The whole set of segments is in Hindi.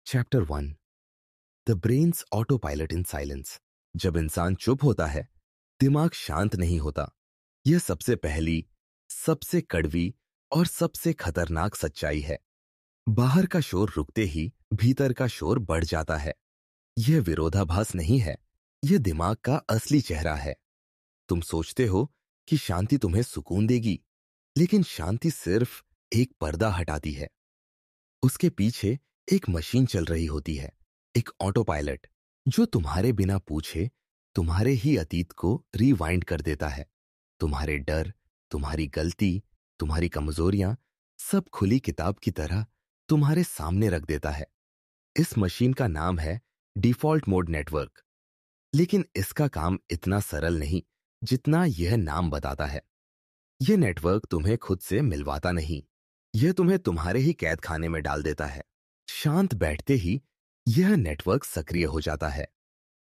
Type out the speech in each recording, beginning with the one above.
Chapter 1। The brains auto pilot in silence. जब इंसान चुप होता है, दिमाग शांत नहीं होता। यह सबसे पहली, सबसे कड़वी और सबसे खतरनाक सच्चाई है। बाहर का शोर रुकते ही भीतर का शोर बढ़ जाता है। यह विरोधाभास नहीं है, यह दिमाग का असली चेहरा है। तुम सोचते हो कि शांति तुम्हें सुकून देगी, लेकिन शांति सिर्फ एक पर्दा हटाती है। उसके पीछे एक मशीन चल रही होती है, एक ऑटो पायलट, जो तुम्हारे बिना पूछे तुम्हारे ही अतीत को रिवाइंड कर देता है। तुम्हारे डर, तुम्हारी गलती, तुम्हारी कमजोरियां, सब खुली किताब की तरह तुम्हारे सामने रख देता है। इस मशीन का नाम है डिफॉल्ट मोड नेटवर्क। लेकिन इसका काम इतना सरल नहीं जितना यह नाम बताता है। यह नेटवर्क तुम्हें खुद से मिलवाता नहीं, यह तुम्हें तुम्हारे ही कैद खाने में डाल देता है। शांत बैठते ही यह नेटवर्क सक्रिय हो जाता है।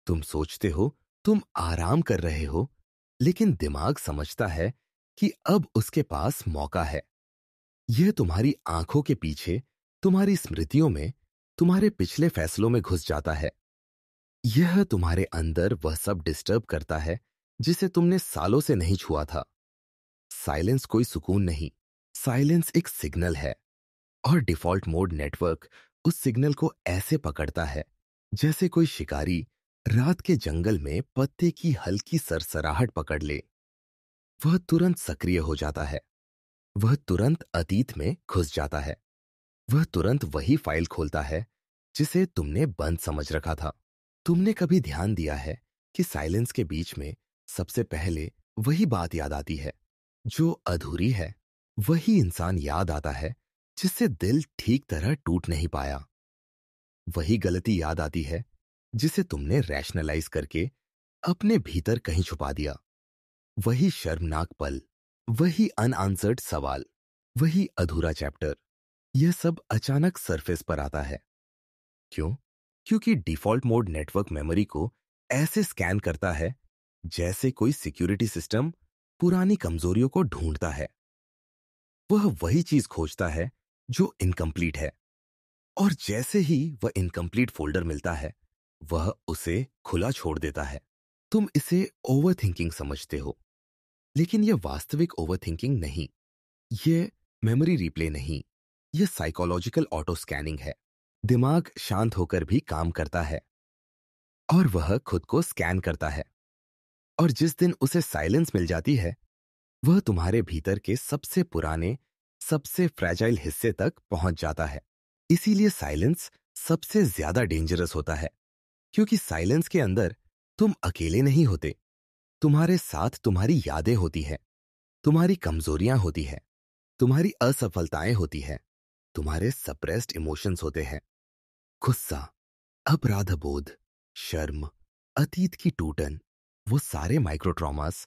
तुम सोचते हो तुम आराम कर रहे हो, लेकिन दिमाग समझता है कि अब उसके पास मौका है। यह तुम्हारी आंखों के पीछे, तुम्हारी स्मृतियों में, तुम्हारे पिछले फैसलों में घुस जाता है। यह तुम्हारे अंदर वह सब डिस्टर्ब करता है जिसे तुमने सालों से नहीं छुआ था। साइलेंस कोई सुकून नहीं, साइलेंस एक सिग्नल है। और डिफॉल्ट मोड नेटवर्क उस सिग्नल को ऐसे पकड़ता है जैसे कोई शिकारी रात के जंगल में पत्ते की हल्की सरसराहट पकड़ ले। वह तुरंत सक्रिय हो जाता है, वह तुरंत अतीत में घुस जाता है, वह तुरंत वही फाइल खोलता है जिसे तुमने बंद समझ रखा था। तुमने कभी ध्यान दिया है कि साइलेंस के बीच में सबसे पहले वही बात याद आती है जो अधूरी है, वही इंसान याद आता है जिससे दिल ठीक तरह टूट नहीं पाया, वही गलती याद आती है जिसे तुमने रैशनलाइज करके अपने भीतर कहीं छुपा दिया, वही शर्मनाक पल, वही अनआंसर्ड सवाल, वही अधूरा चैप्टर। यह सब अचानक सरफेस पर आता है। क्यों? क्योंकि डिफॉल्ट मोड नेटवर्क मेमोरी को ऐसे स्कैन करता है जैसे कोई सिक्योरिटी सिस्टम पुरानी कमजोरियों को ढूंढता है। वह वही चीज खोजता है जो इनकम्प्लीट है, और जैसे ही वह इनकम्प्लीट फोल्डर मिलता है, वह उसे खुला छोड़ देता है। तुम इसे ओवरथिंकिंग समझते हो, लेकिन यह वास्तविक ओवरथिंकिंग नहीं, यह मेमोरी रिप्ले नहीं, यह साइकोलॉजिकल ऑटो स्कैनिंग है। दिमाग शांत होकर भी काम करता है, और वह खुद को स्कैन करता है। और जिस दिन उसे साइलेंस मिल जाती है, वह तुम्हारे भीतर के सबसे पुराने, सबसे फ्रैजाइल हिस्से तक पहुंच जाता है। इसीलिए साइलेंस सबसे ज्यादा डेंजरस होता है, क्योंकि साइलेंस के अंदर तुम अकेले नहीं होते। तुम्हारे साथ तुम्हारी यादें होती है, तुम्हारी कमजोरियां होती है, तुम्हारी असफलताएं होती है, तुम्हारे सप्रेस्ड इमोशंस होते हैं। गुस्सा, अपराधबोध, शर्म, अतीत की टूटन, वो सारे माइक्रो ट्रॉमास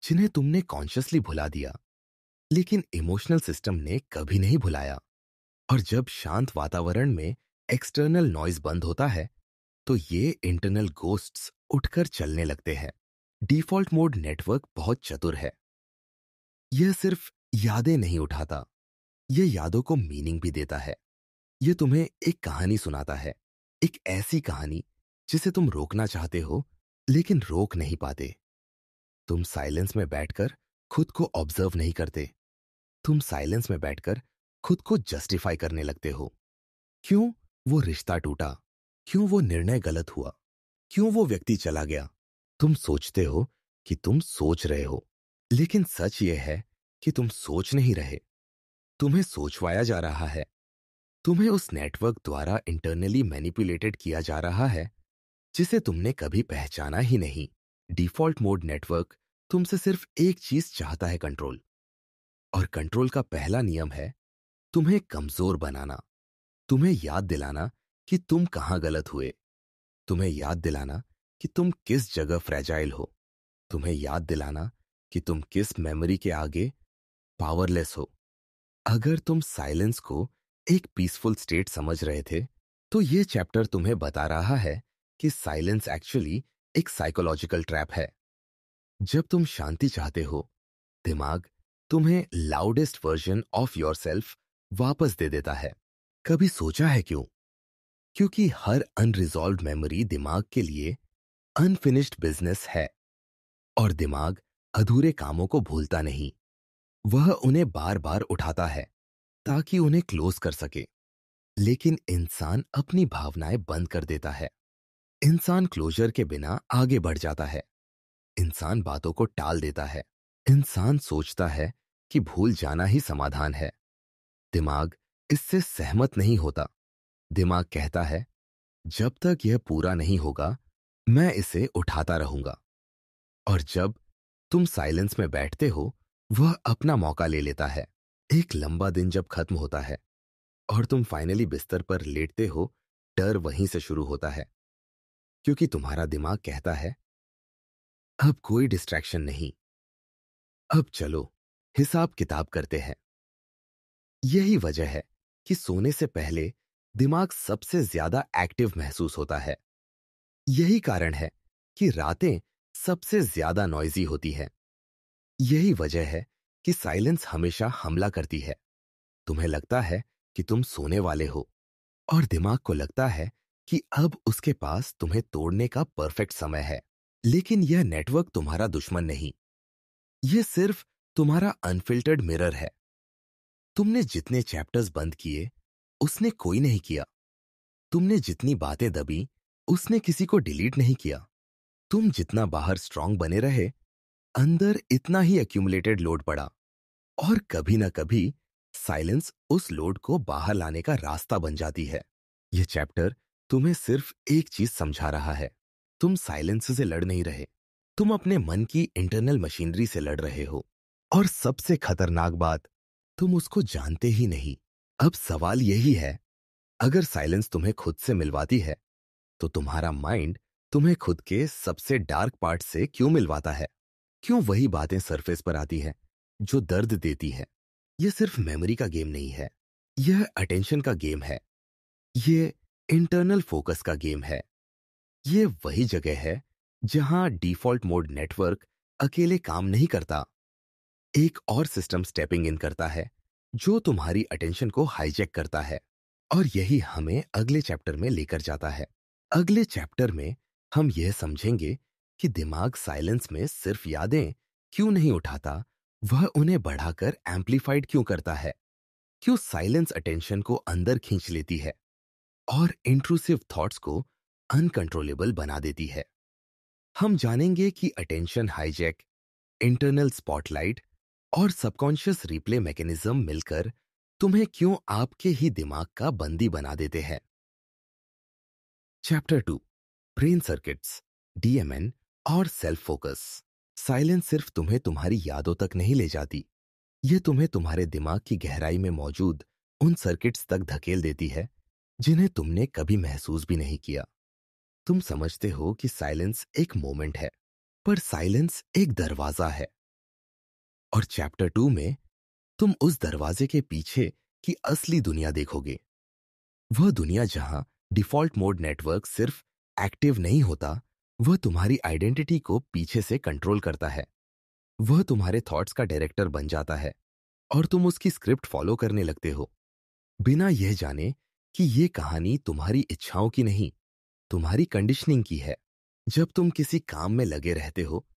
जिन्हें तुमने कॉन्शियसली भुला दिया, लेकिन इमोशनल सिस्टम ने कभी नहीं भुलाया। और जब शांत वातावरण में एक्सटर्नल नॉइज बंद होता है, तो ये इंटरनल गोस्ट्स उठकर चलने लगते हैं। डिफॉल्ट मोड नेटवर्क बहुत चतुर है। यह सिर्फ यादें नहीं उठाता, यह यादों को मीनिंग भी देता है। यह तुम्हें एक कहानी सुनाता है, एक ऐसी कहानी जिसे तुम रोकना चाहते हो लेकिन रोक नहीं पाते। तुम साइलेंस में बैठकर खुद को ऑब्जर्व नहीं करते, तुम साइलेंस में बैठकर खुद को जस्टिफाई करने लगते हो। क्यों वो रिश्ता टूटा, क्यों वो निर्णय गलत हुआ, क्यों वो व्यक्ति चला गया। तुम सोचते हो कि तुम सोच रहे हो, लेकिन सच ये है कि तुम सोच नहीं रहे, तुम्हें सोचवाया जा रहा है। तुम्हें उस नेटवर्क द्वारा इंटरनली मैनिपुलेटेड किया जा रहा है जिसे तुमने कभी पहचाना ही नहीं। डिफॉल्ट मोड नेटवर्क तुमसे सिर्फ एक चीज चाहता है, कंट्रोल। और कंट्रोल का पहला नियम है तुम्हें कमजोर बनाना, तुम्हें याद दिलाना कि तुम कहां गलत हुए, तुम्हें याद दिलाना कि तुम किस जगह फ्रैजाइल हो, तुम्हें याद दिलाना कि तुम किस मेमोरी के आगे पावरलेस हो। अगर तुम साइलेंस को एक पीसफुल स्टेट समझ रहे थे, तो ये चैप्टर तुम्हें बता रहा है कि साइलेंस एक्चुअली एक साइकोलॉजिकल ट्रैप है। जब तुम शांति चाहते हो, दिमाग तुम्हें लाउडेस्ट वर्जन ऑफ योरसेल्फ वापस दे देता है। कभी सोचा है क्यों? क्योंकि हर अनरिजॉल्व्ड मेमोरी दिमाग के लिए अनफिनिश्ड बिजनेस है। और दिमाग अधूरे कामों को भूलता नहीं, वह उन्हें बार बार उठाता है ताकि उन्हें क्लोज कर सके। लेकिन इंसान अपनी भावनाएं बंद कर देता है। इंसान क्लोजर के बिना आगे बढ़ जाता है। इंसान बातों को टाल देता है। इंसान सोचता है कि भूल जाना ही समाधान है। दिमाग इससे सहमत नहीं होता। दिमाग कहता है, जब तक यह पूरा नहीं होगा मैं इसे उठाता रहूंगा। और जब तुम साइलेंस में बैठते हो, वह अपना मौका ले लेता है। एक लंबा दिन जब खत्म होता है और तुम फाइनली बिस्तर पर लेटते हो, डर वहीं से शुरू होता है। क्योंकि तुम्हारा दिमाग कहता है, अब कोई डिस्ट्रैक्शन नहीं, अब चलो हिसाब किताब करते हैं। यही वजह है कि सोने से पहले दिमाग सबसे ज्यादा एक्टिव महसूस होता है। यही कारण है कि रातें सबसे ज्यादा नॉइजी होती है। यही वजह है कि साइलेंस हमेशा हमला करती है। तुम्हें लगता है कि तुम सोने वाले हो और दिमाग को लगता है कि अब उसके पास तुम्हें तोड़ने का परफेक्ट समय है। लेकिन यह नेटवर्क तुम्हारा दुश्मन नहीं, यह सिर्फ तुम्हारा अनफिल्टर्ड मिरर है। तुमने जितने चैप्टर्स बंद किए, उसने कोई नहीं किया। तुमने जितनी बातें दबी, उसने किसी को डिलीट नहीं किया। तुम जितना बाहर स्ट्रांग बने रहे, अंदर इतना ही एक्यूमुलेटेड लोड पड़ा। और कभी ना कभी साइलेंस उस लोड को बाहर लाने का रास्ता बन जाती है। यह चैप्टर तुम्हें सिर्फ एक चीज समझा रहा है, तुम साइलेंस से लड़ नहीं रहे, तुम अपने मन की इंटरनल मशीनरी से लड़ रहे हो। और सबसे खतरनाक बात, तुम उसको जानते ही नहीं। अब सवाल यही है, अगर साइलेंस तुम्हें खुद से मिलवाती है, तो तुम्हारा माइंड तुम्हें खुद के सबसे डार्क पार्ट से क्यों मिलवाता है? क्यों वही बातें सरफेस पर आती है जो दर्द देती है? यह सिर्फ मेमोरी का गेम नहीं है, यह अटेंशन का गेम है, यह इंटरनल फोकस का गेम है। यह वही जगह है जहां डिफॉल्ट मोड नेटवर्क अकेले काम नहीं करता। एक और सिस्टम स्टेपिंग इन करता है जो तुम्हारी अटेंशन को हाईजैक करता है। और यही हमें अगले चैप्टर में लेकर जाता है। अगले चैप्टर में हम यह समझेंगे कि दिमाग साइलेंस में सिर्फ यादें क्यों नहीं उठाता, वह उन्हें बढ़ाकर एम्पलीफाइड क्यों करता है। क्यों साइलेंस अटेंशन को अंदर खींच लेती है और इंट्रूसिव थॉट्स को अनकंट्रोलेबल बना देती है। हम जानेंगे कि अटेंशन हाईजैक, इंटरनल स्पॉटलाइट और सबकॉन्शियस रिप्ले मैकेनिज्म मिलकर तुम्हें क्यों आपके ही दिमाग का बंदी बना देते हैं। चैप्टर 2, ब्रेन सर्किट्स, डीएमएन और सेल्फ फोकस। साइलेंस सिर्फ तुम्हें तुम्हारी यादों तक नहीं ले जाती, यह तुम्हें तुम्हारे दिमाग की गहराई में मौजूद उन सर्किट्स तक धकेल देती है जिन्हें तुमने कभी महसूस भी नहीं किया। तुम समझते हो कि साइलेंस एक मोमेंट है, पर साइलेंस एक दरवाजा है। और चैप्टर 2 में तुम उस दरवाजे के पीछे की असली दुनिया देखोगे। वह दुनिया जहां डिफॉल्ट मोड नेटवर्क सिर्फ एक्टिव नहीं होता, वह तुम्हारी आइडेंटिटी को पीछे से कंट्रोल करता है। वह तुम्हारे थॉट्स का डायरेक्टर बन जाता है और तुम उसकी स्क्रिप्ट फॉलो करने लगते हो, बिना यह जाने कि यह कहानी तुम्हारी इच्छाओं की नहीं, तुम्हारी कंडीशनिंग की है। जब तुम किसी काम में लगे रहते हो,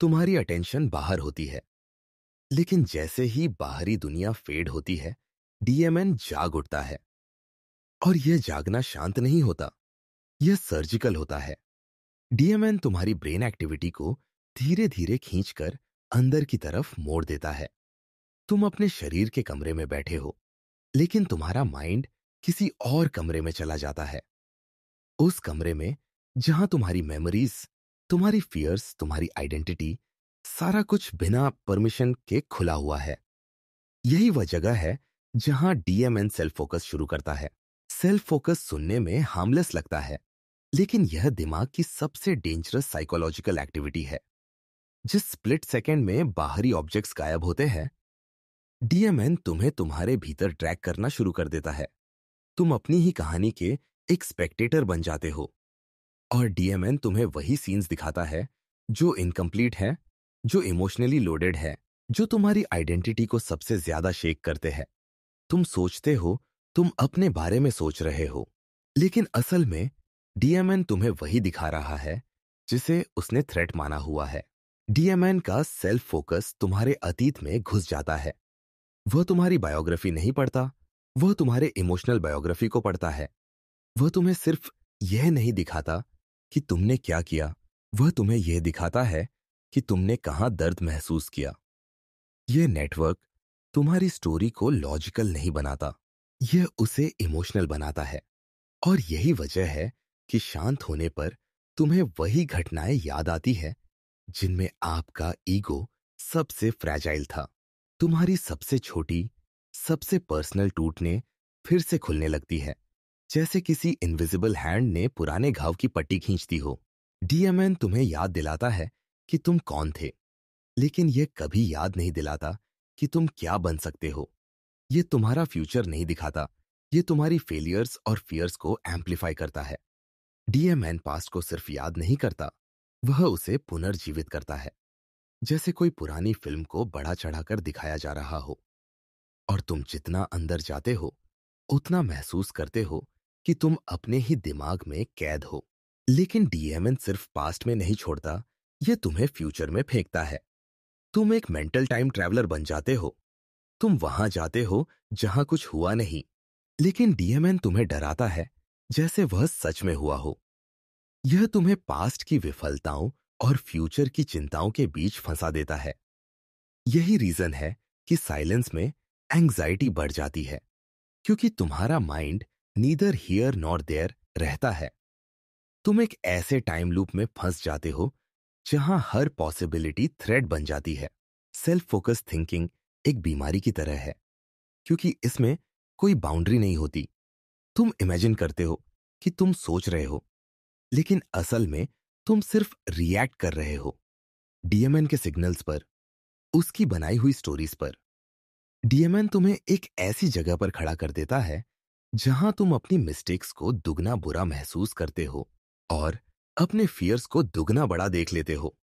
तुम्हारी अटेंशन बाहर होती है। लेकिन जैसे ही बाहरी दुनिया फेड होती है, डीएमएन जाग उठता है। और यह जागना शांत नहीं होता, यह सर्जिकल होता है। डीएमएन तुम्हारी ब्रेन एक्टिविटी को धीरे धीरे खींचकर अंदर की तरफ मोड़ देता है। तुम अपने शरीर के कमरे में बैठे हो, लेकिन तुम्हारा माइंड किसी और कमरे में चला जाता है। उस कमरे में जहां तुम्हारी मेमोरीज, तुम्हारी फियर्स, तुम्हारी आइडेंटिटी, सारा कुछ बिना परमिशन के खुला हुआ है। यही वह जगह है जहां डीएमएन सेल्फ फोकस शुरू करता है। सेल्फ फोकस सुनने में हार्मलेस लगता है, लेकिन यह दिमाग की सबसे डेंजरस साइकोलॉजिकल एक्टिविटी है। जिस स्प्लिट सेकेंड में बाहरी ऑब्जेक्ट्स गायब होते हैं, डीएमएन तुम्हें तुम्हारे भीतर ट्रैक करना शुरू कर देता है। तुम अपनी ही कहानी के एक स्पेक्टेटर बन जाते हो और डीएमएन तुम्हें वही सीन्स दिखाता है जो इनकम्प्लीट है, जो इमोशनली लोडेड है, जो तुम्हारी आइडेंटिटी को सबसे ज्यादा शेक करते हैं। तुम सोचते हो तुम अपने बारे में सोच रहे हो, लेकिन असल में डीएमएन तुम्हें वही दिखा रहा है जिसे उसने थ्रेट माना हुआ है। डीएमएन का सेल्फ फोकस तुम्हारे अतीत में घुस जाता है। वह तुम्हारी बायोग्राफी नहीं पढ़ता, वह तुम्हारे इमोशनल बायोग्राफी को पढ़ता है। वह तुम्हें सिर्फ यह नहीं दिखाता कि तुमने क्या किया, वह तुम्हें यह दिखाता है कि तुमने कहां दर्द महसूस किया। यह नेटवर्क तुम्हारी स्टोरी को लॉजिकल नहीं बनाता, यह उसे इमोशनल बनाता है। और यही वजह है कि शांत होने पर तुम्हें वही घटनाएं याद आती है जिनमें आपका ईगो सबसे फ्रैजाइल था। तुम्हारी सबसे छोटी, सबसे पर्सनल टूटने फिर से खुलने लगती है, जैसे किसी इनविजिबल हैंड ने पुराने घाव की पट्टी खींचती हो। डीएमएन तुम्हें याद दिलाता है कि तुम कौन थे, लेकिन यह कभी याद नहीं दिलाता कि तुम क्या बन सकते हो। यह तुम्हारा फ्यूचर नहीं दिखाता, यह तुम्हारी फेलियर्स और फियर्स को एम्पलीफाई करता है। डीएमएन पास्ट को सिर्फ याद नहीं करता, वह उसे पुनर्जीवित करता है, जैसे कोई पुरानी फिल्म को बढ़ा चढ़ाकर दिखाया जा रहा हो। और तुम जितना अंदर जाते हो उतना महसूस करते हो कि तुम अपने ही दिमाग में कैद हो। लेकिन डीएमएन सिर्फ पास्ट में नहीं छोड़ता, यह तुम्हें फ्यूचर में फेंकता है। तुम एक मेंटल टाइम ट्रैवलर बन जाते हो। तुम वहां जाते हो जहां कुछ हुआ नहीं, लेकिन डीएमएन तुम्हें डराता है जैसे वह सच में हुआ हो। यह तुम्हें पास्ट की विफलताओं और फ्यूचर की चिंताओं के बीच फंसा देता है। यही रीजन है कि साइलेंस में एंग्जाइटी बढ़ जाती है, क्योंकि तुम्हारा mind neither here nor there रहता है। तुम एक ऐसे टाइम लूप में फंस जाते हो जहां हर पॉसिबिलिटी थ्रेड बन जाती है। सेल्फ फोकस थिंकिंग एक बीमारी की तरह है, क्योंकि इसमें कोई बाउंड्री नहीं होती। तुम इमेजिन करते हो कि तुम सोच रहे हो, लेकिन असल में तुम सिर्फ रिएक्ट कर रहे हो डीएमएन के सिग्नल्स पर, उसकी बनाई हुई स्टोरीज पर। डीएमएन तुम्हें एक ऐसी जगह पर खड़ा कर देता है जहां तुम अपनी मिस्टेक्स को दुगना बुरा महसूस करते हो और अपने फियर्स को दुगना बड़ा देख लेते हो।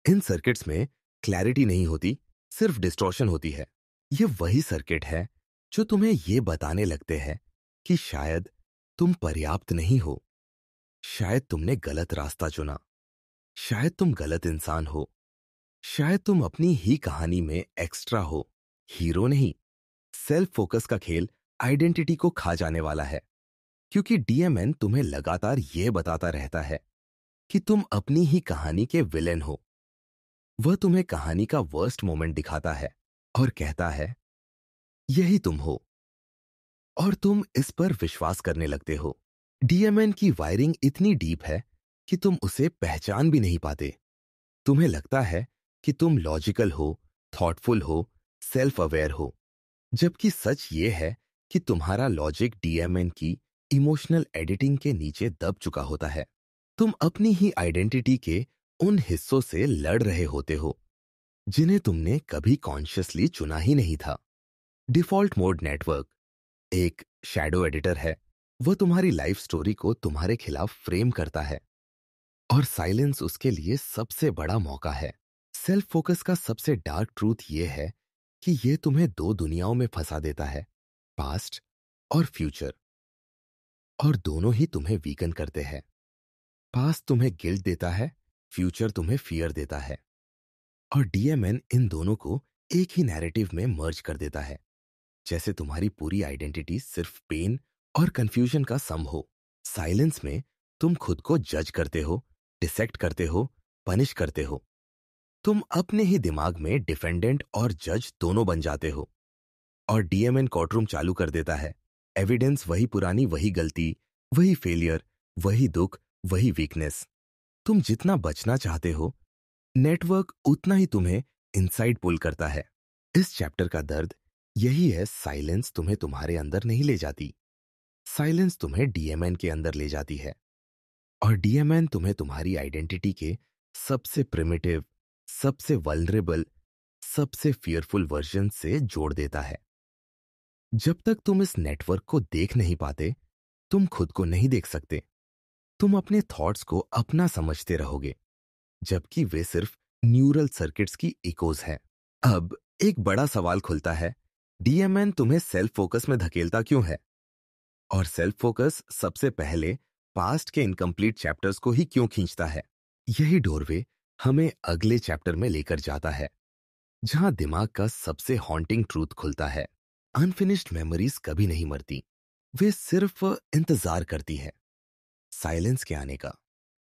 इन सर्किट्स में क्लैरिटी नहीं होती, सिर्फ डिस्टॉर्शन होती है। ये वही सर्किट है जो तुम्हें ये बताने लगते हैं कि शायद तुम पर्याप्त नहीं हो, शायद तुमने गलत रास्ता चुना, शायद तुम गलत इंसान हो, शायद तुम अपनी ही कहानी में एक्स्ट्रा हो, हीरो नहीं। सेल्फ फोकस का खेल आइडेंटिटी को खा जाने वाला है, क्योंकि डीएमएन तुम्हें लगातार यह बताता रहता है कि तुम अपनी ही कहानी के विलेन हो। वह तुम्हें कहानी का वर्स्ट मोमेंट दिखाता है और कहता है यही तुम हो, और तुम इस पर विश्वास करने लगते हो। डीएमएन की वायरिंग इतनी डीप है कि तुम उसे पहचान भी नहीं पाते। तुम्हें लगता है कि तुम लॉजिकल हो, थॉटफुल हो, सेल्फ अवेयर हो, जबकि सच ये है कि तुम्हारा लॉजिक डीएमएन की इमोशनल एडिटिंग के नीचे दब चुका होता है। तुम अपनी ही आइडेंटिटी के उन हिस्सों से लड़ रहे होते हो जिन्हें तुमने कभी कॉन्शियसली चुना ही नहीं था। डिफॉल्ट मोड नेटवर्क एक शैडो एडिटर है। वह तुम्हारी लाइफ स्टोरी को तुम्हारे खिलाफ फ्रेम करता है, और साइलेंस उसके लिए सबसे बड़ा मौका है। सेल्फ फोकस का सबसे डार्क ट्रूथ यह है कि यह तुम्हें दो दुनियाओं में फंसा देता है, पास्ट और फ्यूचर, और दोनों ही तुम्हें वीकन करते हैं। पास्ट तुम्हें गिल्ट देता है, फ्यूचर तुम्हें फियर देता है, और डीएमएन इन दोनों को एक ही नैरेटिव में मर्ज कर देता है, जैसे तुम्हारी पूरी आइडेंटिटी सिर्फ पेन और कंफ्यूजन का सम हो। साइलेंस में तुम खुद को जज करते हो, डिसेक्ट करते हो, पनिश करते हो। तुम अपने ही दिमाग में डिफेंडेंट और जज दोनों बन जाते हो, और डीएमएन कोर्टरूम चालू कर देता है। एविडेंस वही पुरानी, वही गलती, वही फेलियर, वही दुख, वही वीकनेस। तुम जितना बचना चाहते हो, नेटवर्क उतना ही तुम्हें इनसाइड पुल करता है। इस चैप्टर का दर्द यही है, साइलेंस तुम्हें तुम्हारे अंदर नहीं ले जाती, साइलेंस तुम्हें डीएमएन के अंदर ले जाती है, और डीएमएन तुम्हें तुम्हारी आइडेंटिटी के सबसे प्रिमिटिव, सबसे वल्नरेबल, सबसे फियरफुल वर्जन से जोड़ देता है। जब तक तुम इस नेटवर्क को देख नहीं पाते, तुम खुद को नहीं देख सकते। तुम अपने थॉट्स को अपना समझते रहोगे, जबकि वे सिर्फ न्यूरल सर्किट्स की इकोज हैं। अब एक बड़ा सवाल खुलता है, डीएमएन तुम्हें सेल्फ फोकस में धकेलता क्यों है? और सेल्फ फोकस सबसे पहले पास्ट के इनकम्प्लीट चैप्टर्स को ही क्यों खींचता है? यही डोरवे हमें अगले चैप्टर में लेकर जाता है, जहां दिमाग का सबसे हॉन्टिंग ट्रूथ खुलता है। अनफिनिश्ड मेमोरीज कभी नहीं मरती, वे सिर्फ इंतजार करती है साइलेंस के आने का।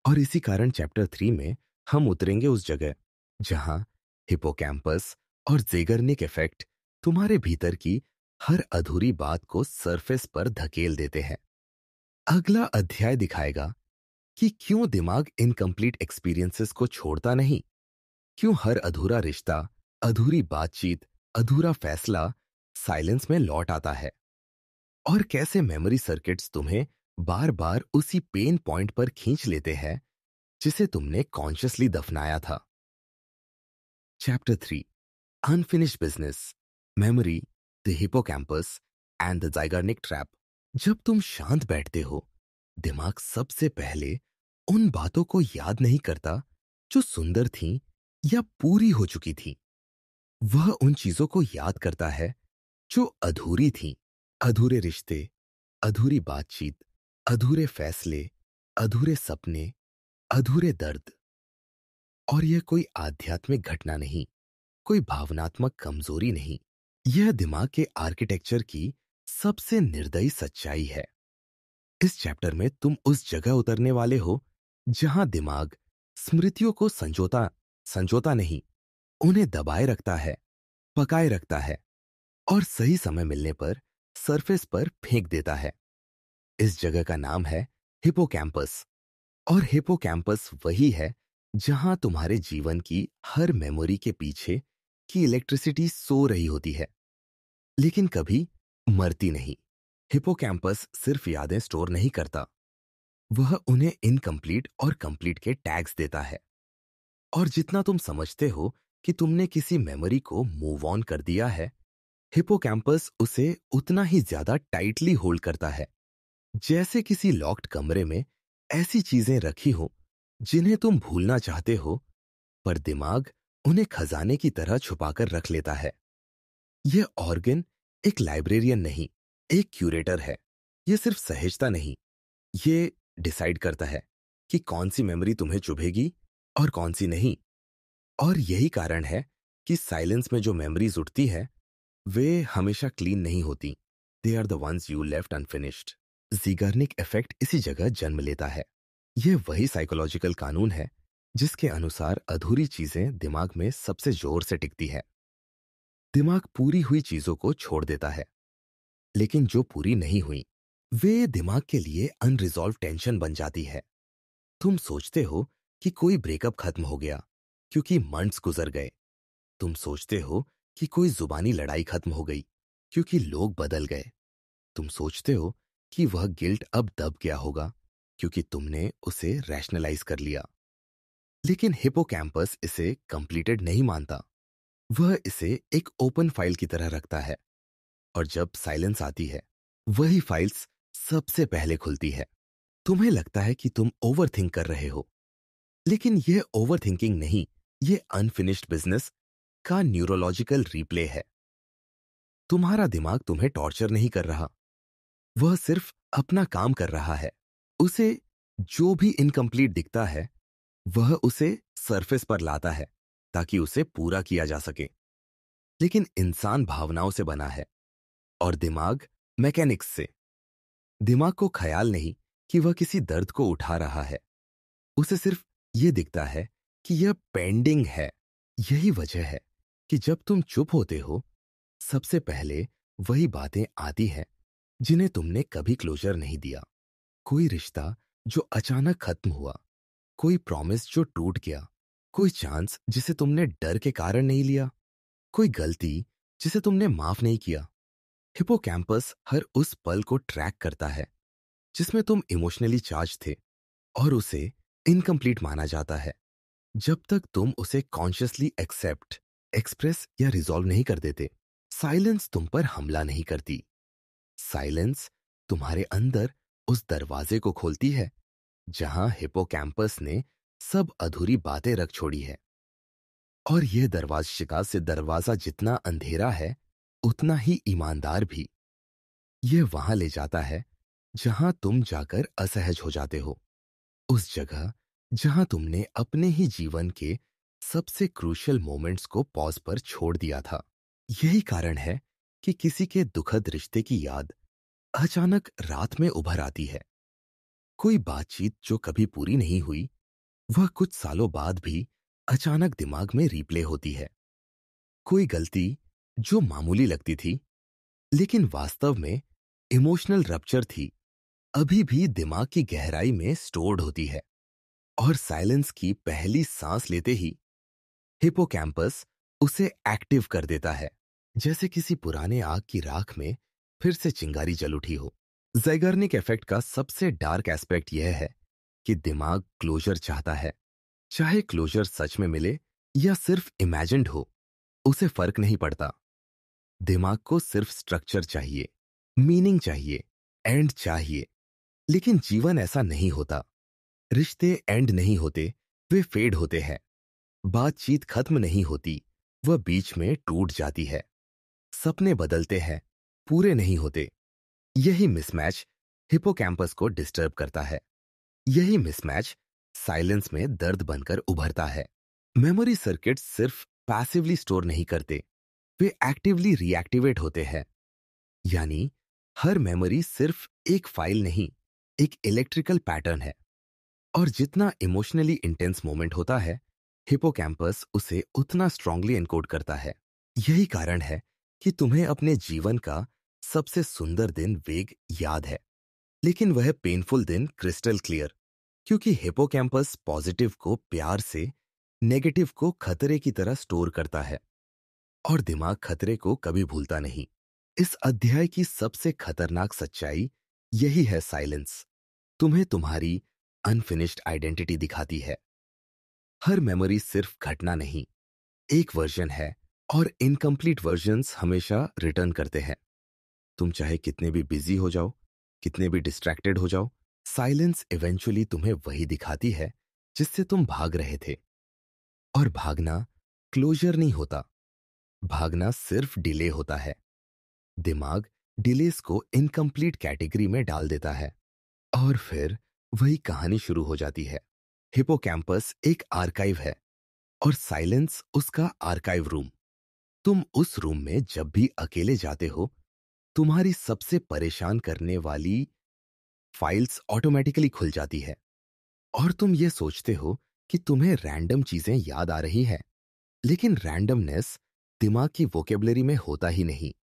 और इसी कारण चैप्टर 3 में हम उतरेंगे उस जगह जहां हिपोकैम्पस और ज़ेगर्निक इफेक्ट तुम्हारे भीतर की हर अधूरी बात को सरफेस पर धकेल देते हैं। अगला अध्याय दिखाएगा कि क्यों दिमाग इनकम्प्लीट एक्सपीरियंसेस को छोड़ता नहीं, क्यों हर अधूरा रिश्ता, अधूरी बातचीत, अधूरा फैसला साइलेंस में लौट आता है, और कैसे मेमोरी सर्किट्स तुम्हें बार बार उसी पेन पॉइंट पर खींच लेते हैं जिसे तुमने कॉन्शियसली दफनाया था। Chapter 3, unfinished business, memory, the hippocampus and the Zeigarnik trap. जब तुम शांत बैठते हो, दिमाग सबसे पहले उन बातों को याद नहीं करता जो सुंदर थीं या पूरी हो चुकी थीं। वह उन चीजों को याद करता है जो अधूरी थीं, अधूरे रिश्ते, अधूरी बातचीत, अधूरे फैसले, अधूरे सपने, अधूरे दर्द। और यह कोई आध्यात्मिक घटना नहीं, कोई भावनात्मक कमजोरी नहीं, यह दिमाग के आर्किटेक्चर की सबसे निर्दयी सच्चाई है। इस चैप्टर में तुम उस जगह उतरने वाले हो जहां दिमाग स्मृतियों को संजोता नहीं, उन्हें दबाए रखता है, पकाए रखता है और सही समय मिलने पर सरफेस पर फेंक देता है। इस जगह का नाम है हिपोकैम्पस, और हिपोकैम्पस वही है जहां तुम्हारे जीवन की हर मेमोरी के पीछे की इलेक्ट्रिसिटी सो रही होती है, लेकिन कभी मरती नहीं। हिपोकैम्पस सिर्फ यादें स्टोर नहीं करता, वह उन्हें इनकम्प्लीट और कंप्लीट के टैग्स देता है। और जितना तुम समझते हो कि तुमने किसी मेमोरी को मूव ऑन कर दिया है, हिपोकैम्पस उसे उतना ही ज्यादा टाइटली होल्ड करता है, जैसे किसी लॉक्ड कमरे में ऐसी चीजें रखी हो जिन्हें तुम भूलना चाहते हो, पर दिमाग उन्हें खजाने की तरह छुपाकर रख लेता है। यह ऑर्गन एक लाइब्रेरियन नहीं, एक क्यूरेटर है। यह सिर्फ सहेजता नहीं, ये डिसाइड करता है कि कौन सी मेमोरी तुम्हें चुभेगी और कौन सी नहीं। और यही कारण है कि साइलेंस में जो मेमोरीज उठती है वे हमेशा क्लीन नहीं होती। They are the ones you left unfinished. Zeigarnik effect इसी जगह जन्म लेता है। यह वही साइकोलॉजिकल कानून है जिसके अनुसार अधूरी चीजें दिमाग में सबसे जोर से टिकती है। दिमाग पूरी हुई चीजों को छोड़ देता है, लेकिन जो पूरी नहीं हुई वे दिमाग के लिए अनरिजॉल्व टेंशन बन जाती है। तुम सोचते हो कि कोई ब्रेकअप खत्म हो गया क्योंकि मंथ्स गुजर गए। तुम सोचते हो कि कोई जुबानी लड़ाई खत्म हो गई क्योंकि लोग बदल गए। तुम सोचते हो कि वह गिल्ट अब दब गया होगा क्योंकि तुमने उसे रैशनलाइज कर लिया। लेकिन हिपोकैम्पस इसे कंप्लीटेड नहीं मानता, वह इसे एक ओपन फाइल की तरह रखता है। और जब साइलेंस आती है, वही फाइल्स सबसे पहले खुलती है। तुम्हें लगता है कि तुम ओवरथिंक कर रहे हो, लेकिन यह ओवरथिंकिंग नहीं, यह अनफिनिश्ड बिजनेस का न्यूरोलॉजिकल रिप्ले है। तुम्हारा दिमाग तुम्हें टॉर्चर नहीं कर रहा, वह सिर्फ अपना काम कर रहा है। उसे जो भी इनकम्प्लीट दिखता है वह उसे सरफेस पर लाता है ताकि उसे पूरा किया जा सके। लेकिन इंसान भावनाओं से बना है और दिमाग मैकेनिक्स से। दिमाग को ख्याल नहीं कि वह किसी दर्द को उठा रहा है, उसे सिर्फ यह दिखता है कि यह पेंडिंग है। यही वजह है कि जब तुम चुप होते हो, सबसे पहले वही बातें आती हैं जिन्हें तुमने कभी क्लोजर नहीं दिया। कोई रिश्ता जो अचानक खत्म हुआ, कोई प्रॉमिस जो टूट गया, कोई चांस जिसे तुमने डर के कारण नहीं लिया, कोई गलती जिसे तुमने माफ नहीं किया। हिपोकैम्पस हर उस पल को ट्रैक करता है जिसमें तुम इमोशनली चार्ज थे और उसे इनकम्प्लीट माना जाता है जब तक तुम उसे कॉन्शियसली एक्सेप्ट, एक्सप्रेस या रिजॉल्व नहीं कर देते। साइलेंस तुम पर हमला नहीं करती, साइलेंस तुम्हारे अंदर उस दरवाजे को खोलती है जहां हिपोकैम्पस ने सब अधूरी बातें रख छोड़ी है। और यह दरवाज़ा से दरवाजा जितना अंधेरा है उतना ही ईमानदार भी। यह वहां ले जाता है जहां तुम जाकर असहज हो जाते हो, उस जगह जहां तुमने अपने ही जीवन के सबसे क्रूशियल मोमेंट्स को पॉज पर छोड़ दिया था। यही कारण है कि किसी के दुखद रिश्ते की याद अचानक रात में उभर आती है। कोई बातचीत जो कभी पूरी नहीं हुई, वह कुछ सालों बाद भी अचानक दिमाग में रिप्ले होती है। कोई गलती जो मामूली लगती थी, लेकिन वास्तव में इमोशनल रप्चर थी, अभी भी दिमाग की गहराई में स्टोर्ड होती है। और साइलेंस की पहली सांस लेते ही हिपोकैम्पस उसे एक्टिव कर देता है, जैसे किसी पुराने आग की राख में फिर से चिंगारी जल उठी हो। ज़ैगार्निक इफेक्ट का सबसे डार्क एस्पेक्ट यह है कि दिमाग क्लोजर चाहता है। चाहे क्लोजर सच में मिले या सिर्फ इमेजिन्ड हो, उसे फर्क नहीं पड़ता। दिमाग को सिर्फ स्ट्रक्चर चाहिए, मीनिंग चाहिए, एंड चाहिए। लेकिन जीवन ऐसा नहीं होता। रिश्ते एंड नहीं होते, वे फेड होते हैं। बातचीत खत्म नहीं होती, वह बीच में टूट जाती है। सपने बदलते हैं, पूरे नहीं होते। यही मिसमैच हिपोकैम्पस को डिस्टर्ब करता है। यही मिसमैच साइलेंस में दर्द बनकर उभरता है। मेमोरी सर्किट सिर्फ पैसिवली स्टोर नहीं करते, वे एक्टिवली रिएक्टिवेट होते हैं। यानी हर मेमोरी सिर्फ एक फाइल नहीं, एक इलेक्ट्रिकल पैटर्न है। और जितना इमोशनली इंटेंस मोमेंट होता है, हिपोकैम्पस उसे उतना स्ट्रांगली एनकोड करता है। यही कारण है कि तुम्हें अपने जीवन का सबसे सुंदर दिन वेग याद है, लेकिन वह पेनफुल दिन क्रिस्टल क्लियर, क्योंकि हिपोकैम्पस पॉजिटिव को प्यार से, नेगेटिव को खतरे की तरह स्टोर करता है। और दिमाग खतरे को कभी भूलता नहीं। इस अध्याय की सबसे खतरनाक सच्चाई यही है, साइलेंस तुम्हें तुम्हारी अनफिनिश्ड आइडेंटिटी दिखाती है। हर मेमोरी सिर्फ घटना नहीं, एक वर्जन है, और इनकम्प्लीट वर्जन्स हमेशा रिटर्न करते हैं। तुम चाहे कितने भी बिजी हो जाओ, कितने भी डिस्ट्रैक्टेड हो जाओ, साइलेंस इवेंचुअली तुम्हें वही दिखाती है जिससे तुम भाग रहे थे। और भागना क्लोजर नहीं होता, भागना सिर्फ डिले होता है। दिमाग डिलेस को इनकम्प्लीट कैटेगरी में डाल देता है, और फिर वही कहानी शुरू हो जाती है। हिपोकैम्पस एक आर्काइव है, और साइलेंस उसका आर्काइव रूम। तुम उस रूम में जब भी अकेले जाते हो, तुम्हारी सबसे परेशान करने वाली फाइल्स ऑटोमेटिकली खुल जाती है। और तुम ये सोचते हो कि तुम्हें रैंडम चीजें याद आ रही हैं, लेकिन रैंडमनेस दिमाग की वोकेबलरी में होता ही नहीं।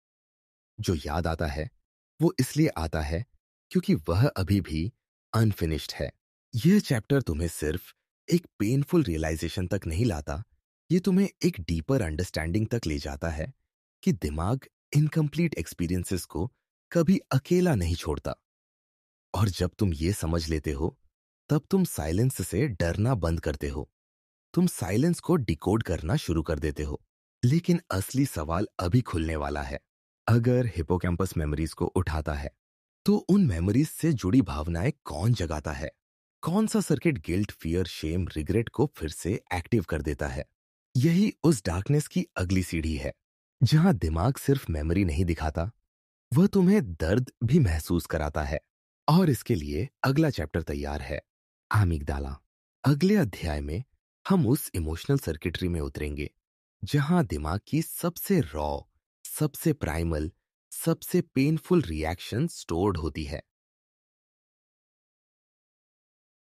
जो याद आता है, वो इसलिए आता है क्योंकि वह अभी भी अनफिनिश्ड है। यह चैप्टर तुम्हें सिर्फ एक पेनफुल रियलाइजेशन तक नहीं लाता, ये तुम्हें एक डीपर अंडरस्टैंडिंग तक ले जाता है कि दिमाग इनकम्प्लीट एक्सपीरियंसेस को कभी अकेला नहीं छोड़ता। और जब तुम ये समझ लेते हो, तब तुम साइलेंस से डरना बंद करते हो। तुम साइलेंस को डिकोड करना शुरू कर देते हो। लेकिन असली सवाल अभी खुलने वाला है। अगर हिपोकैम्पस मेमोरीज को उठाता है, तो उन मेमोरीज से जुड़ी भावनाएं कौन जगाता है? कौन सा circuit guilt, fear, shame, regret को फिर से एक्टिव कर देता है? यही उस डार्कनेस की अगली सीढ़ी है, जहां दिमाग सिर्फ मेमोरी नहीं दिखाता, वह तुम्हें दर्द भी महसूस कराता है। और इसके लिए अगला चैप्टर तैयार है, आमिगडाला। अगले अध्याय में हम उस इमोशनल सर्किटरी में उतरेंगे जहां दिमाग की सबसे रॉ, सबसे प्राइमल, सबसे पेनफुल रिएक्शन स्टोर्ड होती है।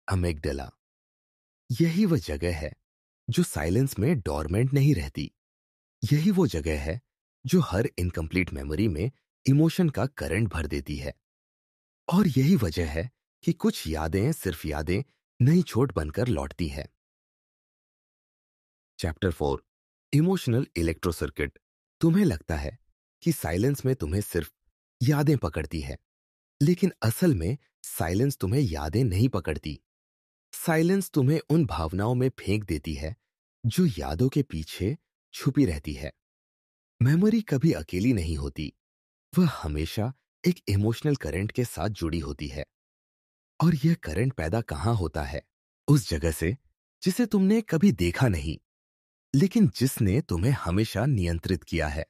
अमिगडाला, यही वह जगह है जो साइलेंस में डोरमेंट नहीं रहती। यही वो जगह है जो हर इनकम्प्लीट मेमोरी में इमोशन का करंट भर देती है। और यही वजह है कि कुछ यादें सिर्फ यादें नई चोट बनकर लौटती हैं। Chapter 4, emotional electro circuit. तुम्हें लगता है कि साइलेंस में तुम्हें सिर्फ यादें पकड़ती है, लेकिन असल में साइलेंस तुम्हें यादें नहीं पकड़ती। साइलेंस तुम्हें उन भावनाओं में फेंक देती है जो यादों के पीछे छुपी रहती है। मेमोरी कभी अकेली नहीं होती, वह हमेशा एक इमोशनल करंट के साथ जुड़ी होती है। और यह करंट पैदा कहाँ होता है? उस जगह से जिसे तुमने कभी देखा नहीं, लेकिन जिसने तुम्हें हमेशा नियंत्रित किया है।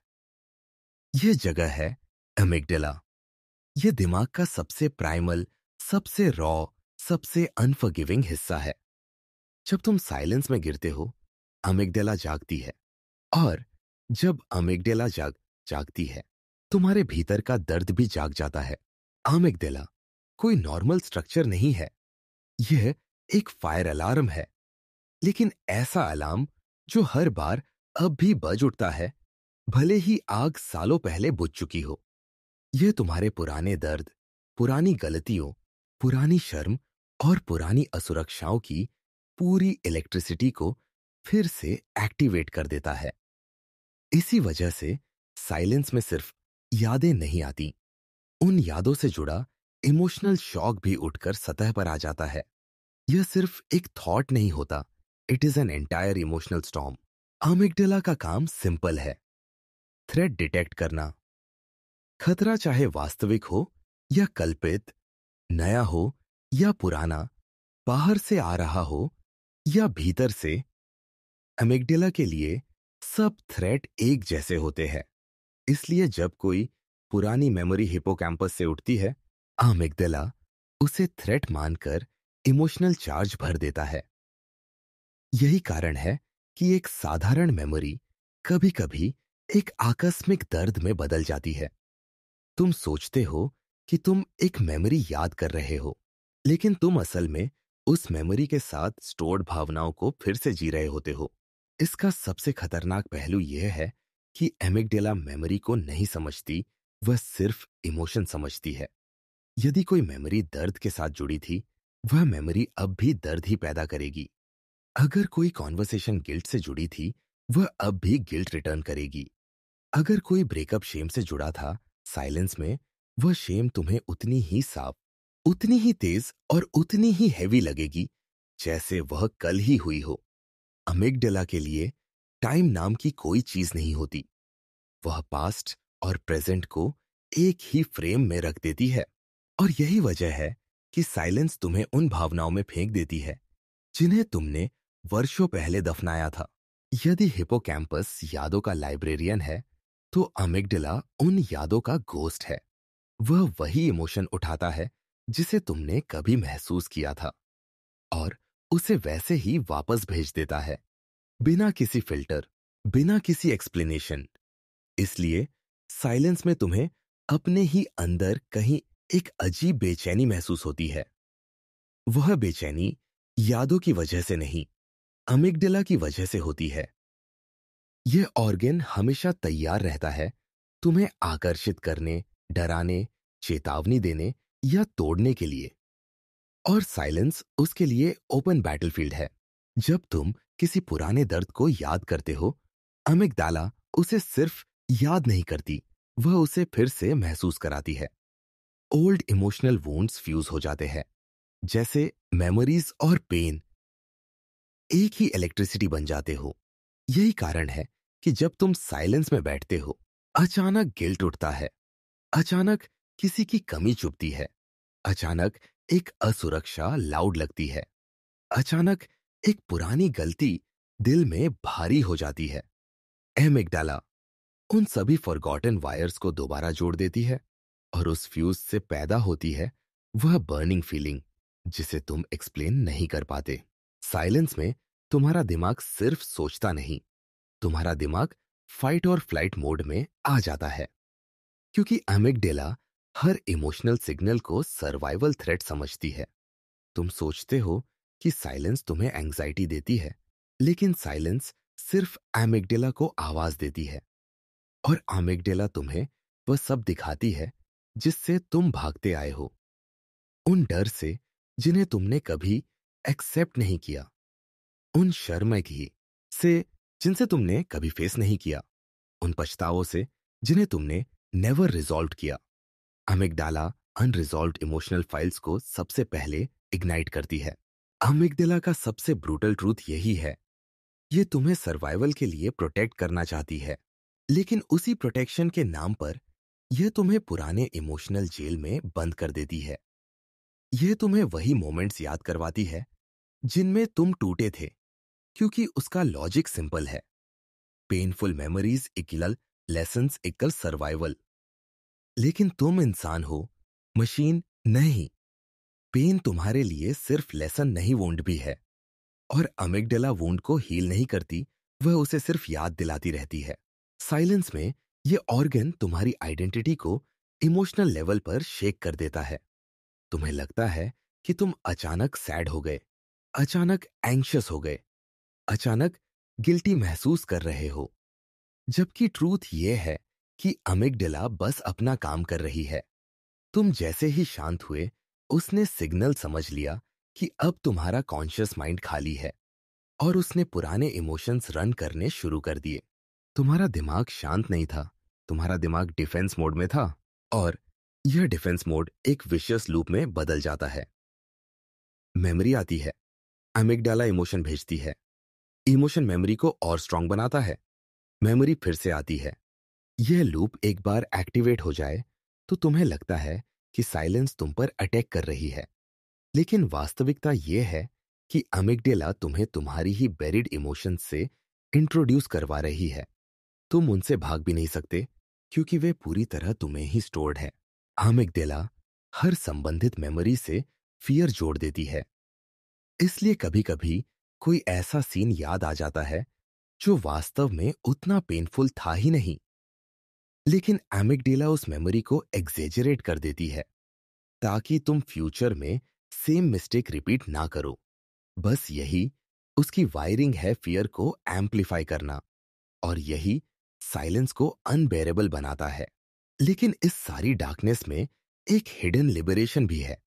यह जगह है अमिगडाला। ये दिमाग का सबसे प्राइमल, सबसे रॉ, सबसे अनफॉरगिविंग हिस्सा है। जब तुम साइलेंस में गिरते हो, अमिगडाला जागती है। और जब अमिगडाला जागती है, तुम्हारे भीतर का दर्द भी जाग जाता है। अमिगडाला कोई नॉर्मल स्ट्रक्चर नहीं है। यह एक फायर अलार्म है, लेकिन ऐसा अलार्म जो हर बार अब भी बज उठता है, भले ही आग सालों पहले बुझ चुकी हो। यह तुम्हारे पुराने दर्द, पुरानी गलतियों, पुरानी शर्म और पुरानी असुरक्षाओं की पूरी इलेक्ट्रिसिटी को फिर से एक्टिवेट कर देता है। इसी वजह से साइलेंस में सिर्फ यादें नहीं आती, उन यादों से जुड़ा इमोशनल शॉक भी उठकर सतह पर आ जाता है। यह सिर्फ एक थॉट नहीं होता, it is an entire emotional storm. Amygdala का काम सिंपल है, थ्रेट डिटेक्ट करना। खतरा चाहे वास्तविक हो या कल्पित, नया हो या पुराना, बाहर से आ रहा हो या भीतर से, अमिगडाला के लिए सब थ्रेट एक जैसे होते हैं। इसलिए जब कोई पुरानी मेमोरी हिपोकैम्पस से उठती है, अमिगडाला उसे थ्रेट मानकर इमोशनल चार्ज भर देता है। यही कारण है कि एक साधारण मेमोरी कभी-कभी एक आकस्मिक दर्द में बदल जाती है। तुम सोचते हो कि तुम एक मेमोरी याद कर रहे हो, लेकिन तुम असल में उस मेमोरी के साथ स्टोर्ड भावनाओं को फिर से जी रहे होते हो। इसका सबसे खतरनाक पहलू यह है कि एमिगडाला मेमोरी को नहीं समझती, वह सिर्फ इमोशन समझती है। यदि कोई मेमोरी दर्द के साथ जुड़ी थी, वह मेमोरी अब भी दर्द ही पैदा करेगी। अगर कोई कॉन्वर्सेशन गिल्ट से जुड़ी थी, वह अब भी गिल्ट रिटर्न करेगी। अगर कोई ब्रेकअप शेम से जुड़ा था, साइलेंस में वह शेम तुम्हें उतनी ही साफ, उतनी ही तेज और उतनी ही हैवी लगेगी जैसे वह कल ही हुई हो। अमिगडाला के लिए टाइम नाम की कोई चीज नहीं होती। वह पास्ट और प्रेजेंट को एक ही फ्रेम में रख देती है। और यही वजह है कि साइलेंस तुम्हें उन भावनाओं में फेंक देती है जिन्हें तुमने वर्षों पहले दफनाया था। यदि हिपोकैम्पस यादों का लाइब्रेरियन है, तो अमिगडाला उन यादों का घोस्ट है। वह वही इमोशन उठाता है जिसे तुमने कभी महसूस किया था, और उसे वैसे ही वापस भेज देता है, बिना किसी फिल्टर, बिना किसी एक्सप्लेनेशन। इसलिए साइलेंस में तुम्हें अपने ही अंदर कहीं एक अजीब बेचैनी महसूस होती है। वह बेचैनी यादों की वजह से नहीं, अमिगडाला की वजह से होती है। यह ऑर्गन हमेशा तैयार रहता है तुम्हें आकर्षित करने, डराने, चेतावनी देने या तोड़ने के लिए। और साइलेंस उसके लिए ओपन बैटलफील्ड है। जब तुम किसी पुराने दर्द को याद करते हो, अमिगडाला उसे सिर्फ याद नहीं करती, वह उसे फिर से महसूस कराती है। ओल्ड इमोशनल वुंड्स फ्यूज हो जाते हैं, जैसे मेमोरीज और पेन एक ही इलेक्ट्रिसिटी बन जाते हो। यही कारण है कि जब तुम साइलेंस में बैठते हो, अचानक गिल्ट उठता है, अचानक किसी की कमी चुभती है, अचानक एक असुरक्षा लाउड लगती है, अचानक एक पुरानी गलती दिल में भारी हो जाती है। एमिगडाला उन सभी फॉरगॉटन वायर्स को दोबारा जोड़ देती है, और उस फ्यूज से पैदा होती है वह बर्निंग फीलिंग जिसे तुम एक्सप्लेन नहीं कर पाते। साइलेंस में तुम्हारा दिमाग सिर्फ सोचता नहीं, तुम्हारा दिमाग फाइट और फ्लाइट मोड में आ जाता है, क्योंकि अमिगडाला हर इमोशनल सिग्नल को सर्वाइवल थ्रेट समझती है। तुम सोचते हो कि साइलेंस तुम्हें एंग्जाइटी देती है, लेकिन साइलेंस सिर्फ अमिगडाला को आवाज देती है। और अमिगडाला तुम्हें वह सब दिखाती है जिससे तुम भागते आए हो, उन डर से जिन्हें तुमने कभी एक्सेप्ट नहीं किया, उन शर्मिंदगी से जिनसे तुमने कभी फेस नहीं किया, उन पछतावों से जिन्हें तुमने नेवर रिजॉल्व किया। अमिगडाला अनरिजॉल्व्ड इमोशनल फाइल्स को सबसे पहले इग्नाइट करती है। अमिगडाला का सबसे ब्रूटल ट्रूथ यही है, ये तुम्हें सर्वाइवल के लिए प्रोटेक्ट करना चाहती है, लेकिन उसी प्रोटेक्शन के नाम पर यह तुम्हें पुराने इमोशनल जेल में बंद कर देती है। यह तुम्हें वही मोमेंट्स याद करवाती है जिनमें तुम टूटे थे, क्योंकि उसका लॉजिक सिंपल है, painful memories equal lessons equal survival. लेकिन तुम इंसान हो, मशीन नहीं। पेन तुम्हारे लिए सिर्फ लेसन नहीं, वुंड भी है। और अमिगडाला वुंड को हील नहीं करती, वह उसे सिर्फ याद दिलाती रहती है। साइलेंस में ये ऑर्गन तुम्हारी आइडेंटिटी को इमोशनल लेवल पर शेक कर देता है। तुम्हें लगता है कि तुम अचानक सैड हो गए, अचानक एंग्शियस हो गए, अचानक गिल्टी महसूस कर रहे हो। जबकि ट्रूथ ये है कि अमिगडाला बस अपना काम कर रही है। तुम जैसे ही शांत हुए, उसने सिग्नल समझ लिया कि अब तुम्हारा कॉन्शियस माइंड खाली है और उसने पुराने इमोशंस रन करने शुरू कर दिए। तुम्हारा दिमाग शांत नहीं था, तुम्हारा दिमाग डिफेंस मोड में था, और यह डिफेंस मोड एक विशियस लूप में बदल जाता है। मेमोरी आती है, अमिगडाला इमोशन भेजती है, इमोशन मेमोरी को और स्ट्रांग बनाता है, मेमोरी फिर से आती है। यह लूप एक बार एक्टिवेट हो जाए तो तुम्हें लगता है कि साइलेंस तुम पर अटैक कर रही है। लेकिन वास्तविकता यह है कि अमिगडाला तुम्हें तुम्हारी ही बेरिड इमोशंस से इंट्रोड्यूस करवा रही है। तुम उनसे भाग भी नहीं सकते क्योंकि वे पूरी तरह तुम्हें ही स्टोर्ड है। अमिगडाला हर संबंधित मेमोरी से फियर जोड़ देती है। इसलिए कभी कभी कोई ऐसा सीन याद आ जाता है जो वास्तव में उतना पेनफुल था ही नहीं, लेकिन एमिगडाला उस मेमोरी को एग्जेजरेट कर देती है ताकि तुम फ्यूचर में सेम मिस्टेक रिपीट ना करो। बस यही उसकी वायरिंग है, फियर को एम्पलीफाई करना, और यही साइलेंस को अनबेरेबल बनाता है। लेकिन इस सारी डार्कनेस में एक हिडन लिबरेशन भी है।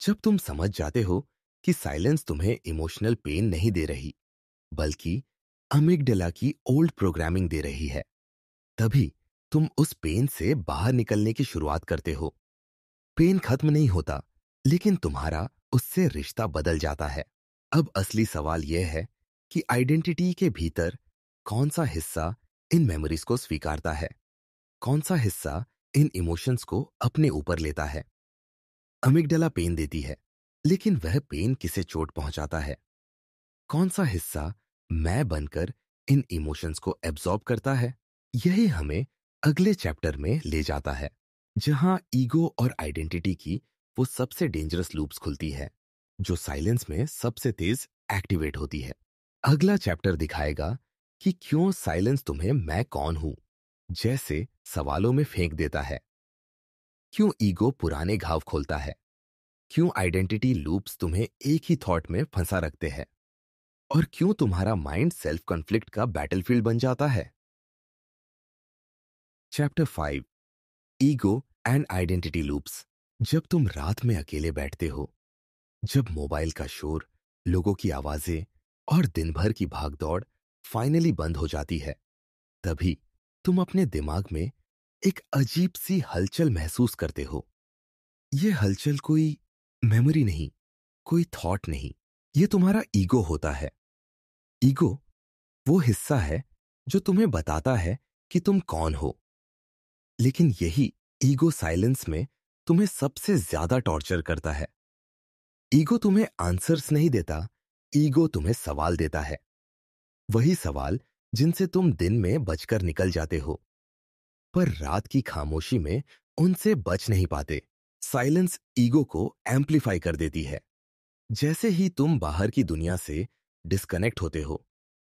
जब तुम समझ जाते हो कि साइलेंस तुम्हें इमोशनल पेन नहीं दे रही, बल्कि अमिगडाला की ओल्ड प्रोग्रामिंग दे रही है, तभी तुम उस पेन से बाहर निकलने की शुरुआत करते हो। पेन खत्म नहीं होता, लेकिन तुम्हारा उससे रिश्ता बदल जाता है। अब असली सवाल यह है कि आइडेंटिटी के भीतर कौन सा हिस्सा इन मेमोरीज को स्वीकारता है, कौन सा हिस्सा इन इमोशंस को अपने ऊपर लेता है। अमिगडाला पेन देती है, लेकिन वह पेन किसे चोट पहुंचाता है? कौन सा हिस्सा मैं बनकर इन इमोशंस को एब्जॉर्ब करता है? यही हमें अगले चैप्टर में ले जाता है, जहां ईगो और आइडेंटिटी की वो सबसे डेंजरस लूप्स खुलती है, जो साइलेंस में सबसे तेज एक्टिवेट होती है। अगला चैप्टर दिखाएगा कि क्यों साइलेंस तुम्हें मैं कौन हूं जैसे सवालों में फेंक देता है, क्यों ईगो पुराने घाव खोलता है, क्यों आइडेंटिटी लूप्स तुम्हें एक ही थॉट में फंसा रखते हैं, और क्यों तुम्हारा माइंड सेल्फ कॉन्फ्लिक्ट का बैटलफील्ड बन जाता है। Chapter 5, ego and identity loops. जब तुम रात में अकेले बैठते हो, जब मोबाइल का शोर, लोगों की आवाजें और दिन भर की भागदौड़ फाइनली बंद हो जाती है, तभी तुम अपने दिमाग में एक अजीब सी हलचल महसूस करते हो। यह हलचल कोई मेमोरी नहीं, कोई थॉट नहीं, यह तुम्हारा ईगो होता है। ईगो वो हिस्सा है जो तुम्हें बताता है कि तुम कौन हो। लेकिन यही ईगो साइलेंस में तुम्हें सबसे ज्यादा टॉर्चर करता है। ईगो तुम्हें आंसर्स नहीं देता, ईगो तुम्हें सवाल देता है। वही सवाल जिनसे तुम दिन में बचकर निकल जाते हो, पर रात की खामोशी में उनसे बच नहीं पाते। साइलेंस ईगो को एम्पलीफाई कर देती है। जैसे ही तुम बाहर की दुनिया से डिस्कनेक्ट होते हो,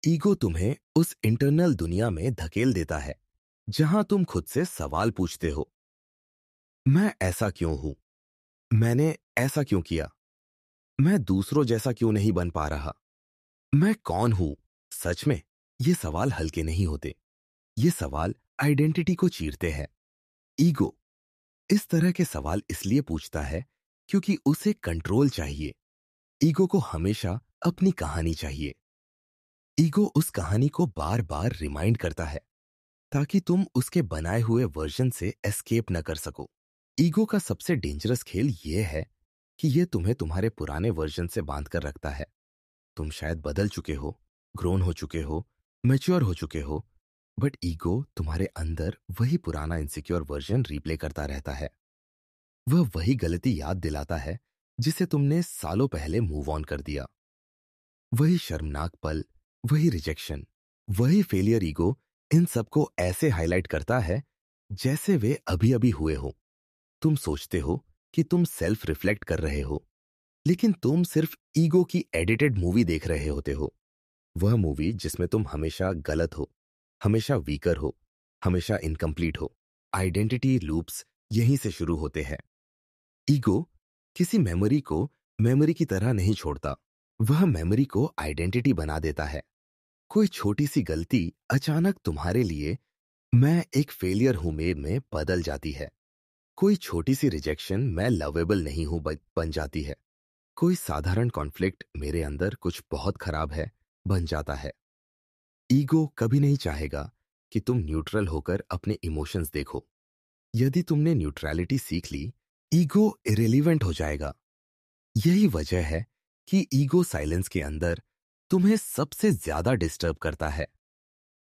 ईगो तुम्हें उस इंटरनल दुनिया में धकेल देता है जहां तुम खुद से सवाल पूछते हो, मैं ऐसा क्यों हूं? मैंने ऐसा क्यों किया? मैं दूसरों जैसा क्यों नहीं बन पा रहा? मैं कौन हूं? सच में ये सवाल हल्के नहीं होते। ये सवाल आइडेंटिटी को चीरते हैं। ईगो इस तरह के सवाल इसलिए पूछता है क्योंकि उसे कंट्रोल चाहिए। ईगो को हमेशा अपनी कहानी चाहिए। ईगो उस कहानी को बार बार रिमाइंड करता है ताकि तुम उसके बनाए हुए वर्जन से एस्केप न कर सको। ईगो का सबसे डेंजरस खेल यह है कि यह तुम्हें तुम्हारे पुराने वर्जन से बांध कर रखता है। तुम शायद बदल चुके हो, ग्रोन हो चुके हो, मैच्योर हो चुके हो, बट ईगो तुम्हारे अंदर वही पुराना इनसिक्योर वर्जन रिप्ले करता रहता है। वह वही गलती याद दिलाता है जिसे तुमने सालों पहले मूव ऑन कर दिया। वही शर्मनाक पल, वही रिजेक्शन, वही फेलियर। ईगो इन सबको ऐसे हाईलाइट करता है जैसे वे अभी अभी हुए हो। तुम सोचते हो कि तुम सेल्फ रिफ्लेक्ट कर रहे हो, लेकिन तुम सिर्फ ईगो की एडिटेड मूवी देख रहे होते हो। वह मूवी जिसमें तुम हमेशा गलत हो, हमेशा वीकर हो, हमेशा इनकम्प्लीट हो। आइडेंटिटी लूप्स यहीं से शुरू होते हैं। ईगो किसी मेमोरी को मेमोरी की तरह नहीं छोड़ता, वह मेमोरी को आइडेंटिटी बना देता है। कोई छोटी सी गलती अचानक तुम्हारे लिए मैं एक फेलियर हूं में बदल जाती है। कोई छोटी सी रिजेक्शन मैं लवेबल नहीं हूं बन जाती है। कोई साधारण कॉन्फ्लिक्ट मेरे अंदर कुछ बहुत खराब है बन जाता है। ईगो कभी नहीं चाहेगा कि तुम न्यूट्रल होकर अपने इमोशंस देखो। यदि तुमने न्यूट्रलिटी सीख ली, ईगो इरेलीवेंट हो जाएगा। यही वजह है कि ईगो साइलेंस के अंदर तुम्हें सबसे ज्यादा डिस्टर्ब करता है।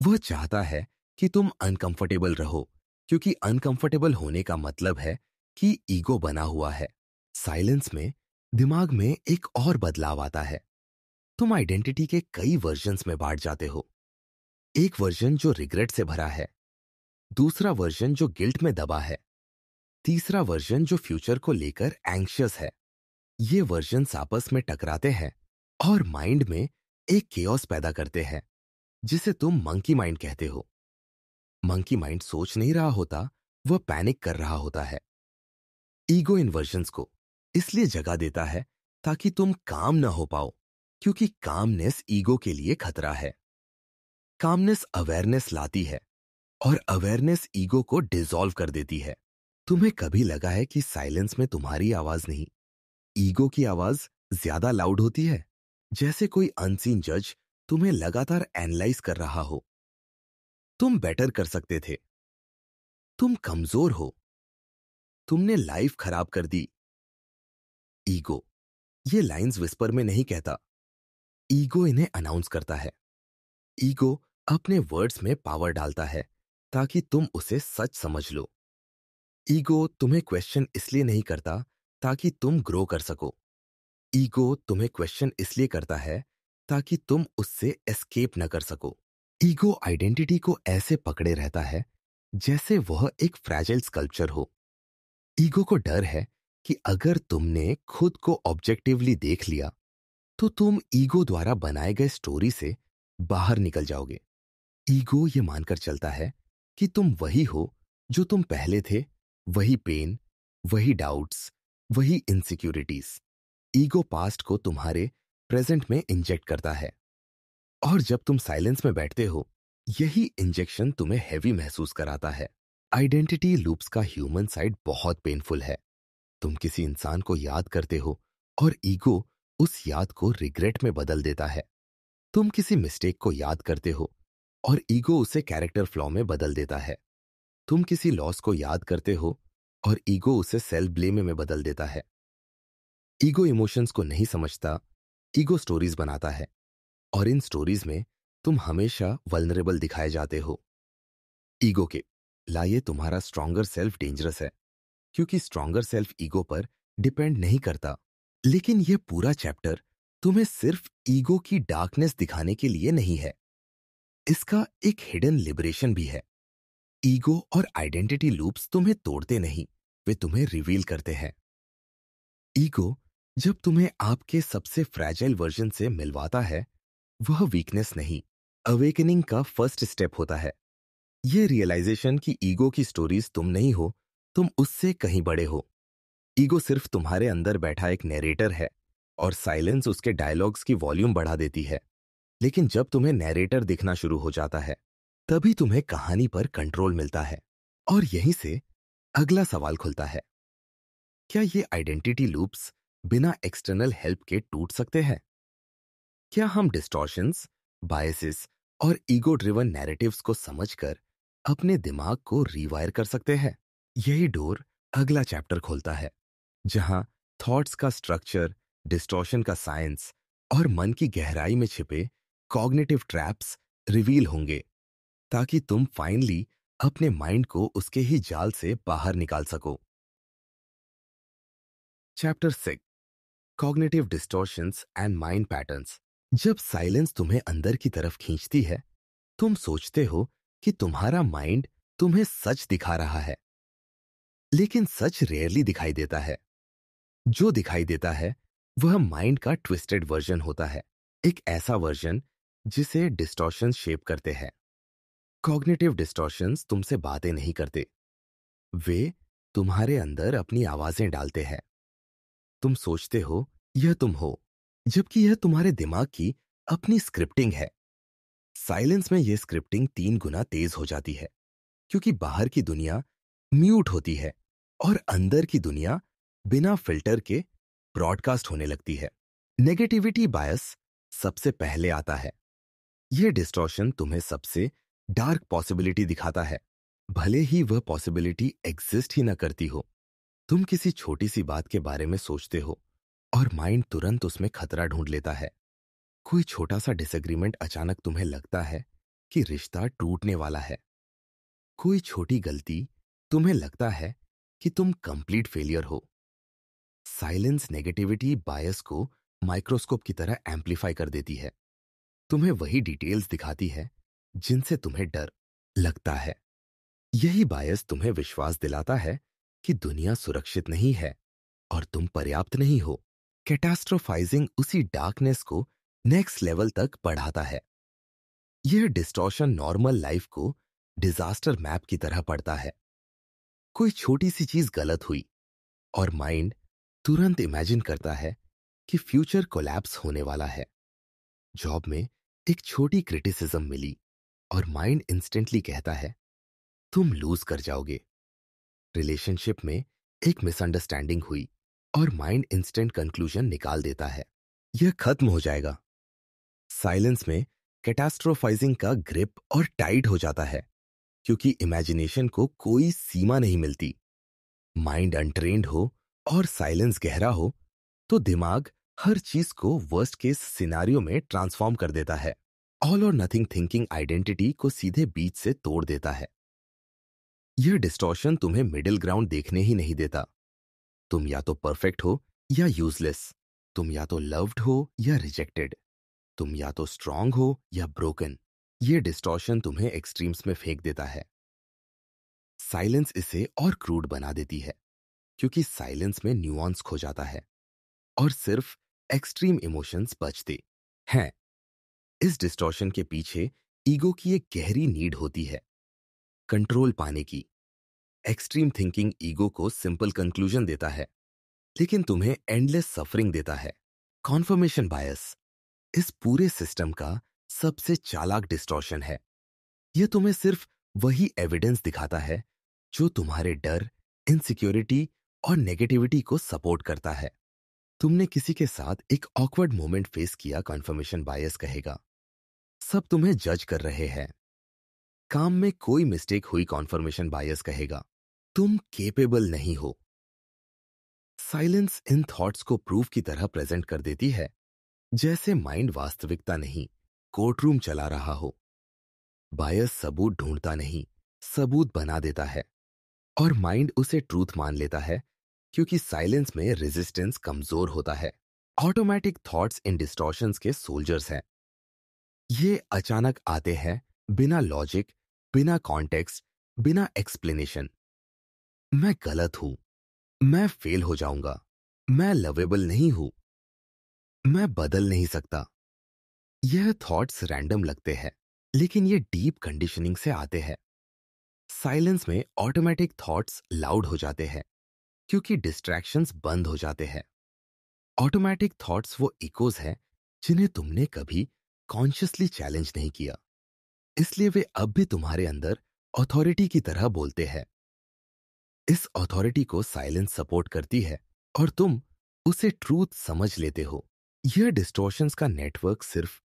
वह चाहता है कि तुम अनकंफर्टेबल रहो, क्योंकि अनकंफर्टेबल होने का मतलब है कि ईगो बना हुआ है। साइलेंस में दिमाग में एक और बदलाव आता है। तुम आइडेंटिटी के कई वर्जन्स में बांट जाते हो। एक वर्जन जो रिग्रेट से भरा है, दूसरा वर्जन जो गिल्ट में दबा है, तीसरा वर्जन जो फ्यूचर को लेकर एंग्शियस है। ये वर्जन्स आपस में टकराते हैं और माइंड में एक केओस पैदा करते हैं, जिसे तुम मंकी माइंड कहते हो। मंकी माइंड सोच नहीं रहा होता, वह पैनिक कर रहा होता है। ईगो इन वर्जन्स को इसलिए जगह देता है ताकि तुम काम न हो पाओ, क्योंकि कामनेस ईगो के लिए खतरा है। कामनेस अवेयरनेस लाती है और अवेयरनेस ईगो को डिसॉल्व कर देती है। तुम्हें कभी लगा है कि साइलेंस में तुम्हारी आवाज नहीं, ईगो की आवाज ज्यादा लाउड होती है? जैसे कोई अनसीन जज तुम्हें लगातार एनालाइज कर रहा हो। तुम बेटर कर सकते थे, तुम कमजोर हो, तुमने लाइफ खराब कर दी। ईगो ये लाइंस विस्पर में नहीं कहता, ईगो इन्हें अनाउंस करता है। ईगो अपने वर्ड्स में पावर डालता है ताकि तुम उसे सच समझ लो। ईगो तुम्हें क्वेश्चन इसलिए नहीं करता ताकि तुम ग्रो कर सको। ईगो तुम्हें क्वेश्चन इसलिए करता है ताकि तुम उससे एस्केप न कर सको। ईगो आइडेंटिटी को ऐसे पकड़े रहता है जैसे वह एक फ्रैजाइल स्कल्पचर हो। ईगो को डर है कि अगर तुमने खुद को ऑब्जेक्टिवली देख लिया तो तुम ईगो द्वारा बनाए गए स्टोरी से बाहर निकल जाओगे। ईगो ये मानकर चलता है कि तुम वही हो जो तुम पहले थे, वही पेन, वही डाउट्स, वही इनसिक्योरिटीज। ईगो पास्ट को तुम्हारे प्रेजेंट में इंजेक्ट करता है, और जब तुम साइलेंस में बैठते हो, यही इंजेक्शन तुम्हें हैवी महसूस कराता है। आइडेंटिटी लूप्स का ह्यूमन साइड बहुत पेनफुल है। तुम किसी इंसान को याद करते हो और ईगो उस याद को रिग्रेट में बदल देता है। तुम किसी मिस्टेक को याद करते हो और ईगो उसे कैरेक्टर फ्लॉ में बदल देता है। तुम किसी लॉस को याद करते हो और ईगो उसे सेल्फ ब्लेम में बदल देता है। ईगो इमोशंस को नहीं समझता, ईगो स्टोरीज बनाता है, और इन स्टोरीज में तुम हमेशा वल्नरेबल दिखाए जाते हो। ईगो के लाए तुम्हारा स्ट्रॉन्गर सेल्फ डेंजरस है, क्योंकि स्ट्रॉन्गर सेल्फ ईगो पर डिपेंड नहीं करता। लेकिन यह पूरा चैप्टर तुम्हें सिर्फ ईगो की डार्कनेस दिखाने के लिए नहीं है, इसका एक हिडन लिबरेशन भी है। ईगो और आइडेंटिटी लूप्स तुम्हें तोड़ते नहीं, वे तुम्हें रिवील करते हैं। ईगो जब तुम्हें आपके सबसे फ्रैजाइल वर्जन से मिलवाता है, वह वीकनेस नहीं, अवेकनिंग का फर्स्ट स्टेप होता है। यह रियलाइजेशन कि ईगो की स्टोरीज तुम नहीं हो, तुम उससे कहीं बड़े हो। ईगो सिर्फ तुम्हारे अंदर बैठा एक नैरेटर है, और साइलेंस उसके डायलॉग्स की वॉल्यूम बढ़ा देती है। लेकिन जब तुम्हें नैरेटर दिखना शुरू हो जाता है, तभी तुम्हें कहानी पर कंट्रोल मिलता है। और यहीं से अगला सवाल खुलता है, क्या ये आइडेंटिटी लूप्स बिना एक्सटर्नल हेल्प के टूट सकते हैं? क्या हम डिस्टॉर्शंस, बायसेस और ईगो ड्रिवन नैरेटिव्स को समझकर अपने दिमाग को रीवायर कर सकते हैं? यही डोर अगला चैप्टर खोलता है, जहां थॉट्स का स्ट्रक्चर, डिस्टॉर्शन का साइंस और मन की गहराई में छिपे कॉग्निटिव ट्रैप्स रिवील होंगे, ताकि तुम फाइनली अपने माइंड को उसके ही जाल से बाहर निकाल सको। Chapter 6, cognitive distortions and mind patterns. जब साइलेंस तुम्हें अंदर की तरफ खींचती है, तुम सोचते हो कि तुम्हारा माइंड तुम्हें सच दिखा रहा है, लेकिन सच रेयरली दिखाई देता है। जो दिखाई देता है वह माइंड का ट्विस्टेड वर्जन होता है, एक ऐसा वर्जन जिसे डिस्टॉर्शन शेप करते हैं। कॉग्निटिव डिस्टॉर्शंस तुमसे बातें नहीं करते, वे तुम्हारे अंदर अपनी आवाजें डालते हैं। तुम सोचते हो यह तुम हो, जबकि यह तुम्हारे दिमाग की अपनी स्क्रिप्टिंग है। साइलेंस में यह स्क्रिप्टिंग 3 गुना तेज हो जाती है, क्योंकि बाहर की दुनिया म्यूट होती है और अंदर की दुनिया बिना फिल्टर के ब्रॉडकास्ट होने लगती है। नेगेटिविटी बायस सबसे पहले आता है। यह डिस्टॉर्शन तुम्हें सबसे डार्क पॉसिबिलिटी दिखाता है, भले ही वह पॉसिबिलिटी एग्जिस्ट ही ना करती हो। तुम किसी छोटी सी बात के बारे में सोचते हो और माइंड तुरंत उसमें खतरा ढूंढ लेता है। कोई छोटा सा डिसएग्रीमेंट अचानक तुम्हें लगता है कि रिश्ता टूटने वाला है। कोई छोटी गलती तुम्हें लगता है कि तुम कंप्लीट फेलियर हो। साइलेंस नेगेटिविटी बायस को माइक्रोस्कोप की तरह एम्पलीफाई कर देती है। तुम्हें वही डिटेल्स दिखाती है जिनसे तुम्हें डर लगता है। यही बायस तुम्हें विश्वास दिलाता है कि दुनिया सुरक्षित नहीं है और तुम पर्याप्त नहीं हो। कैटास्ट्रोफाइजिंग उसी डार्कनेस को नेक्स्ट लेवल तक बढ़ाता है। यह डिस्टॉर्शन नॉर्मल लाइफ को डिजास्टर मैप की तरह पड़ता है। कोई छोटी सी चीज गलत हुई और माइंड तुरंत इमेजिन करता है कि फ्यूचर कोलैप्स होने वाला है। जॉब में एक छोटी क्रिटिसिज्म मिली और माइंड इंस्टेंटली कहता है तुम लूज कर जाओगे। रिलेशनशिप में एक मिसअंडरस्टैंडिंग हुई और माइंड इंस्टेंट कंक्लूजन निकाल देता है, यह खत्म हो जाएगा। साइलेंस में कैटास्ट्रोफाइजिंग का ग्रिप और टाइट हो जाता है, क्योंकि इमेजिनेशन को कोई सीमा नहीं मिलती। माइंड अनट्रेन्ड हो और साइलेंस गहरा हो तो दिमाग हर चीज को वर्स्ट केस सिनारियो में ट्रांसफॉर्म कर देता है। ऑल और नथिंग थिंकिंग आइडेंटिटी को सीधे बीच से तोड़ देता है। यह डिस्टॉर्शन तुम्हें मिडिल ग्राउंड देखने ही नहीं देता। तुम या तो परफेक्ट हो या यूजलेस, तुम या तो लव्ड हो या रिजेक्टेड, तुम या तो स्ट्रांग हो या ब्रोकन। यह डिस्टॉर्शन तुम्हें एक्सट्रीम्स में फेंक देता है। साइलेंस इसे और क्रूड बना देती है, क्योंकि साइलेंस में न्यूआंस खो जाता है और सिर्फ एक्सट्रीम इमोशंस बचते हैं। इस डिस्टॉर्शन के पीछे ईगो की एक गहरी नीड होती है, कंट्रोल पाने की। एक्सट्रीम थिंकिंग ईगो को सिंपल कंक्लूजन देता है, लेकिन तुम्हें एंडलेस सफरिंग देता है। कॉन्फर्मेशन बायस इस पूरे सिस्टम का सबसे चालाक डिस्टॉर्शन है। यह तुम्हें सिर्फ वही एविडेंस दिखाता है जो तुम्हारे डर, इनसिक्योरिटी और नेगेटिविटी को सपोर्ट करता है। तुमने किसी के साथ एक ऑकवर्ड मोमेंट फेस किया, कन्फर्मेशन बायस कहेगा सब तुम्हें जज कर रहे हैं। काम में कोई मिस्टेक हुई, कॉन्फर्मेशन बायस कहेगा तुम केपेबल नहीं हो। साइलेंस इन थॉट्स को प्रूफ की तरह प्रेजेंट कर देती है, जैसे माइंड वास्तविकता नहीं कोर्टरूम चला रहा हो। बायस सबूत ढूंढता नहीं, सबूत बना देता है और माइंड उसे ट्रूथ मान लेता है, क्योंकि साइलेंस में रेजिस्टेंस कमजोर होता है। ऑटोमेटिक थॉट्स इन डिस्टॉर्शंस के सोल्जर्स हैं। ये अचानक आते हैं, बिना लॉजिक, बिना कॉन्टेक्स्ट, बिना एक्सप्लेनेशन। मैं गलत हूं, मैं फेल हो जाऊंगा, मैं लवेबल नहीं हूं, मैं बदल नहीं सकता। यह थॉट्स रैंडम लगते हैं, लेकिन ये डीप कंडीशनिंग से आते हैं। साइलेंस में ऑटोमेटिक थॉट्स लाउड हो जाते हैं, क्योंकि डिस्ट्रैक्शंस बंद हो जाते हैं। ऑटोमेटिक थॉट्स वो इकोज हैं जिन्हें तुमने कभी कॉन्शियसली चैलेंज नहीं किया, इसलिए वे अब भी तुम्हारे अंदर अथॉरिटी की तरह बोलते हैं। इस अथॉरिटी को साइलेंस सपोर्ट करती है और तुम उसे ट्रूथ समझ लेते हो। यह डिस्टॉर्शंस का नेटवर्क सिर्फ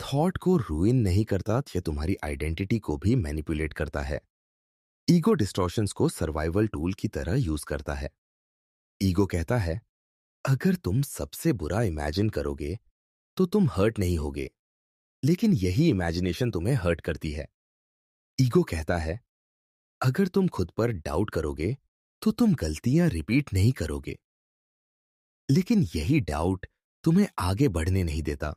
थॉट को रूइन नहीं करता, यह तुम्हारी आइडेंटिटी को भी मैनिपुलेट करता है। ईगो डिस्टॉर्शंस को सर्वाइवल टूल की तरह यूज करता है। ईगो कहता है अगर तुम सबसे बुरा इमेजिन करोगे तो तुम हर्ट नहीं होगे, लेकिन यही इमेजिनेशन तुम्हें हर्ट करती है। ईगो कहता है अगर तुम खुद पर डाउट करोगे तो तुम गलतियां रिपीट नहीं करोगे, लेकिन यही डाउट तुम्हें आगे बढ़ने नहीं देता।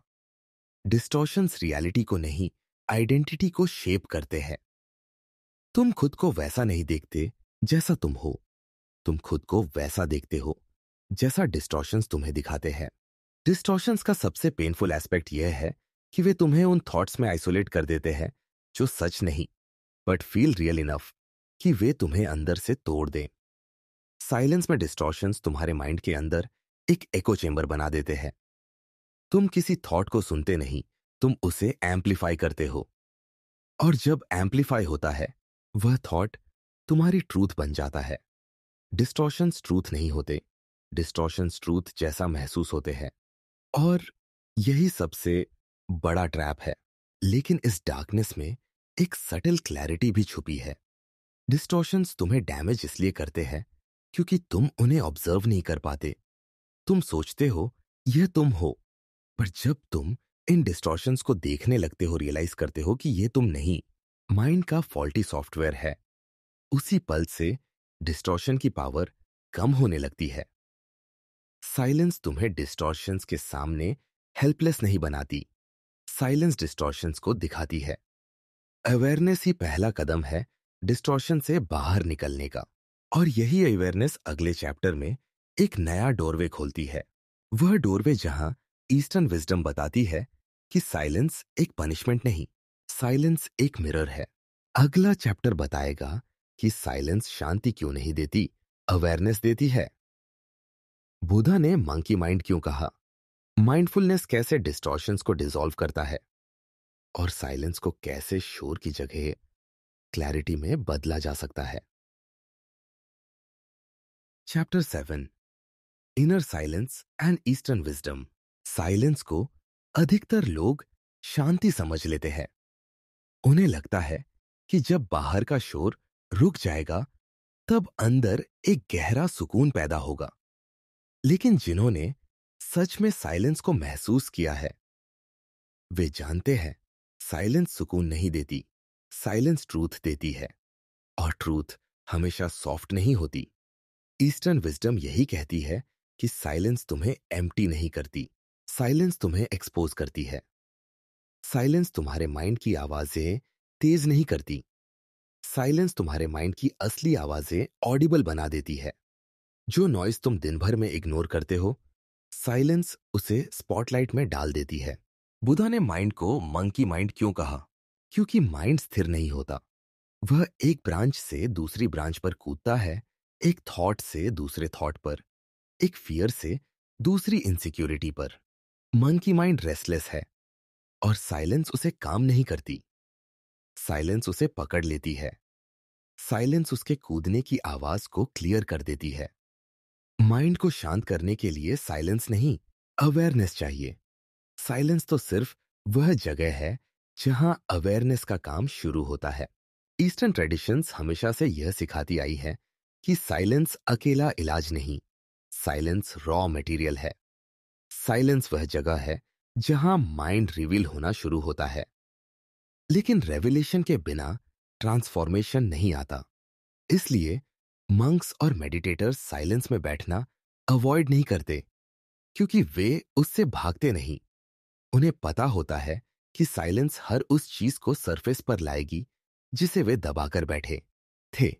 डिस्टॉर्शंस रियलिटी को नहीं, आइडेंटिटी को शेप करते हैं। तुम खुद को वैसा नहीं देखते जैसा तुम हो, तुम खुद को वैसा देखते हो जैसा डिस्टॉर्शंस तुम्हें दिखाते हैं। डिस्टॉर्शंस का सबसे पेनफुल एस्पेक्ट यह है कि वे तुम्हें उन थॉट्स में आइसोलेट कर देते हैं जो सच नहीं, बट फील रियल इनफ कि वे तुम्हें अंदर से तोड़ दें। साइलेंस में डिस्टॉर्शंस तुम्हारे माइंड के अंदर एक एको चेंबर बना देते हैं। तुम किसी थॉट को सुनते नहीं, तुम उसे एम्पलीफाई करते हो, और जब एम्पलीफाई होता है वह थॉट तुम्हारी ट्रूथ बन जाता है। डिस्टॉर्शंस ट्रूथ नहीं होते, डिस्टॉर्शंस ट्रूथ जैसा महसूस होते हैं, और यही सबसे बड़ा ट्रैप है। लेकिन इस डार्कनेस में एक सटल क्लैरिटी भी छुपी है। डिस्टॉर्शंस तुम्हें डैमेज इसलिए करते हैं क्योंकि तुम उन्हें ऑब्जर्व नहीं कर पाते। तुम सोचते हो यह तुम हो, पर जब तुम इन डिस्टॉर्शंस को देखने लगते हो रियलाइज करते हो कि यह तुम नहीं, माइंड का फॉल्टी सॉफ्टवेयर है। उसी पल से डिस्टॉर्शन की पावर कम होने लगती है। साइलेंस तुम्हें डिस्टॉर्शंस के सामने हेल्पलेस नहीं बनाती, साइलेंस डिस्टॉर्शंस को दिखाती है। अवेयरनेस ही पहला कदम है डिस्टॉर्शन से बाहर निकलने का, और यही अवेयरनेस अगले चैप्टर में एक नया डोरवे खोलती है। वह डोरवे जहां ईस्टर्न विजडम बताती है कि साइलेंस एक पनिशमेंट नहीं, साइलेंस एक मिरर है। अगला चैप्टर बताएगा कि साइलेंस शांति क्यों नहीं देती, अवेयरनेस देती है। बुधा ने मंकी माइंड क्यों कहा, माइंडफुलनेस कैसे डिस्टॉर्शंस को डिसॉल्व करता है, और साइलेंस को कैसे शोर की जगह क्लैरिटी में बदला जा सकता है। Chapter 7, inner silence and eastern wisdom. Silence को अधिकतर लोग शांति समझ लेते हैं। उन्हें लगता है कि जब बाहर का शोर रुक जाएगा तब अंदर एक गहरा सुकून पैदा होगा। लेकिन जिन्होंने सच में साइलेंस को महसूस किया है वे जानते हैं साइलेंस सुकून नहीं देती, साइलेंस ट्रूथ देती है, और ट्रूथ हमेशा सॉफ्ट नहीं होती। ईस्टर्न विजडम यही कहती है कि साइलेंस तुम्हें एम्प्टी नहीं करती, साइलेंस तुम्हें एक्सपोज करती है। साइलेंस तुम्हारे माइंड की आवाजें तेज नहीं करती, साइलेंस तुम्हारे माइंड की असली आवाजें ऑडिबल बना देती है। जो नॉइज तुम दिन भर में इग्नोर करते हो, साइलेंस उसे स्पॉटलाइट में डाल देती है। बुधा ने माइंड को मंकी माइंड क्यों कहा, क्योंकि माइंड स्थिर नहीं होता। वह एक ब्रांच से दूसरी ब्रांच पर कूदता है, एक थॉट से दूसरे थॉट पर, एक फियर से दूसरी इनसिक्योरिटी पर। मंकी माइंड रेस्टलेस है, और साइलेंस उसे काम नहीं करती। साइलेंस उसे पकड़ लेती है, साइलेंस उसके कूदने की आवाज को क्लियर कर देती है। माइंड को शांत करने के लिए साइलेंस नहीं, अवेयरनेस चाहिए। साइलेंस तो सिर्फ वह जगह है जहां अवेयरनेस का काम शुरू होता है। ईस्टर्न ट्रेडिशंस हमेशा से यह सिखाती आई है कि साइलेंस अकेला इलाज नहीं, साइलेंस रॉ मटेरियल है। साइलेंस वह जगह है जहां माइंड रिवील होना शुरू होता है। लेकिन रेवलेशन के बिना ट्रांसफॉर्मेशन नहीं आता। इसलिए मंक्स और मेडिटेटर्स साइलेंस में बैठना अवॉइड नहीं करते, क्योंकि वे उससे भागते नहीं। उन्हें पता होता है कि साइलेंस हर उस चीज को सरफेस पर लाएगी जिसे वे दबाकर बैठे थे,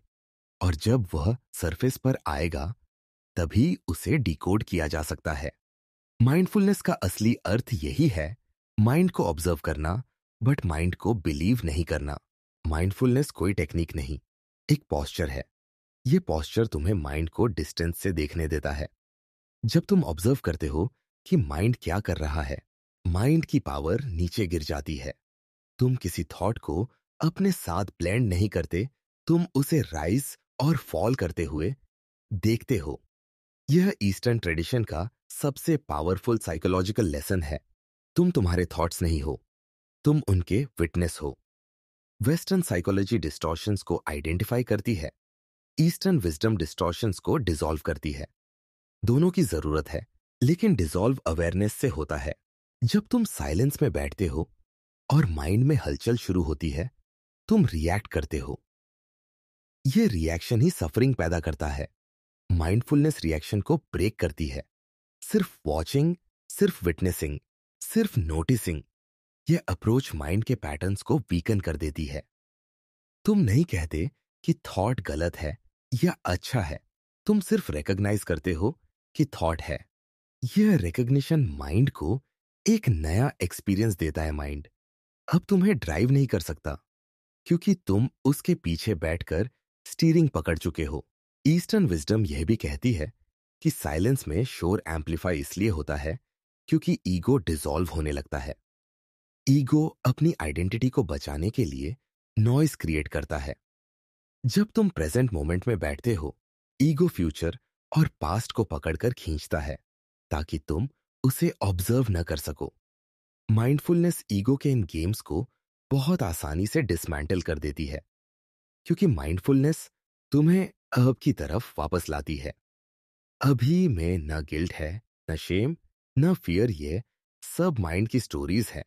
और जब वह सरफेस पर आएगा तभी उसे डिकोड किया जा सकता है। माइंडफुलनेस का असली अर्थ यही है, माइंड को ऑब्जर्व करना बट माइंड को बिलीव नहीं करना। माइंडफुलनेस कोई टेक्निक नहीं, एक पॉस्चर है। यह पॉस्चर तुम्हें माइंड को डिस्टेंस से देखने देता है। जब तुम ऑब्जर्व करते हो कि माइंड क्या कर रहा है, माइंड की पावर नीचे गिर जाती है। तुम किसी थॉट को अपने साथ ब्लेंड नहीं करते, तुम उसे राइज और फॉल करते हुए देखते हो। यह ईस्टर्न ट्रेडिशन का सबसे पावरफुल साइकोलॉजिकल लेसन है। तुम तुम्हारे थॉट्स नहीं हो, तुम उनके विटनेस हो। वेस्टर्न साइकोलॉजी डिस्टॉर्शंस को आइडेंटिफाई करती है, ईस्टर्न विजडम डिस्टॉर्शंस को डिसॉल्व करती है। दोनों की जरूरत है, लेकिन डिसॉल्व अवेयरनेस से होता है। जब तुम साइलेंस में बैठते हो और माइंड में हलचल शुरू होती है, तुम रिएक्ट करते हो। यह रिएक्शन ही सफरिंग पैदा करता है। माइंडफुलनेस रिएक्शन को ब्रेक करती है। सिर्फ वॉचिंग, सिर्फ विटनेसिंग, सिर्फ नोटिसिंग, यह अप्रोच माइंड के पैटर्न्स को वीकन कर देती है। तुम नहीं कहते कि थॉट गलत है या अच्छा है, तुम सिर्फ रिकॉग्नाइज करते हो कि थॉट है। यह रिकग्निशन माइंड को एक नया एक्सपीरियंस देता है। माइंड अब तुम्हें ड्राइव नहीं कर सकता क्योंकि तुम उसके पीछे बैठकर स्टीयरिंग पकड़ चुके हो। ईस्टर्न विजडम यह भी कहती है कि साइलेंस में शोर एम्पलीफाई इसलिए होता है क्योंकि ईगो डिसॉल्व होने लगता है। ईगो अपनी आइडेंटिटी को बचाने के लिए नॉइज क्रिएट करता है। जब तुम प्रेजेंट मोमेंट में बैठते हो, ईगो फ्यूचर और पास्ट को पकड़कर खींचता है ताकि तुम उसे ऑब्जर्व न कर सको। माइंडफुलनेस ईगो के इन गेम्स को बहुत आसानी से डिसमेंटल कर देती है क्योंकि माइंडफुलनेस तुम्हें अब की तरफ वापस लाती है। अभी में न गिल्ट है, न शेम, न फियर। ये सब माइंड की स्टोरीज है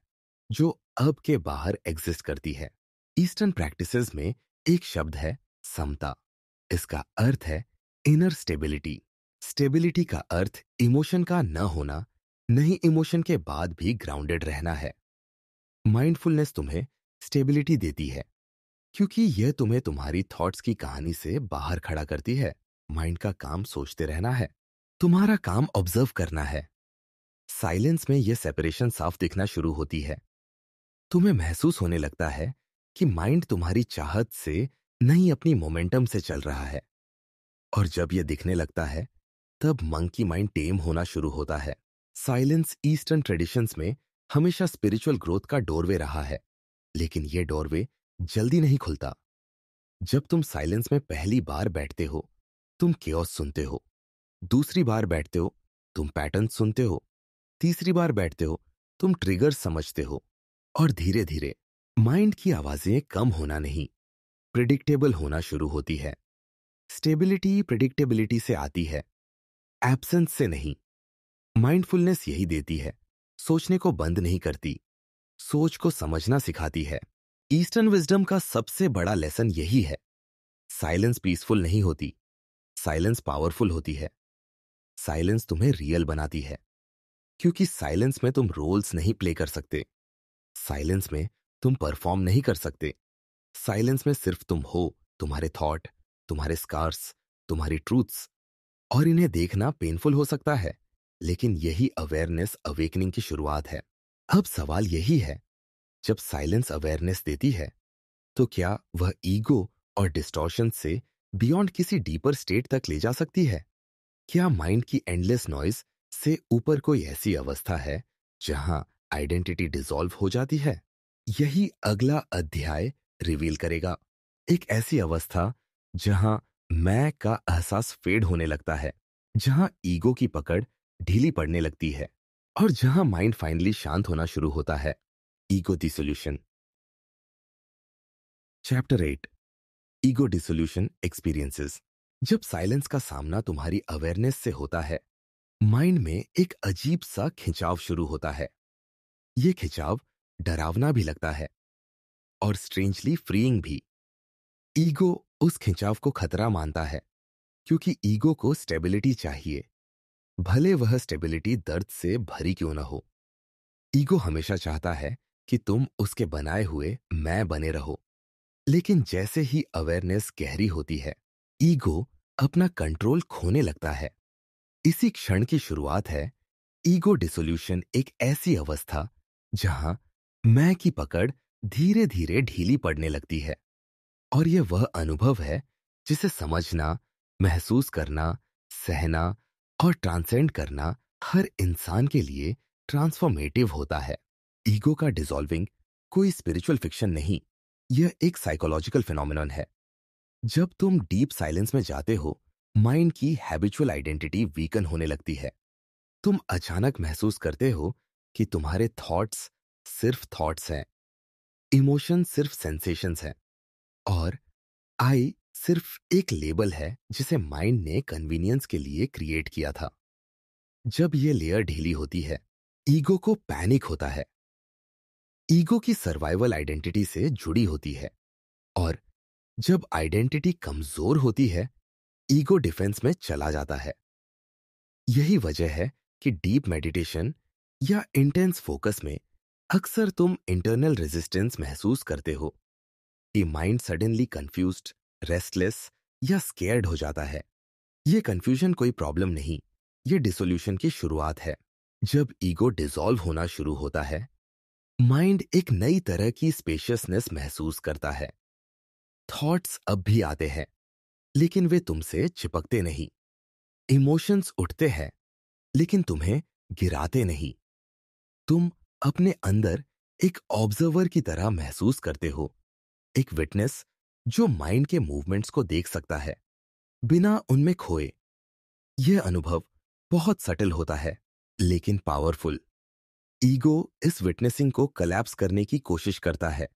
जो अब के बाहर एग्जिस्ट करती है। ईस्टर्न प्रैक्टिसेस में एक शब्द है समता। इसका अर्थ है इनर स्टेबिलिटी। स्टेबिलिटी का अर्थ इमोशन का न होना, नहीं इमोशन के बाद भी ग्राउंडेड रहना है। माइंडफुलनेस तुम्हें स्टेबिलिटी देती है क्योंकि यह तुम्हें तुम्हारी थॉट्स की कहानी से बाहर खड़ा करती है। माइंड का काम सोचते रहना है, तुम्हारा काम ऑब्जर्व करना है। साइलेंस में यह सेपरेशन साफ दिखना शुरू होती है। तुम्हें महसूस होने लगता है कि माइंड तुम्हारी चाहत से नहीं अपनी मोमेंटम से चल रहा है। और जब यह दिखने लगता है तब मंकी माइंड टेम होना शुरू होता है। साइलेंस ईस्टर्न ट्रेडिशंस में हमेशा स्पिरिचुअल ग्रोथ का डोरवे रहा है, लेकिन यह डोरवे जल्दी नहीं खुलता। जब तुम साइलेंस में पहली बार बैठते हो, तुम केओस सुनते हो। दूसरी बार बैठते हो, तुम पैटर्न सुनते हो। तीसरी बार बैठते हो, तुम ट्रिगर समझते हो। और धीरे धीरे माइंड की आवाजें कम होना नहीं, प्रिडिक्टेबल होना शुरू होती है। स्टेबिलिटी प्रिडिक्टेबिलिटी से आती है, एब्सेंस से नहीं। माइंडफुलनेस यही देती है, सोचने को बंद नहीं करती, सोच को समझना सिखाती है। ईस्टर्न विजडम का सबसे बड़ा लेसन यही है, साइलेंस पीसफुल नहीं होती, साइलेंस पावरफुल होती है। साइलेंस तुम्हें रियल बनाती है क्योंकि साइलेंस में तुम रोल्स नहीं प्ले कर सकते। साइलेंस में तुम परफॉर्म नहीं कर सकते। साइलेंस में सिर्फ तुम हो, तुम्हारे थॉट, तुम्हारे स्कार्स, तुम्हारी ट्रूथ्स। और इन्हें देखना पेनफुल हो सकता है, लेकिन यही अवेयरनेस अवेकनिंग की शुरुआत है। अब सवाल यही है, जब साइलेंस अवेयरनेस देती है तो क्या वह ईगो और डिस्टॉर्शन से बियॉन्ड किसी डीपर स्टेट तक ले जा सकती है? क्या माइंड की एंडलेस नॉइज से ऊपर कोई ऐसी अवस्था है जहां आइडेंटिटी डिसॉल्व हो जाती है? यही अगला अध्याय रिवील करेगा। एक ऐसी अवस्था जहां मैं का एहसास फेड होने लगता है, जहां ईगो की पकड़ ढीली पड़ने लगती है और जहां माइंड फाइनली शांत होना शुरू होता है। Ego dissolution. Chapter 8, ego dissolution experiences. जब साइलेंस का सामना तुम्हारी अवेयरनेस से होता है, माइंड में एक अजीब सा खिंचाव शुरू होता है। यह खिंचाव डरावना भी लगता है और स्ट्रेंजली फ्रीइंग भी। ईगो उस खिंचाव को खतरा मानता है क्योंकि ईगो को स्टेबिलिटी चाहिए, भले वह स्टेबिलिटी दर्द से भरी क्यों न हो। ईगो हमेशा चाहता है कि तुम उसके बनाए हुए मैं बने रहो। लेकिन जैसे ही अवेयरनेस गहरी होती है, ईगो अपना कंट्रोल खोने लगता है। इसी क्षण की शुरुआत है ईगो डिसोल्यूशन, एक ऐसी अवस्था जहां मैं की पकड़ धीरे धीरे ढीली पड़ने लगती है। और यह वह अनुभव है जिसे समझना, महसूस करना, सहना और ट्रांसेंड करना हर इंसान के लिए ट्रांसफॉर्मेटिव होता है। ईगो का डिसॉल्विंग कोई स्पिरिचुअल फिक्शन नहीं, यह एक साइकोलॉजिकल फिनोमेनन है। जब तुम डीप साइलेंस में जाते हो, माइंड की हैबिचुअल आइडेंटिटी वीकन होने लगती है। तुम अचानक महसूस करते हो कि तुम्हारे थॉट्स सिर्फ थॉट्स हैं, इमोशन सिर्फ सेंसेशंस हैं, और आई सिर्फ एक लेबल है जिसे माइंड ने कन्वीनियंस के लिए क्रिएट किया था। जब यह लेयर ढीली होती है, ईगो को पैनिक होता है। ईगो की सर्वाइवल आइडेंटिटी से जुड़ी होती है, और जब आइडेंटिटी कमजोर होती है, ईगो डिफेंस में चला जाता है। यही वजह है कि डीप मेडिटेशन या इंटेंस फोकस में अक्सर तुम इंटरनल रेजिस्टेंस महसूस करते हो कि माइंड सडनली कंफ्यूज्ड, रेस्टलेस या स्केयर्ड हो जाता है। यह कंफ्यूजन कोई प्रॉब्लम नहीं, ये डिसोल्यूशन की शुरुआत है। जब ईगो डिसॉल्व होना शुरू होता है, माइंड एक नई तरह की स्पेशियसनेस महसूस करता है। थॉट्स अब भी आते हैं, लेकिन वे तुमसे चिपकते नहीं। इमोशंस उठते हैं, लेकिन तुम्हें गिराते नहीं। तुम अपने अंदर एक ऑब्जर्वर की तरह महसूस करते हो, एक विटनेस जो माइंड के मूवमेंट्स को देख सकता है बिना उनमें खोए। यह अनुभव बहुत सटल होता है, लेकिन पावरफुल। ईगो इस विटनेसिंग को कलैप्स करने की कोशिश करता है,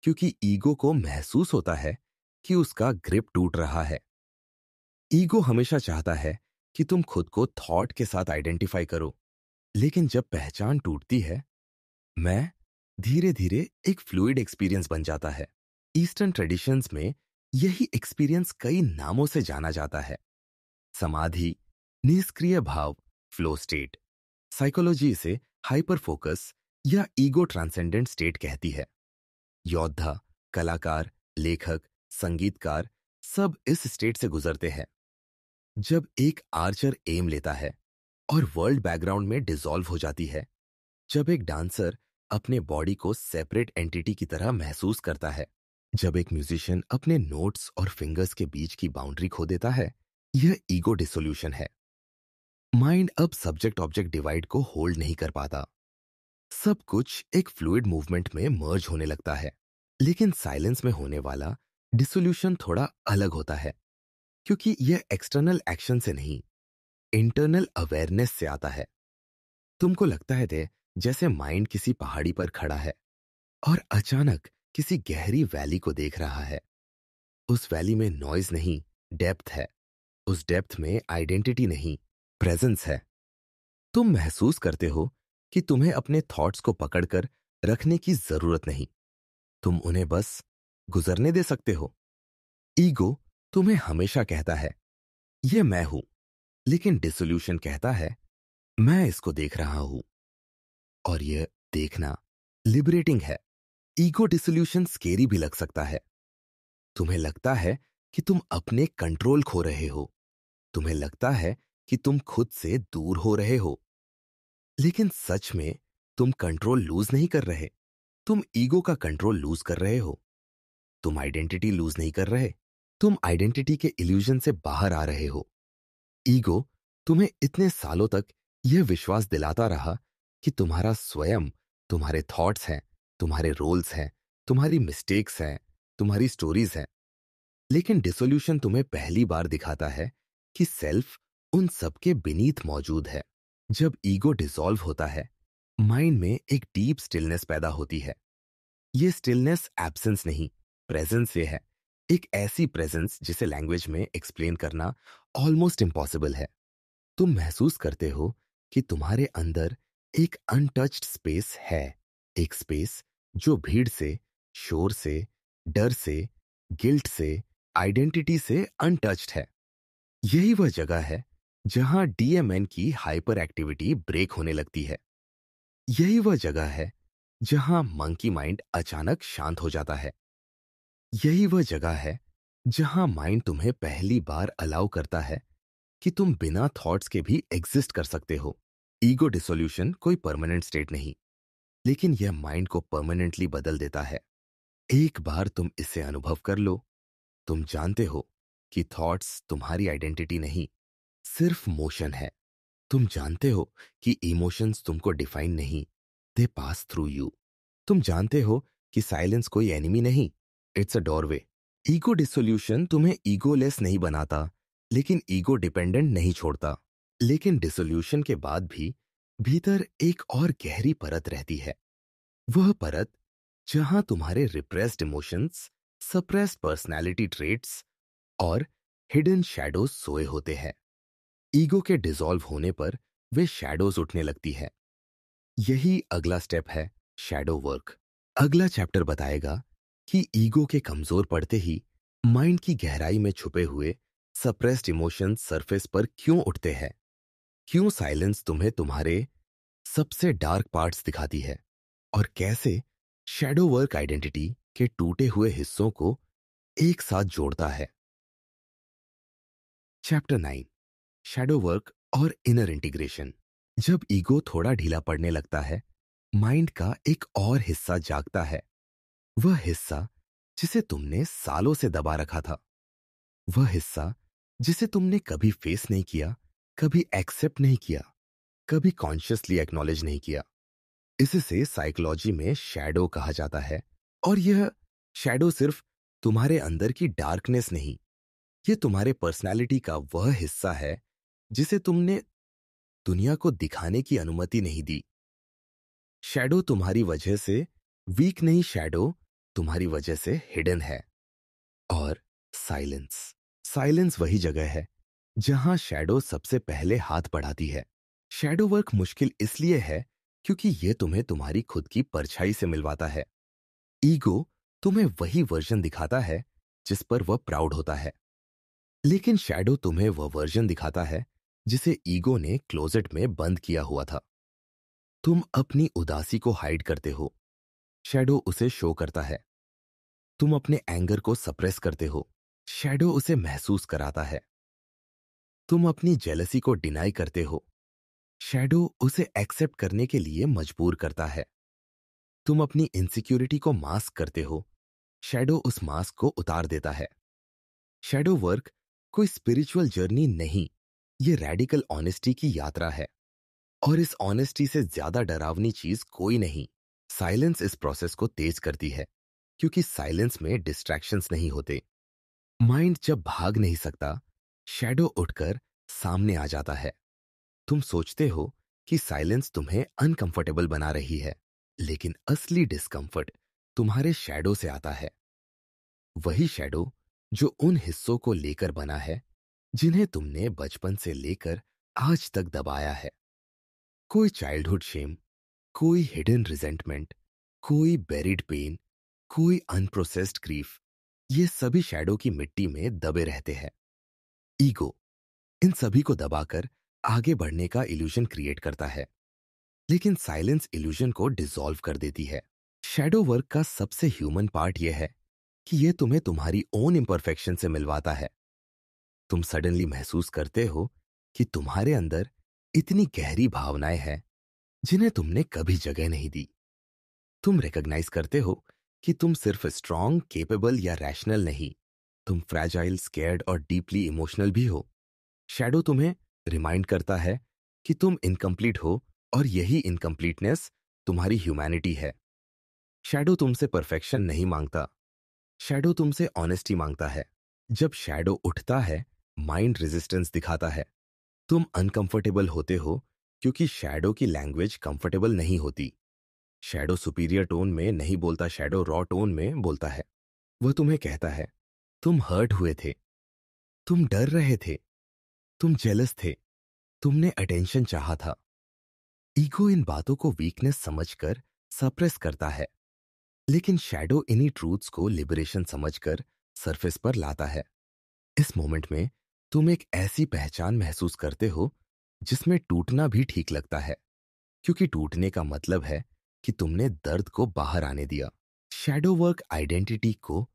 क्योंकि ईगो को महसूस होता है कि उसका ग्रिप टूट रहा है। ईगो हमेशा चाहता है कि तुम खुद को थॉट के साथ आइडेंटिफाई करो, लेकिन जब पहचान टूटती है, मैं धीरे धीरे एक फ्लूइड एक्सपीरियंस बन जाता है। ईस्टर्न ट्रेडिशंस में यही एक्सपीरियंस कई नामों से जाना जाता है। समाधि, निष्क्रिय भाव, फ्लो स्टेट। साइकोलॉजी इसे हाइपर फोकस या ईगो ट्रांसेंडेंट स्टेट कहती है। योद्धा, कलाकार, लेखक, संगीतकार सब इस स्टेट से गुजरते हैं। जब एक आर्चर एम लेता है और वर्ल्ड बैकग्राउंड में डिसॉल्व हो जाती है, जब एक डांसर अपने बॉडी को सेपरेट एंटिटी की तरह महसूस करता है, जब एक म्यूजिशियन अपने नोट्स और फिंगर्स के बीच की बाउंड्री खो देता है, यह ईगो डिसोल्यूशन है। माइंड अब सब्जेक्ट ऑब्जेक्ट डिवाइड को होल्ड नहीं कर पाता। सब कुछ एक फ्लूइड मूवमेंट में मर्ज होने लगता है। लेकिन साइलेंस में होने वाला डिसोल्यूशन थोड़ा अलग होता है, क्योंकि यह एक्सटर्नल एक्शन से नहीं, इंटरनल अवेयरनेस से आता है। तुमको लगता है जैसे माइंड किसी पहाड़ी पर खड़ा है और अचानक किसी गहरी वैली को देख रहा है। उस वैली में नॉइज नहीं, डेप्थ है। उस डेप्थ में आइडेंटिटी नहीं, प्रेजेंस है। तुम महसूस करते हो कि तुम्हें अपने थॉट्स को पकड़कर रखने की जरूरत नहीं, तुम उन्हें बस गुजरने दे सकते हो। ईगो तुम्हें हमेशा कहता है, यह मैं हूं, लेकिन डिसोल्यूशन कहता है, मैं इसको देख रहा हूं। और यह देखना लिबरेटिंग है। ईगो डिसोल्यूशन स्केरी भी लग सकता है। तुम्हें लगता है कि तुम अपने कंट्रोल खो रहे हो। तुम्हें लगता है कि तुम खुद से दूर हो रहे हो। लेकिन सच में तुम कंट्रोल लूज नहीं कर रहे, तुम ईगो का कंट्रोल लूज कर रहे हो। तुम आइडेंटिटी लूज नहीं कर रहे, तुम आइडेंटिटी के इल्यूजन से बाहर आ रहे हो। ईगो तुम्हें इतने सालों तक यह विश्वास दिलाता रहा कि तुम्हारा स्वयं, तुम्हारे थॉट्स हैं, तुम्हारे रोल्स हैं, तुम्हारी मिस्टेक्स हैं, तुम्हारी स्टोरीज हैं। लेकिन डिसोल्यूशन तुम्हें पहली बार दिखाता है कि सेल्फ उन सबके बीनीथ मौजूद है। जब ईगो डिसॉल्व होता है, माइंड में एक डीप स्टिलनेस पैदा होती है। ये स्टिलनेस एब्सेंस नहीं, प्रेजेंस से है। एक ऐसी प्रेजेंस जिसे लैंग्वेज में एक्सप्लेन करना ऑलमोस्ट इम्पॉसिबल है। तुम महसूस करते हो कि तुम्हारे अंदर एक अनटच्ड स्पेस है, एक स्पेस जो भीड़ से, शोर से, डर से, गिल्ट से, आइडेंटिटी से अनटच्ड है। यही वह जगह है जहां डीएमएन की हाइपर एक्टिविटी ब्रेक होने लगती है। यही वह जगह है जहां मंकी माइंड अचानक शांत हो जाता है। यही वह जगह है जहां माइंड तुम्हें पहली बार अलाउ करता है कि तुम बिना थॉट्स के भी एग्जिस्ट कर सकते हो। ईगो डिसोल्यूशन कोई परमानेंट स्टेट नहीं, लेकिन यह माइंड को परमानेंटली बदल देता है। एक बार तुम इसे अनुभव कर लो, तुम जानते हो कि थॉट्स तुम्हारी आइडेंटिटी नहीं, सिर्फ मोशन है। तुम जानते हो कि इमोशंस तुमको डिफाइन नहीं, दे पास थ्रू यू। तुम जानते हो कि साइलेंस कोई एनिमी नहीं, it's a doorway. Ego dissolution तुम्हें ईगोलेस नहीं बनाता, लेकिन ईगो डिपेंडेंट नहीं छोड़ता। लेकिन डिसोल्यूशन के बाद भी भीतर एक और गहरी परत रहती है। वह परत जहां तुम्हारे repressed emotions, suppressed personality traits और हिडन शैडोज सोए होते हैं। ईगो के डिसॉल्व होने पर वे शैडोज उठने लगती है। यही अगला स्टेप है, शैडो वर्क। अगला चैप्टर बताएगा कि ईगो के कमजोर पड़ते ही माइंड की गहराई में छुपे हुए सप्रेस्ड इमोशंस सरफेस पर क्यों उठते हैं, क्यों साइलेंस तुम्हें तुम्हारे सबसे डार्क पार्ट्स दिखाती है, और कैसे शैडो वर्क आइडेंटिटी के टूटे हुए हिस्सों को एक साथ जोड़ता है। चैप्टर 9, शैडो वर्क और इनर इंटीग्रेशन। जब ईगो थोड़ा ढीला पड़ने लगता है, माइंड का एक और हिस्सा जागता है। वह हिस्सा जिसे तुमने सालों से दबा रखा था, वह हिस्सा जिसे तुमने कभी फेस नहीं किया, कभी एक्सेप्ट नहीं किया, कभी कॉन्शियसली एक्नॉलेज नहीं किया। इससे साइकोलॉजी में शैडो कहा जाता है। और यह शैडो सिर्फ तुम्हारे अंदर की डार्कनेस नहीं, ये तुम्हारे पर्सनालिटी का वह हिस्सा है जिसे तुमने दुनिया को दिखाने की अनुमति नहीं दी। शैडो तुम्हारी वजह से वीक नहीं, शैडो तुम्हारी वजह से हिडन है। और साइलेंस, साइलेंस वही जगह है जहां शैडो सबसे पहले हाथ बढ़ाती है। शैडो वर्क मुश्किल इसलिए है क्योंकि यह तुम्हें तुम्हारी खुद की परछाई से मिलवाता है। ईगो तुम्हें वही वर्जन दिखाता है जिस पर वह प्राउड होता है, लेकिन शैडो तुम्हें वह वर्जन दिखाता है जिसे ईगो ने क्लोजेट में बंद किया हुआ था। तुम अपनी उदासी को हाइड करते हो, शैडो उसे शो करता है। तुम अपने एंगर को सप्रेस करते हो, शैडो उसे महसूस कराता है। तुम अपनी जेलसी को डिनाई करते हो, शैडो उसे एक्सेप्ट करने के लिए मजबूर करता है। तुम अपनी इनसिक्योरिटी को मास्क करते हो, शैडो उस मास्क को उतार देता है। शैडो वर्क कोई स्पिरिचुअल जर्नी नहीं, ये रेडिकल ऑनेस्टी की यात्रा है। और इस ऑनेस्टी से ज्यादा डरावनी चीज कोई नहीं। साइलेंस इस प्रोसेस को तेज करती है, क्योंकि साइलेंस में डिस्ट्रैक्शंस नहीं होते। माइंड जब भाग नहीं सकता, शैडो उठकर सामने आ जाता है। तुम सोचते हो कि साइलेंस तुम्हें अनकंफर्टेबल बना रही है, लेकिन असली डिस्कंफर्ट तुम्हारे शैडो से आता है। वही शैडो जो उन हिस्सों को लेकर बना है जिन्हें तुमने बचपन से लेकर आज तक दबाया है। कोई चाइल्डहुड शेम, कोई हिडन रिजेंटमेंट, कोई बेरिड पेन, कोई अनप्रोसेस्ड ग्रीफ, ये सभी शैडो की मिट्टी में दबे रहते हैं। ईगो इन सभी को दबाकर आगे बढ़ने का इल्यूजन क्रिएट करता है, लेकिन साइलेंस इल्यूजन को डिसॉल्व कर देती है। शैडो वर्क का सबसे ह्यूमन पार्ट यह है कि यह तुम्हें तुम्हारी ओन इम्परफेक्शन से मिलवाता है। तुम सडनली महसूस करते हो कि तुम्हारे अंदर इतनी गहरी भावनाएं हैं जिन्हें तुमने कभी जगह नहीं दी। तुम रिकॉग्नाइज करते हो कि तुम सिर्फ स्ट्रांग, केपेबल या रैशनल नहीं, तुम फ्रैजाइल, स्केर्ड और डीपली इमोशनल भी हो। शैडो तुम्हें रिमाइंड करता है कि तुम इनकम्प्लीट हो, और यही इनकम्प्लीटनेस तुम्हारी ह्यूमैनिटी है। शैडो तुमसे परफेक्शन नहीं मांगता, शैडो तुमसे ऑनेस्टी मांगता है। जब शैडो उठता है, माइंड रेजिस्टेंस दिखाता है। तुम अनकंफर्टेबल होते हो क्योंकि शैडो की लैंग्वेज कंफर्टेबल नहीं होती। शैडो सुपीरियर टोन में नहीं बोलता, शैडो रॉ टोन में बोलता है। वह तुम्हें कहता है, तुम हर्ट हुए थे, तुम डर रहे थे, तुम जेलस थे, तुमने अटेंशन चाहा था। ईगो इन बातों को वीकनेस समझकर सप्रेस करता है, लेकिन शैडो इन्हीं ट्रूथ्स को लिबरेशन समझकर सरफेस पर लाता है। इस मोमेंट में तुम एक ऐसी पहचान महसूस करते हो जिसमें टूटना भी ठीक लगता है, क्योंकि टूटने का मतलब है कि तुमने दर्द को बाहर आने दिया। शैडो वर्क आइडेंटिटी को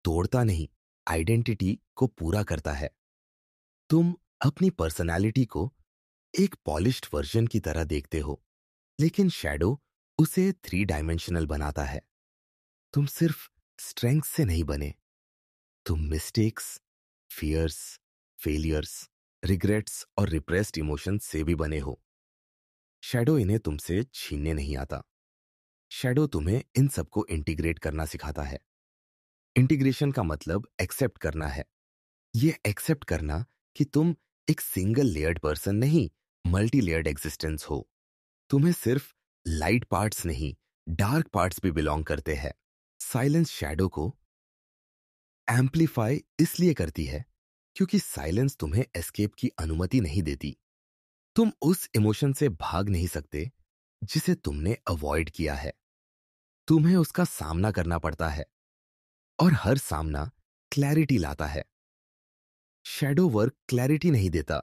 तोड़ता नहीं, आइडेंटिटी को पूरा करता है। तुम अपनी पर्सनालिटी को एक पॉलिश्ड वर्जन की तरह देखते हो, लेकिन शैडो उसे 3 डायमेंशनल बनाता है। तुम सिर्फ स्ट्रेंथ से नहीं बने, तुम मिस्टेक्स, फियर्स, फेलियर्स, रिग्रेट्स और रिप्रेस्ड इमोशंस से भी बने हो। शैडो इन्हें तुमसे छीनने नहीं आता, शैडो तुम्हें इन सबको इंटीग्रेट करना सिखाता है। इंटीग्रेशन का मतलब एक्सेप्ट करना है। ये एक्सेप्ट करना कि तुम एक सिंगल लेयर्ड पर्सन नहीं, मल्टी लेयर्ड एग्जिस्टेंस हो। तुम्हें सिर्फ लाइट पार्ट्स नहीं, डार्क पार्ट्स भी बिलोंग करते हैं। साइलेंस शैडो को एम्पलीफाई इसलिए करती है क्योंकि साइलेंस तुम्हें एस्केप की अनुमति नहीं देती। तुम उस इमोशन से भाग नहीं सकते जिसे तुमने अवॉइड किया है। तुम्हें उसका सामना करना पड़ता है, और हर सामना क्लैरिटी लाता है। शैडो वर्क क्लैरिटी नहीं देता,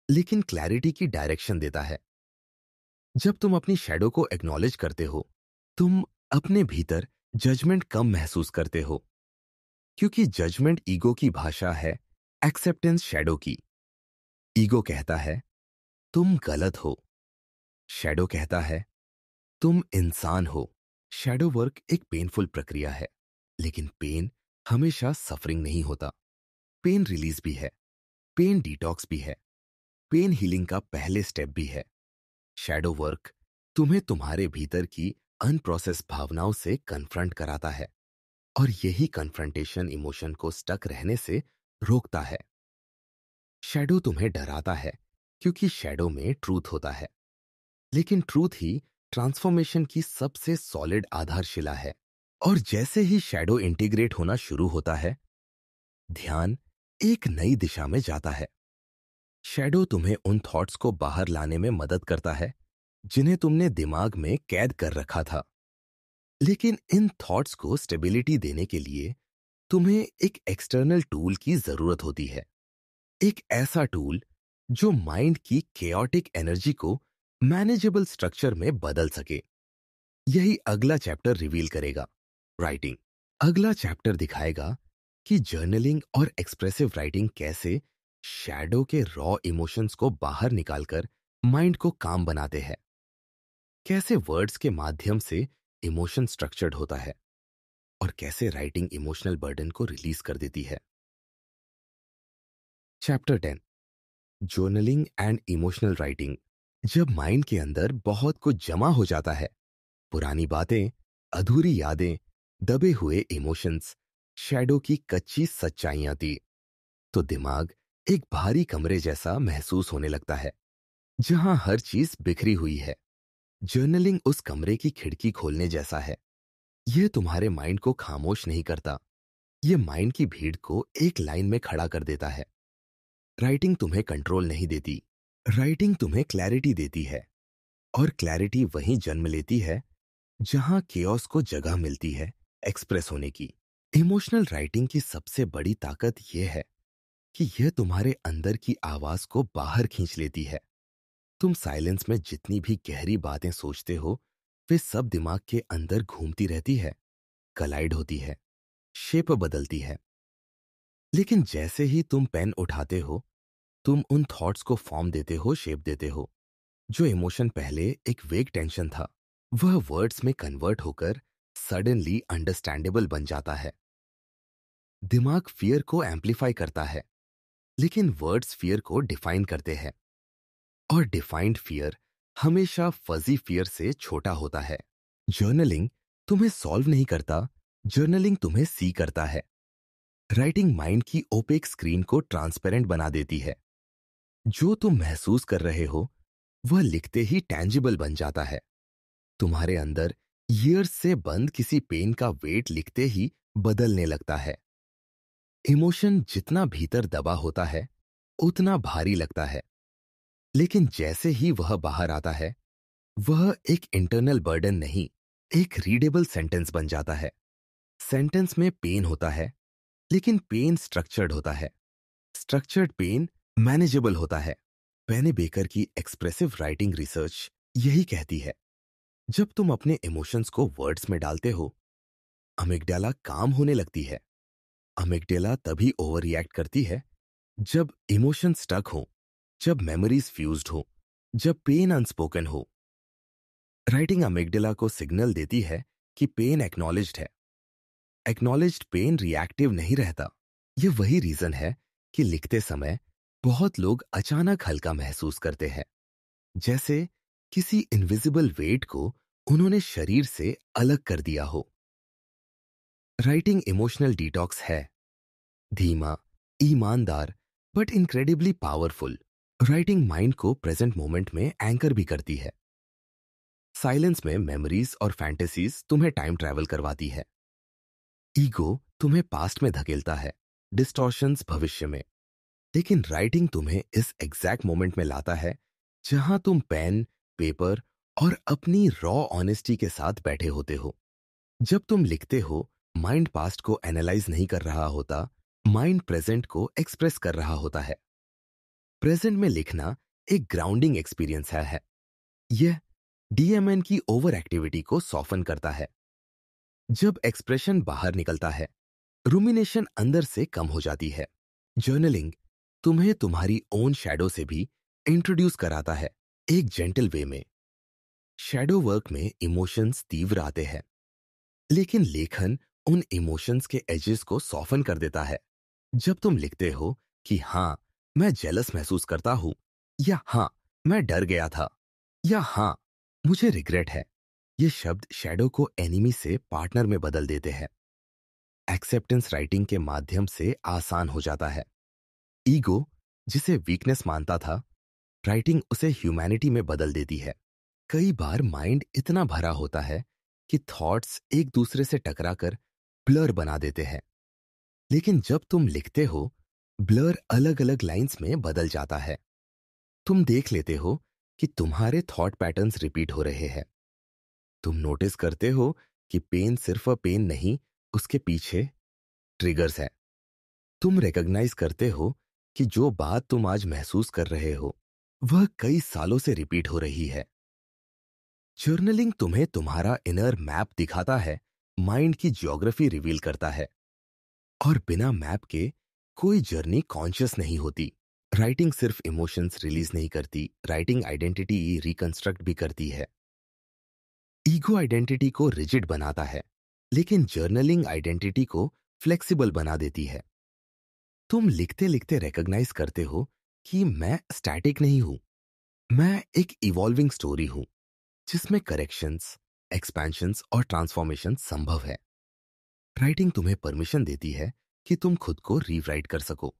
लेकिन क्लैरिटी की डायरेक्शन देता है। जब तुम अपनी शैडो को एक्नॉलेज करते हो, तुम अपने भीतर जजमेंट कम महसूस करते हो, क्योंकि जजमेंट ईगो की भाषा है, एक्सेप्टेंस शैडो की। ईगो कहता है तुम गलत हो। शैडो कहता है तुम इंसान हो। शैडो वर्क एक पेनफुल प्रक्रिया है, लेकिन पेन हमेशा सफरिंग नहीं होता। पेन रिलीज भी है, पेन डिटॉक्स भी है, पेन हीलिंग का पहले स्टेप भी है। शैडो वर्क तुम्हें तुम्हारे भीतर की अनप्रोसेस भावनाओं से कन्फ्रंट कराता है, और यही कन्फ्रंटेशन इमोशन को स्टक रहने से रोकता है। शैडो तुम्हें डराता है क्योंकि शैडो में ट्रूथ होता है, लेकिन ट्रूथ ही ट्रांसफॉर्मेशन की सबसे सॉलिड आधारशिला है। और जैसे ही शैडो इंटीग्रेट होना शुरू होता है, ध्यान एक नई दिशा में जाता है। शैडो तुम्हें उन थॉट्स को बाहर लाने में मदद करता है जिन्हें तुमने दिमाग में कैद कर रखा था। लेकिन इन थॉट्स को स्टेबिलिटी देने के लिए तुम्हें एक एक्सटर्नल टूल की जरूरत होती है। एक ऐसा टूल जो माइंड की केओटिक एनर्जी को मैनेजेबल स्ट्रक्चर में बदल सके। यही अगला चैप्टर रिवील करेगा, राइटिंग। अगला चैप्टर दिखाएगा कि जर्नलिंग और एक्सप्रेसिव राइटिंग कैसे शैडो के रॉ इमोशंस को बाहर निकालकर माइंड को काम बनाते हैं। कैसे वर्ड्स के माध्यम से इमोशन स्ट्रक्चर्ड होता है, और कैसे राइटिंग इमोशनल बर्डन को रिलीज कर देती है। Chapter 10, journaling and emotional writing. जब माइंड के अंदर बहुत कुछ जमा हो जाता है, पुरानी बातें, अधूरी यादें, दबे हुए इमोशंस, शैडो की कच्ची सच्चाइयां थी, तो दिमाग एक भारी कमरे जैसा महसूस होने लगता है जहां हर चीज बिखरी हुई है। जर्नलिंग उस कमरे की खिड़की खोलने जैसा है। यह तुम्हारे माइंड को खामोश नहीं करता, यह माइंड की भीड़ को एक लाइन में खड़ा कर देता है। राइटिंग तुम्हें कंट्रोल नहीं देती, राइटिंग तुम्हें क्लैरिटी देती है, और क्लैरिटी वहीं जन्म लेती है जहां केओस को जगह मिलती है एक्सप्रेस होने की। इमोशनल राइटिंग की सबसे बड़ी ताकत यह है कि यह तुम्हारे अंदर की आवाज को बाहर खींच लेती है। तुम साइलेंस में जितनी भी गहरी बातें सोचते हो, वे सब दिमाग के अंदर घूमती रहती है, कलाइड होती है, शेप बदलती है। लेकिन जैसे ही तुम पेन उठाते हो, तुम उन थॉट्स को फॉर्म देते हो, शेप देते हो। जो इमोशन पहले एक वेग टेंशन था, वह वर्ड्स में कन्वर्ट होकर सडनली अंडरस्टैंडेबल बन जाता है। दिमाग फियर को एम्पलीफाई करता है, लेकिन वर्ड्स फियर को डिफाइन करते हैं, और डिफाइंड फियर हमेशा फजी फियर से छोटा होता है। जर्नलिंग तुम्हें सॉल्व नहीं करता, जर्नलिंग तुम्हें सी करता है। राइटिंग माइंड की ओपेक स्क्रीन को ट्रांसपेरेंट बना देती है। जो तुम महसूस कर रहे हो वह लिखते ही टैंजिबल बन जाता है। तुम्हारे अंदर ईयर्स से बंद किसी पेन का वेट लिखते ही बदलने लगता है। इमोशन जितना भीतर दबा होता है उतना भारी लगता है, लेकिन जैसे ही वह बाहर आता है, वह एक इंटरनल बर्डन नहीं, एक रीडेबल सेंटेंस बन जाता है। सेंटेंस में पेन होता है, लेकिन पेन स्ट्रक्चर्ड होता है। स्ट्रक्चर्ड पेन मैनेजेबल होता है। पेने बेकर की एक्सप्रेसिव राइटिंग रिसर्च यही कहती है, जब तुम अपने इमोशंस को वर्ड्स में डालते हो, अमिगडाला काम होने लगती है। अमिगडाला तभी ओवर रिएक्ट करती है जब इमोशन स्टक हो, जब मेमोरीज फ्यूज्ड हो, जब पेन अनस्पोकन हो। राइटिंग अमिगडाला को सिग्नल देती है कि पेन एक्नॉलेज्ड है। एक्नॉलेज्ड पेन रिएक्टिव नहीं रहता। यह वही रीजन है कि लिखते समय बहुत लोग अचानक हल्का महसूस करते हैं, जैसे किसी इनविजिबल वेट को उन्होंने शरीर से अलग कर दिया हो। राइटिंग इमोशनल डिटॉक्स है, धीमा, ईमानदार, but incredibly powerful. Writing mind को प्रेजेंट मोमेंट में एंकर भी करती है। साइलेंस में मेमोरीज और फैंटेसीज तुम्हें टाइम ट्रैवल करवाती है। ईगो तुम्हें पास्ट में धकेलता है, डिस्टॉर्शंस भविष्य में। लेकिन राइटिंग तुम्हें इस एग्जैक्ट मोमेंट में लाता है जहां तुम पेन, पेपर और अपनी रॉ ऑनेस्टी के साथ बैठे होते हो। जब तुम लिखते हो, माइंड पास्ट को एनालाइज नहीं कर रहा होता, माइंड प्रेजेंट को एक्सप्रेस कर रहा होता है। प्रेजेंट में लिखना एक ग्राउंडिंग एक्सपीरियंस है। यह डीएमएन की ओवर एक्टिविटी को सॉफन करता है। जब एक्सप्रेशन बाहर निकलता है, रुमिनेशन अंदर से कम हो जाती है। जर्नलिंग तुम्हें तुम्हारी ओन शैडो से भी इंट्रोड्यूस कराता है, एक जेंटल वे में। शैडो वर्क में इमोशंस तीव्र आते हैं, लेकिन लेखन उन इमोशंस के एजेस को सॉफन कर देता है। जब तुम लिखते हो कि हाँ, मैं जेलस महसूस करता हूं, या हाँ, मैं डर गया था, या हाँ, मुझे रिग्रेट है, ये शब्द शैडो को एनिमी से पार्टनर में बदल देते हैं। एक्सेप्टेंस राइटिंग के माध्यम से आसान हो जाता है। ईगो, जिसे वीकनेस मानता था, राइटिंग उसे ह्यूमैनिटी में बदल देती है। कई बार माइंड इतना भरा होता है कि थॉट्स एक दूसरे से टकराकर ब्लर बना देते हैं, लेकिन जब तुम लिखते हो, ब्लर अलग अलग लाइंस में बदल जाता है। तुम देख लेते हो कि तुम्हारे थॉट पैटर्न्स रिपीट हो रहे हैं। तुम नोटिस करते हो कि पेन सिर्फ पेन नहीं, उसके पीछे ट्रिगर्स हैं। तुम रिकॉग्नाइज करते हो कि जो बात तुम आज महसूस कर रहे हो, वह कई सालों से रिपीट हो रही है। जर्नलिंग तुम्हें तुम्हारा इनर मैप दिखाता है, माइंड की ज्योग्राफी रिवील करता है। और बिना मैप के कोई जर्नी कॉन्शियस नहीं होती। राइटिंग सिर्फ इमोशंस रिलीज नहीं करती, राइटिंग आइडेंटिटी रिकंस्ट्रक्ट भी करती है। ईगो आइडेंटिटी को रिजिड बनाता है, लेकिन जर्नलिंग आइडेंटिटी को फ्लेक्सिबल बना देती है। तुम लिखते लिखते रिकॉग्नाइज करते हो कि मैं स्टैटिक नहीं हूं, मैं एक इवॉल्विंग स्टोरी हूं, जिसमें करेक्शंस, एक्सपेंशंस और ट्रांसफॉर्मेशन संभव है। राइटिंग तुम्हें परमिशन देती है कि तुम खुद को रीराइट कर सको।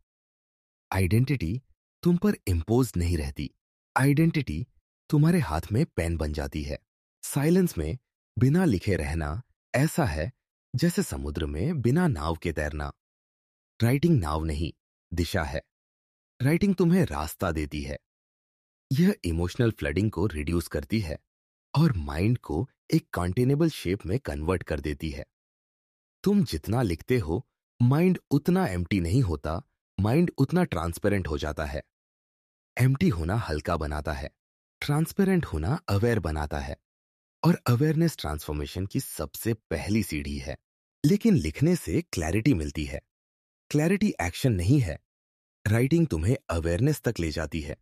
आइडेंटिटी तुम पर इम्पोज नहीं रहती। आइडेंटिटी तुम्हारे हाथ में पेन बन जाती है। साइलेंस में बिना लिखे रहना ऐसा है जैसे समुद्र में बिना नाव के तैरना। राइटिंग नाव नहीं, दिशा है। राइटिंग तुम्हें रास्ता देती है। यह इमोशनल फ्लडिंग को रिड्यूस करती है और माइंड को एक कंटेनेबल शेप में कन्वर्ट कर देती है। तुम जितना लिखते हो, माइंड उतना एम्प्टी नहीं होता, माइंड उतना ट्रांसपेरेंट हो जाता है। एम्प्टी होना हल्का बनाता है, ट्रांसपेरेंट होना अवेयर बनाता है, और अवेयरनेस ट्रांसफॉर्मेशन की सबसे पहली सीढ़ी है। लेकिन लिखने से क्लैरिटी मिलती है। क्लैरिटी एक्शन नहीं है। राइटिंग तुम्हें अवेयरनेस तक ले जाती है,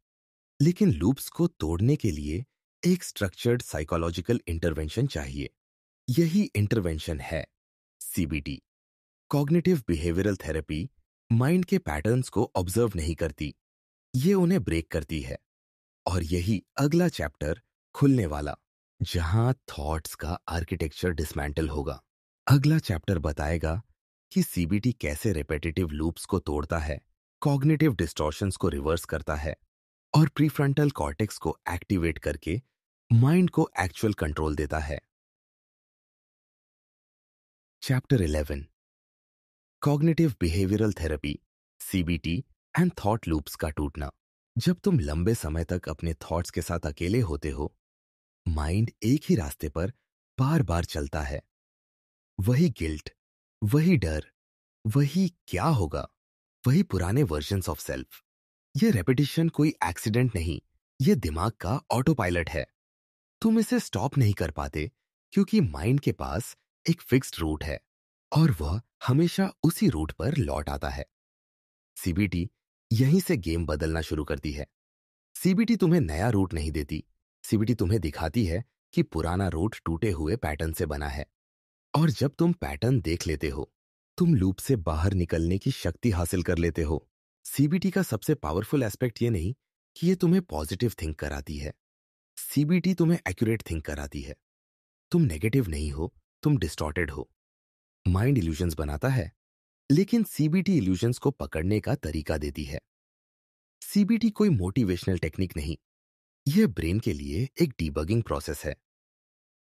लेकिन लूप्स को तोड़ने के लिए एक स्ट्रक्चर्ड साइकोलॉजिकल इंटरवेंशन चाहिए। यही इंटरवेंशन है CBT. Cognitive behavioural therapy mind के पैटर्न्स को ऑब्जर्व नहीं करती, ये उन्हें ब्रेक करती है। और यही अगला चैप्टर खुलने वाला, जहां थॉट्स का आर्किटेक्चर डिसमेंटल होगा। अगला चैप्टर बताएगा कि सीबीटी कैसे रिपेटिटिव लूप्स को तोड़ता है, कॉग्निटिव डिस्टॉर्शंस को रिवर्स करता है और प्रीफ्रंटल कॉर्टेक्स को एक्टिवेट करके माइंड को एक्चुअल कंट्रोल देता है। Chapter 11, cognitive behavioural therapy, CBT and thought loops का टूटना। जब तुम लंबे समय तक अपने थॉट्स के साथ अकेले होते हो, माइंड एक ही रास्ते पर बार बार चलता है। वही गिल्ट, वही डर, वही क्या होगा, वही पुराने वर्जन्स ऑफ सेल्फ। ये रेपिटेशन कोई एक्सीडेंट नहीं, ये दिमाग का ऑटो पायलट है। तुम इसे स्टॉप नहीं कर पाते क्योंकि माइंड के पास एक फिक्स्ड रूट है और वह हमेशा उसी रूट पर लौट आता है। सीबीटी यहीं से गेम बदलना शुरू करती है। सीबीटी तुम्हें नया रूट नहीं देती, सीबीटी तुम्हें दिखाती है कि पुराना रूट टूटे हुए पैटर्न से बना है। और जब तुम पैटर्न देख लेते हो, तुम लूप से बाहर निकलने की शक्ति हासिल कर लेते हो। सीबीटी का सबसे पावरफुल एस्पेक्ट ये नहीं कि ये तुम्हें पॉजिटिव थिंक कराती है, सीबीटी तुम्हें एक्यूरेट थिंक कराती है। तुम नेगेटिव नहीं हो, तुम डिस्टॉर्टेड हो। माइंड इल्यूजन्स बनाता है, लेकिन सीबीटी इल्यूजन्स को पकड़ने का तरीका देती है। सीबीटी कोई मोटिवेशनल टेक्निक नहीं, यह ब्रेन के लिए एक डीबगिंग प्रोसेस है।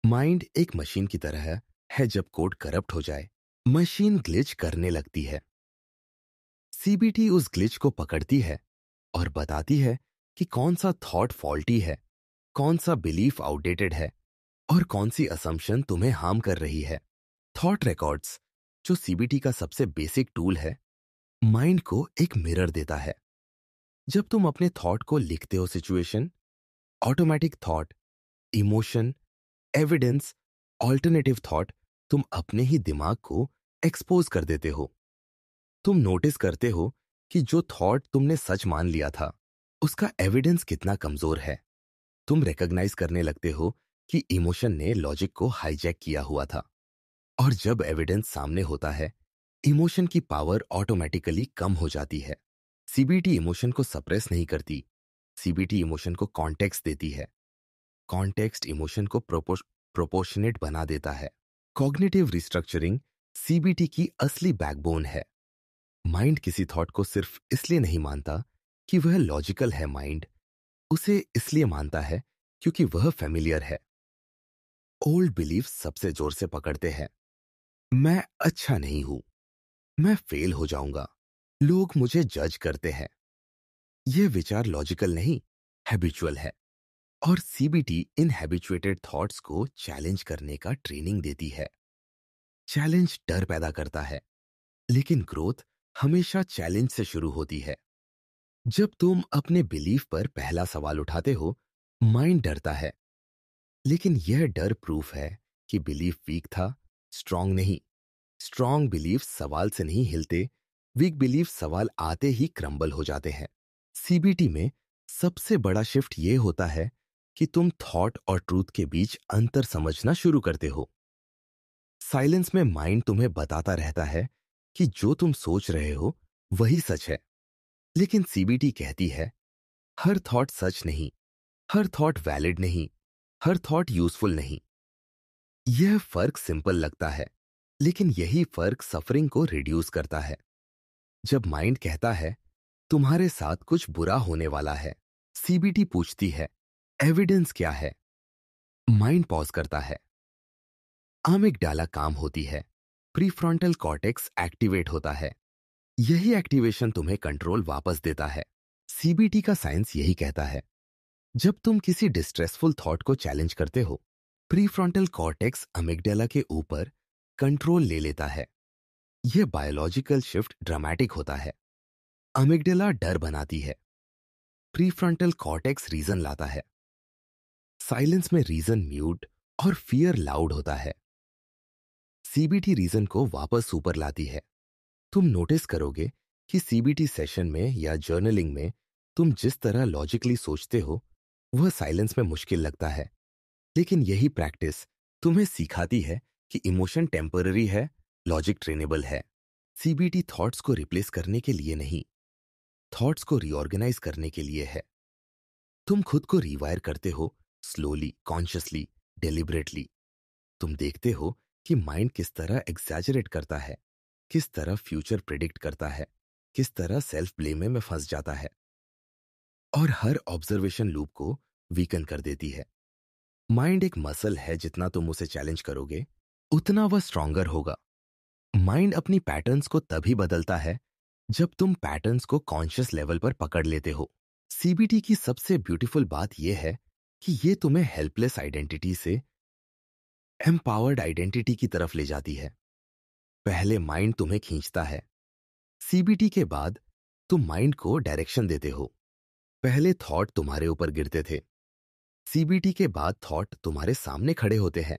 माइंड एक मशीन की तरह है, जब कोड करप्ट हो जाए, मशीन ग्लिच करने लगती है। सीबीटी उस ग्लिच को पकड़ती है और बताती है कि कौन सा थॉट फॉल्टी है, कौन सा बिलीफ आउटडेटेड है और कौन सी असम्पशन तुम्हें हार्म कर रही है। थॉट रिकॉर्ड्स, जो सीबीटी का सबसे बेसिक टूल है, माइंड को एक मिरर देता है। जब तुम अपने थॉट को लिखते हो, situation, automatic thought, emotion, evidence, alternative thought, तुम अपने ही दिमाग को एक्सपोज कर देते हो। तुम नोटिस करते हो कि जो थॉट तुमने सच मान लिया था उसका एविडेंस कितना कमजोर है। तुम रिकॉग्नाइज करने लगते हो कि इमोशन ने लॉजिक को हाईजैक किया हुआ था। और जब एविडेंस सामने होता है, इमोशन की पावर ऑटोमेटिकली कम हो जाती है। सीबीटी इमोशन को सप्रेस नहीं करती, सीबीटी इमोशन को कॉन्टेक्स्ट देती है। कॉन्टेक्स्ट इमोशन को प्रोपोर्शनेट बना देता है। कॉग्निटिव रिस्ट्रक्चरिंग सीबीटी की असली बैकबोन है। माइंड किसी थॉट को सिर्फ इसलिए नहीं मानता कि वह लॉजिकल है, माइंड उसे इसलिए मानता है क्योंकि वह फेमिलियर है। ओल्ड बिलीफ सबसे जोर से पकड़ते हैं। मैं अच्छा नहीं हूं, मैं फेल हो जाऊंगा, लोग मुझे जज करते हैं। यह विचार लॉजिकल नहीं, हैबिचुअल है। और सीबीटी इन हैबिचुएटेड थॉट्स को चैलेंज करने का ट्रेनिंग देती है। चैलेंज डर पैदा करता है, लेकिन ग्रोथ हमेशा चैलेंज से शुरू होती है। जब तुम अपने बिलीफ पर पहला सवाल उठाते हो, माइंड डरता है, लेकिन यह डर प्रूफ है कि बिलीफ वीक था, स्ट्रांग नहीं। स्ट्रांग बिलीफ सवाल से नहीं हिलते, वीक बिलीफ सवाल आते ही क्रम्बल हो जाते हैं। सीबीटी में सबसे बड़ा शिफ्ट यह होता है कि तुम थॉट और ट्रूथ के बीच अंतर समझना शुरू करते हो। साइलेंस में माइंड तुम्हें बताता रहता है कि जो तुम सोच रहे हो वही सच है, लेकिन सीबीटी कहती है हर थॉट सच नहीं, हर थॉट वैलिड नहीं, हर थॉट यूजफुल नहीं। यह फर्क सिंपल लगता है, लेकिन यही फर्क सफरिंग को रिड्यूस करता है। जब माइंड कहता है तुम्हारे साथ कुछ बुरा होने वाला है, सीबीटी पूछती है एविडेंस क्या है। माइंड पॉज करता है, आमिगडाला काम होती है, प्रीफ्रंटल कॉर्टेक्स एक्टिवेट होता है। यही एक्टिवेशन तुम्हें कंट्रोल वापस देता है। सीबीटी का साइंस यही कहता है, जब तुम किसी डिस्ट्रेसफुल थॉट को चैलेंज करते हो, प्रीफ्रंटल कॉर्टेक्स अमिगडाला के ऊपर कंट्रोल ले लेता है। यह बायोलॉजिकल शिफ्ट ड्रामेटिक होता है। अमिगडाला डर बनाती है, प्रीफ्रंटल कॉर्टेक्स रीजन लाता है। साइलेंस में रीजन म्यूट और फियर लाउड होता है। सीबीटी रीजन को वापस ऊपर लाती है। तुम नोटिस करोगे कि सीबीटी सेशन में या जर्नलिंग में तुम जिस तरह लॉजिकली सोचते हो वह साइलेंस में मुश्किल लगता है, लेकिन यही प्रैक्टिस तुम्हें सिखाती है कि इमोशन टेम्पररी है, लॉजिक ट्रेनेबल है। सीबीटी थॉट्स को रिप्लेस करने के लिए नहीं, थॉट्स को रीऑर्गेनाइज करने के लिए है। तुम खुद को रिवायर करते हो, स्लोली, कॉन्शियसली, डेलिबरेटली। तुम देखते हो कि माइंड किस तरह एग्जैजरेट करता है, किस तरह फ्यूचर प्रिडिक्ट करता है, किस तरह सेल्फ ब्लेम में फंस जाता है, और हर ऑब्जर्वेशन लूप को वीकन कर देती है। माइंड एक मसल है, जितना तुम उसे चैलेंज करोगे उतना वह स्ट्रॉन्गर होगा। माइंड अपनी पैटर्न्स को तभी बदलता है जब तुम पैटर्न्स को कॉन्शियस लेवल पर पकड़ लेते हो। सीबीटी की सबसे ब्यूटीफुल बात यह है कि यह तुम्हें हेल्पलेस आइडेंटिटी से एम्पावर्ड आइडेंटिटी की तरफ ले जाती है। पहले माइंड तुम्हें खींचता है, सीबीटी के बाद तुम माइंड को डायरेक्शन देते हो। पहले थॉट तुम्हारे ऊपर गिरते थे, सीबीटी के बाद थॉट तुम्हारे सामने खड़े होते हैं।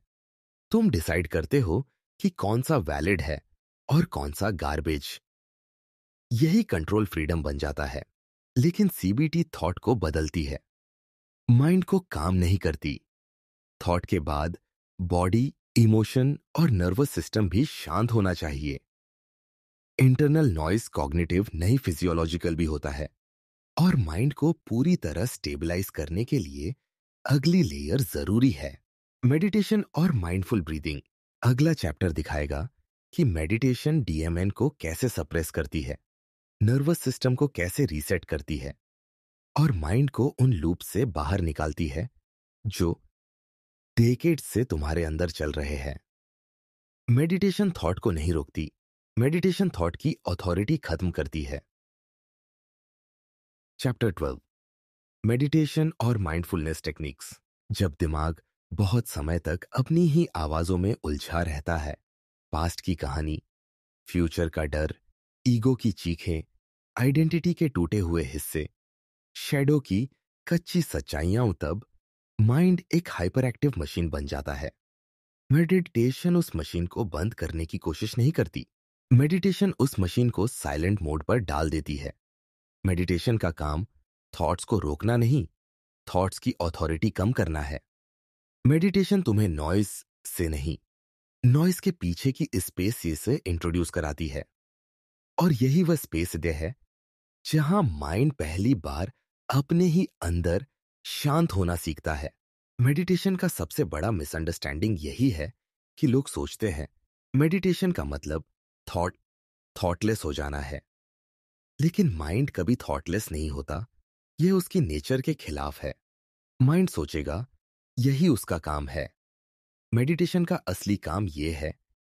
तुम डिसाइड करते हो कि कौन सा वैलिड है और कौन सा गार्बेज। यही कंट्रोल फ्रीडम बन जाता है। लेकिन सीबीटी थॉट को बदलती है, माइंड को काम नहीं करती। थॉट के बाद बॉडी, इमोशन और नर्वस सिस्टम भी शांत होना चाहिए। इंटरनल नॉइज कॉग्निटिव नहीं, फिजियोलॉजिकल भी होता है। और माइंड को पूरी तरह स्टेबलाइज करने के लिए अगली लेयर जरूरी है, मेडिटेशन और माइंडफुल ब्रीदिंग। अगला चैप्टर दिखाएगा कि मेडिटेशन डीएमएन को कैसे सप्रेस करती है, नर्वस सिस्टम को कैसे रीसेट करती है और माइंड को उन लूप से बाहर निकालती है जो डेकेड्स से तुम्हारे अंदर चल रहे हैं। मेडिटेशन थॉट को नहीं रोकती, मेडिटेशन थॉट की अथॉरिटी खत्म करती है। चैप्टर 12, मेडिटेशन और माइंडफुलनेस टेक्निक्स। जब दिमाग बहुत समय तक अपनी ही आवाजों में उलझा रहता है, पास्ट की कहानी, फ्यूचर का डर, ईगो की चीखें, आइडेंटिटी के टूटे हुए हिस्से, शैडो की कच्ची सच्चाइयां, तब माइंड एक हाइपर एक्टिव मशीन बन जाता है। मेडिटेशन उस मशीन को बंद करने की कोशिश नहीं करती, मेडिटेशन उस मशीन को साइलेंट मोड पर डाल देती है। मेडिटेशन का काम थॉट्स को रोकना नहीं, थॉट्स की ऑथोरिटी कम करना है। मेडिटेशन तुम्हें नॉइज से नहीं, नॉइज के पीछे की स्पेस से इंट्रोड्यूस कराती है। और यही वह स्पेस दे है जहां माइंड पहली बार अपने ही अंदर शांत होना सीखता है। मेडिटेशन का सबसे बड़ा मिसअंडरस्टैंडिंग यही है कि लोग सोचते हैं मेडिटेशन का मतलब थॉटलेस हो जाना है। लेकिन माइंड कभी थॉटलेस नहीं होता, यह उसकी नेचर के खिलाफ है। माइंड सोचेगा, यही उसका काम है। मेडिटेशन का असली काम यह है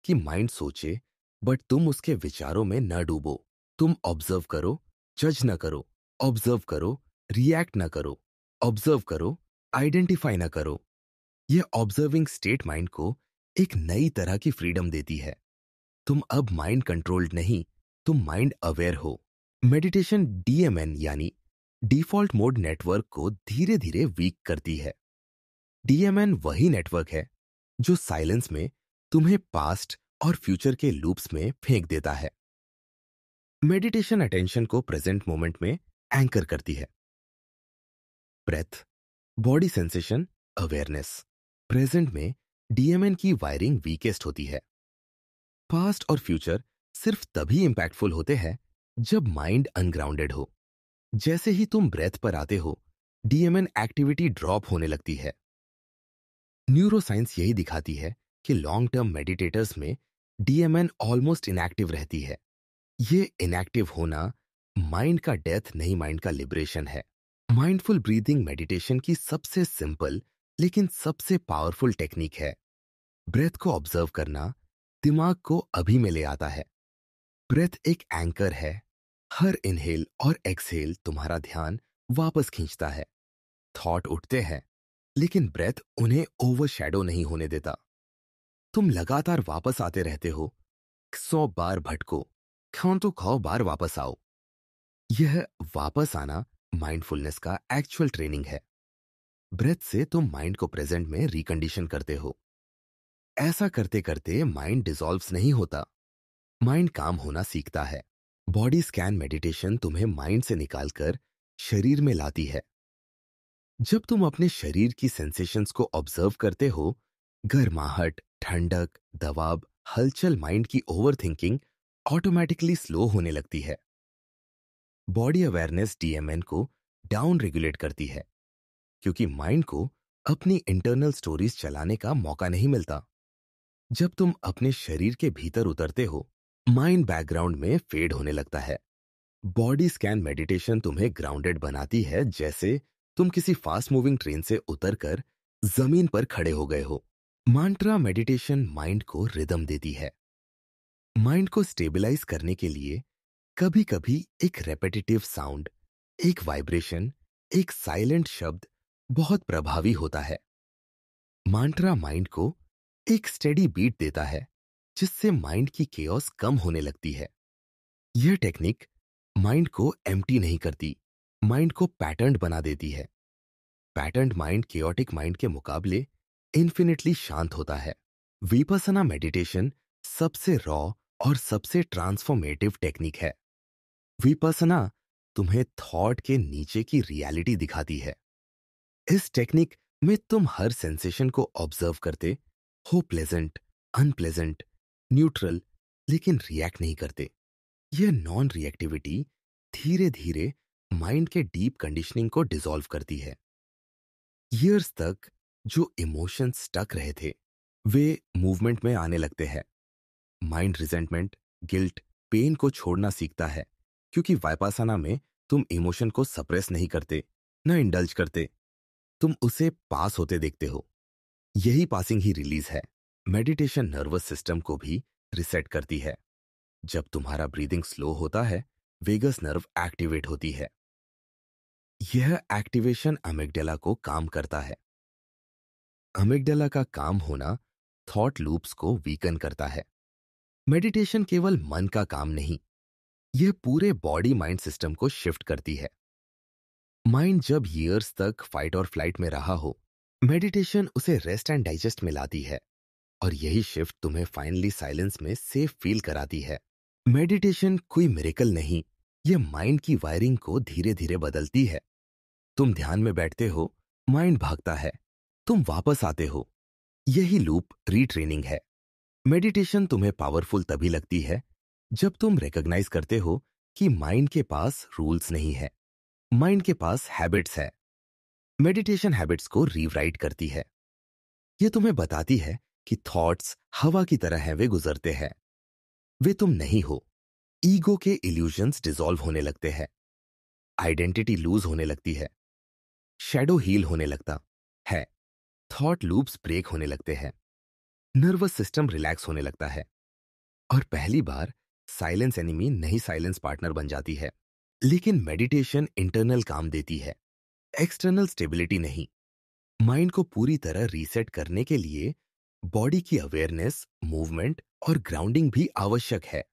कि माइंड सोचे, बट तुम उसके विचारों में न डूबो। तुम ऑब्जर्व करो, जज न करो। ऑब्जर्व करो, रिएक्ट न करो। ऑब्जर्व करो, आइडेंटिफाई न करो। यह ऑब्जर्विंग स्टेट माइंड को एक नई तरह की फ्रीडम देती है। तुम अब माइंड कंट्रोल्ड नहीं, तुम माइंड अवेयर हो। मेडिटेशन डीएमएन यानी डिफॉल्ट मोड नेटवर्क को धीरे धीरे वीक करती है। डीएमएन वही नेटवर्क है जो साइलेंस में तुम्हें पास्ट और फ्यूचर के लूप्स में फेंक देता है। मेडिटेशन अटेंशन को प्रेजेंट मोमेंट में एंकर करती है। Breath, body sensation, awareness. Present में डीएमएन की वायरिंग वीकेस्ट होती है। पास्ट और फ्यूचर सिर्फ तभी इंपैक्टफुल होते हैं जब माइंड अनग्राउंडेड हो। जैसे ही तुम ब्रेथ पर आते हो, डीएमएन एक्टिविटी ड्रॉप होने लगती है। न्यूरोसाइंस यही दिखाती है कि लॉन्ग टर्म मेडिटेटर्स में डीएमएन ऑलमोस्ट इनएक्टिव रहती है। ये इनएक्टिव होना माइंड का डेथ नहीं, माइंड का लिबरेशन है। माइंडफुल ब्रीदिंग मेडिटेशन की सबसे सिंपल लेकिन सबसे पावरफुल टेक्निक है। ब्रेथ को ऑब्जर्व करना दिमाग को अभी में ले आता है। ब्रेथ एक एंकर है। हर इनहेल और एक्सहेल तुम्हारा ध्यान वापस खींचता है। थॉट उठते हैं, लेकिन ब्रेथ उन्हें ओवरशैडो नहीं होने देता। तुम लगातार वापस आते रहते हो। 100 बार भटको, खाओ तो खाओ, बार वापस आओ। यह वापस आना माइंडफुलनेस का एक्चुअल ट्रेनिंग है। ब्रेथ से तुम माइंड को प्रेजेंट में रिकंडीशन करते हो। ऐसा करते करते माइंड डिसॉल्व्स नहीं होता, माइंड काम होना सीखता है। बॉडी स्कैन मेडिटेशन तुम्हें माइंड से निकालकर शरीर में लाती है। जब तुम अपने शरीर की सेंसेशंस को ऑब्जर्व करते हो, गर्माहट, ठंडक, दबाव, हलचल, माइंड की ओवरथिंकिंग ऑटोमेटिकली स्लो होने लगती है। बॉडी अवेयरनेस डीएमएन को डाउन रेगुलेट करती है, क्योंकि माइंड को अपनी इंटरनल स्टोरीज चलाने का मौका नहीं मिलता। जब तुम अपने शरीर के भीतर उतरते हो, माइंड बैकग्राउंड में फेड होने लगता है। बॉडी स्कैन मेडिटेशन तुम्हें ग्राउंडेड बनाती है, जैसे तुम किसी फास्ट मूविंग ट्रेन से उतरकर जमीन पर खड़े हो गए हो। मांट्रा मेडिटेशन माइंड को रिदम देती है। माइंड को स्टेबलाइज करने के लिए कभी कभी एक रेपेटिटिव साउंड, एक वाइब्रेशन, एक साइलेंट शब्द बहुत प्रभावी होता है। मांट्रा माइंड को एक स्टेडी बीट देता है, जिससे माइंड की केओस कम होने लगती है। यह टेक्निक माइंड को एम्प्टी नहीं करती, माइंड को पैटर्न्ड बना देती है। पैटर्न्ड माइंड केओटिक माइंड के मुकाबले इन्फिनिटली शांत होता है। विपसना मेडिटेशन सबसे रॉ और सबसे ट्रांसफॉर्मेटिव टेक्निक है। विपसना तुम्हें थॉट के नीचे की रियलिटी दिखाती है। इस टेक्निक में तुम हर सेंसेशन को ऑब्जर्व करते हो, प्लेजेंट, अनप्लेजेंट, न्यूट्रल, लेकिन रिएक्ट नहीं करते। यह नॉन रिएक्टिविटी धीरे धीरे माइंड के डीप कंडीशनिंग को डिसॉल्व करती है। ईयर्स तक जो इमोशंस स्टक रहे थे, वे मूवमेंट में आने लगते हैं। माइंड रिजेंटमेंट, गिल्ट, पेन को छोड़ना सीखता है, क्योंकि वाइपासना में तुम इमोशन को सप्रेस नहीं करते, न इंडल्ज करते, तुम उसे पास होते देखते हो। यही पासिंग ही रिलीज है। मेडिटेशन नर्वस सिस्टम को भी रिसेट करती है। जब तुम्हारा ब्रीदिंग स्लो होता है, वेगस नर्व एक्टिवेट होती है। यह एक्टिवेशन अमिगडाला को काम करता है। अमिगडाला का काम होना थॉट लूप्स को वीकन करता है। मेडिटेशन केवल मन का काम नहीं, यह पूरे बॉडी माइंड सिस्टम को शिफ्ट करती है। माइंड जब ईयर्स तक फाइट और फ्लाइट में रहा हो, मेडिटेशन उसे रेस्ट एंड डाइजेस्ट में लाती है, और यही शिफ्ट तुम्हें फाइनली साइलेंस में सेफ फील कराती है। मेडिटेशन कोई मिरेकल नहीं, यह माइंड की वायरिंग को धीरे धीरे बदलती है। तुम ध्यान में बैठते हो, माइंड भागता है, तुम वापस आते हो। यही लूप रीट्रेनिंग है। मेडिटेशन तुम्हें पावरफुल तभी लगती है जब तुम रिकॉग्नाइज करते हो कि माइंड के पास रूल्स नहीं है, माइंड के पास हैबिट्स है। मेडिटेशन हैबिट्स को रीराइट करती है। ये तुम्हें बताती है कि थॉट्स हवा की तरह हैं, वे गुजरते हैं, वे तुम नहीं हो। ईगो के इल्यूजन्स डिसॉल्व होने लगते हैं, आइडेंटिटी लूज होने लगती है, शैडो हील होने लगता है, थॉट लूप्स ब्रेक होने लगते हैं, नर्वस सिस्टम रिलैक्स होने लगता है, और पहली बार साइलेंस एनिमी नहीं साइलेंस पार्टनर बन जाती है। लेकिन मेडिटेशन इंटरनल काम देती है, एक्सटर्नल स्टेबिलिटी नहीं। माइंड को पूरी तरह रीसेट करने के लिए बॉडी की अवेयरनेस, मूवमेंट और ग्राउंडिंग भी आवश्यक है।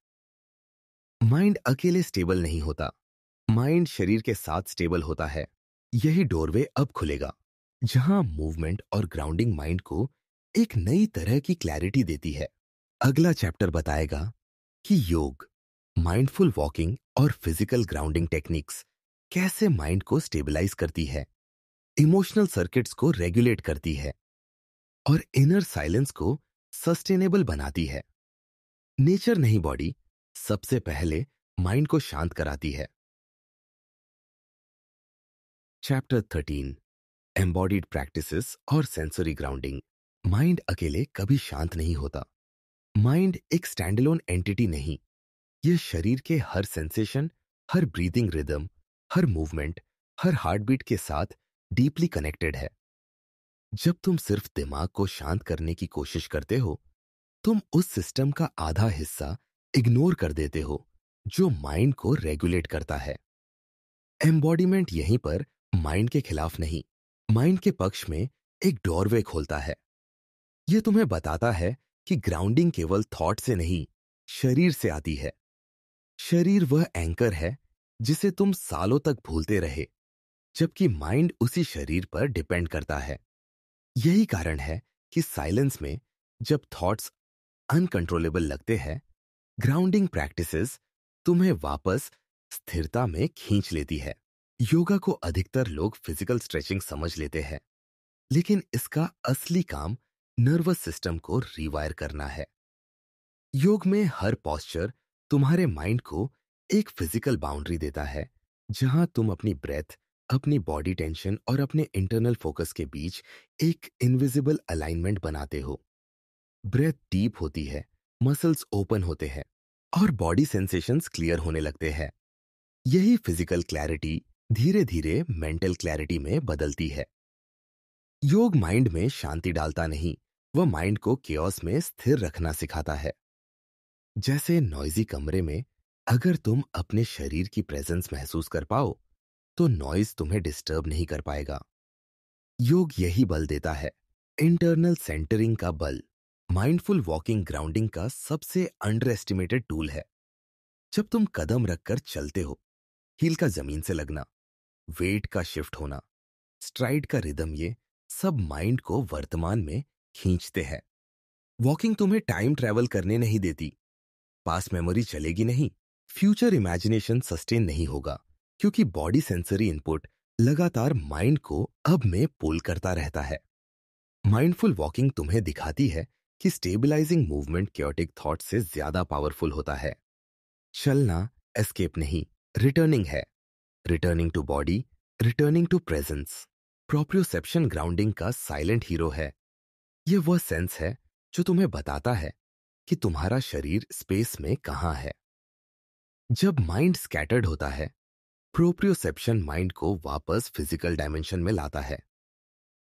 माइंड अकेले स्टेबल नहीं होता, माइंड शरीर के साथ स्टेबल होता है। यही डोरवे अब खुलेगा, जहां मूवमेंट और ग्राउंडिंग माइंड को एक नई तरह की क्लैरिटी देती है। अगला चैप्टर बताएगा कि योग, माइंडफुल वॉकिंग और फिजिकल ग्राउंडिंग टेक्निक्स कैसे माइंड को स्टेबलाइज करती है, इमोशनल सर्किट्स को रेगुलेट करती है और इनर साइलेंस को सस्टेनेबल बनाती है। नेचर नहीं, बॉडी सबसे पहले माइंड को शांत कराती है। चैप्टर 13, एम्बॉडीड प्रैक्टिसेस और सेंसरी ग्राउंडिंग। माइंड अकेले कभी शांत नहीं होता। माइंड एक स्टैंडअलोन एंटिटी नहीं, यह शरीर के हर सेंसेशन, हर ब्रीदिंग रिदम, हर मूवमेंट, हर हार्ट बीट के साथ डीपली कनेक्टेड है। जब तुम सिर्फ दिमाग को शांत करने की कोशिश करते हो, तुम उस सिस्टम का आधा हिस्सा इग्नोर कर देते हो जो माइंड को रेगुलेट करता है। एम्बॉडीमेंट यहीं पर माइंड के खिलाफ नहीं, माइंड के पक्ष में एक डोरवे खोलता है। यह तुम्हें बताता है कि ग्राउंडिंग केवल थॉट से नहीं, शरीर से आती है। शरीर वह एंकर है जिसे तुम सालों तक भूलते रहे, जबकि माइंड उसी शरीर पर डिपेंड करता है। यही कारण है कि साइलेंस में जब थॉट्स अनकंट्रोलेबल लगते हैं, ग्राउंडिंग प्रैक्टिसेस तुम्हें वापस स्थिरता में खींच लेती है। योगा को अधिकतर लोग फिजिकल स्ट्रेचिंग समझ लेते हैं, लेकिन इसका असली काम नर्वस सिस्टम को रिवायर करना है। योग में हर पॉस्चर तुम्हारे माइंड को एक फिजिकल बाउंड्री देता है, जहां तुम अपनी ब्रेथ, अपनी बॉडी टेंशन और अपने इंटरनल फोकस के बीच एक इनविजिबल अलाइनमेंट बनाते हो। ब्रेथ डीप होती है, मसल्स ओपन होते हैं और बॉडी सेंसेशंस क्लियर होने लगते हैं। यही फिजिकल क्लैरिटी धीरे धीरे मेंटल क्लैरिटी में बदलती है। योग माइंड में शांति डालता नहीं, वह माइंड को केओस में स्थिर रखना सिखाता है। जैसे नॉइजी कमरे में अगर तुम अपने शरीर की प्रेजेंस महसूस कर पाओ, तो नॉइज तुम्हें डिस्टर्ब नहीं कर पाएगा। योग यही बल देता है, इंटरनल सेंटरिंग का बल। माइंडफुल वॉकिंग ग्राउंडिंग का सबसे अंडर एस्टिमेटेड टूल है। जब तुम कदम रखकर चलते हो, हील का जमीन से लगना, वेट का शिफ्ट होना, स्ट्राइड का रिदम, ये सब माइंड को वर्तमान में खींचते हैं। वॉकिंग तुम्हें टाइम ट्रैवल करने नहीं देती, पास्ट मेमोरी चलेगी नहीं, फ्यूचर इमेजिनेशन सस्टेन नहीं होगा, क्योंकि बॉडी सेंसरी इनपुट लगातार माइंड को अब में पुल करता रहता है। माइंडफुल वॉकिंग तुम्हें दिखाती है कि स्टेबलाइजिंग मूवमेंट क्योटिक थॉट से ज्यादा पावरफुल होता है। चलना एस्केप नहीं, रिटर्निंग है। Returning to body, returning to presence. Proprioception grounding का साइलेंट हीरो है। यह वह सेंस है जो तुम्हें बताता है कि तुम्हारा शरीर स्पेस में कहां है। जब माइंड स्कैटर्ड होता है, प्रोप्रियोसेप्शन माइंड को वापस फिजिकल डायमेंशन में लाता है।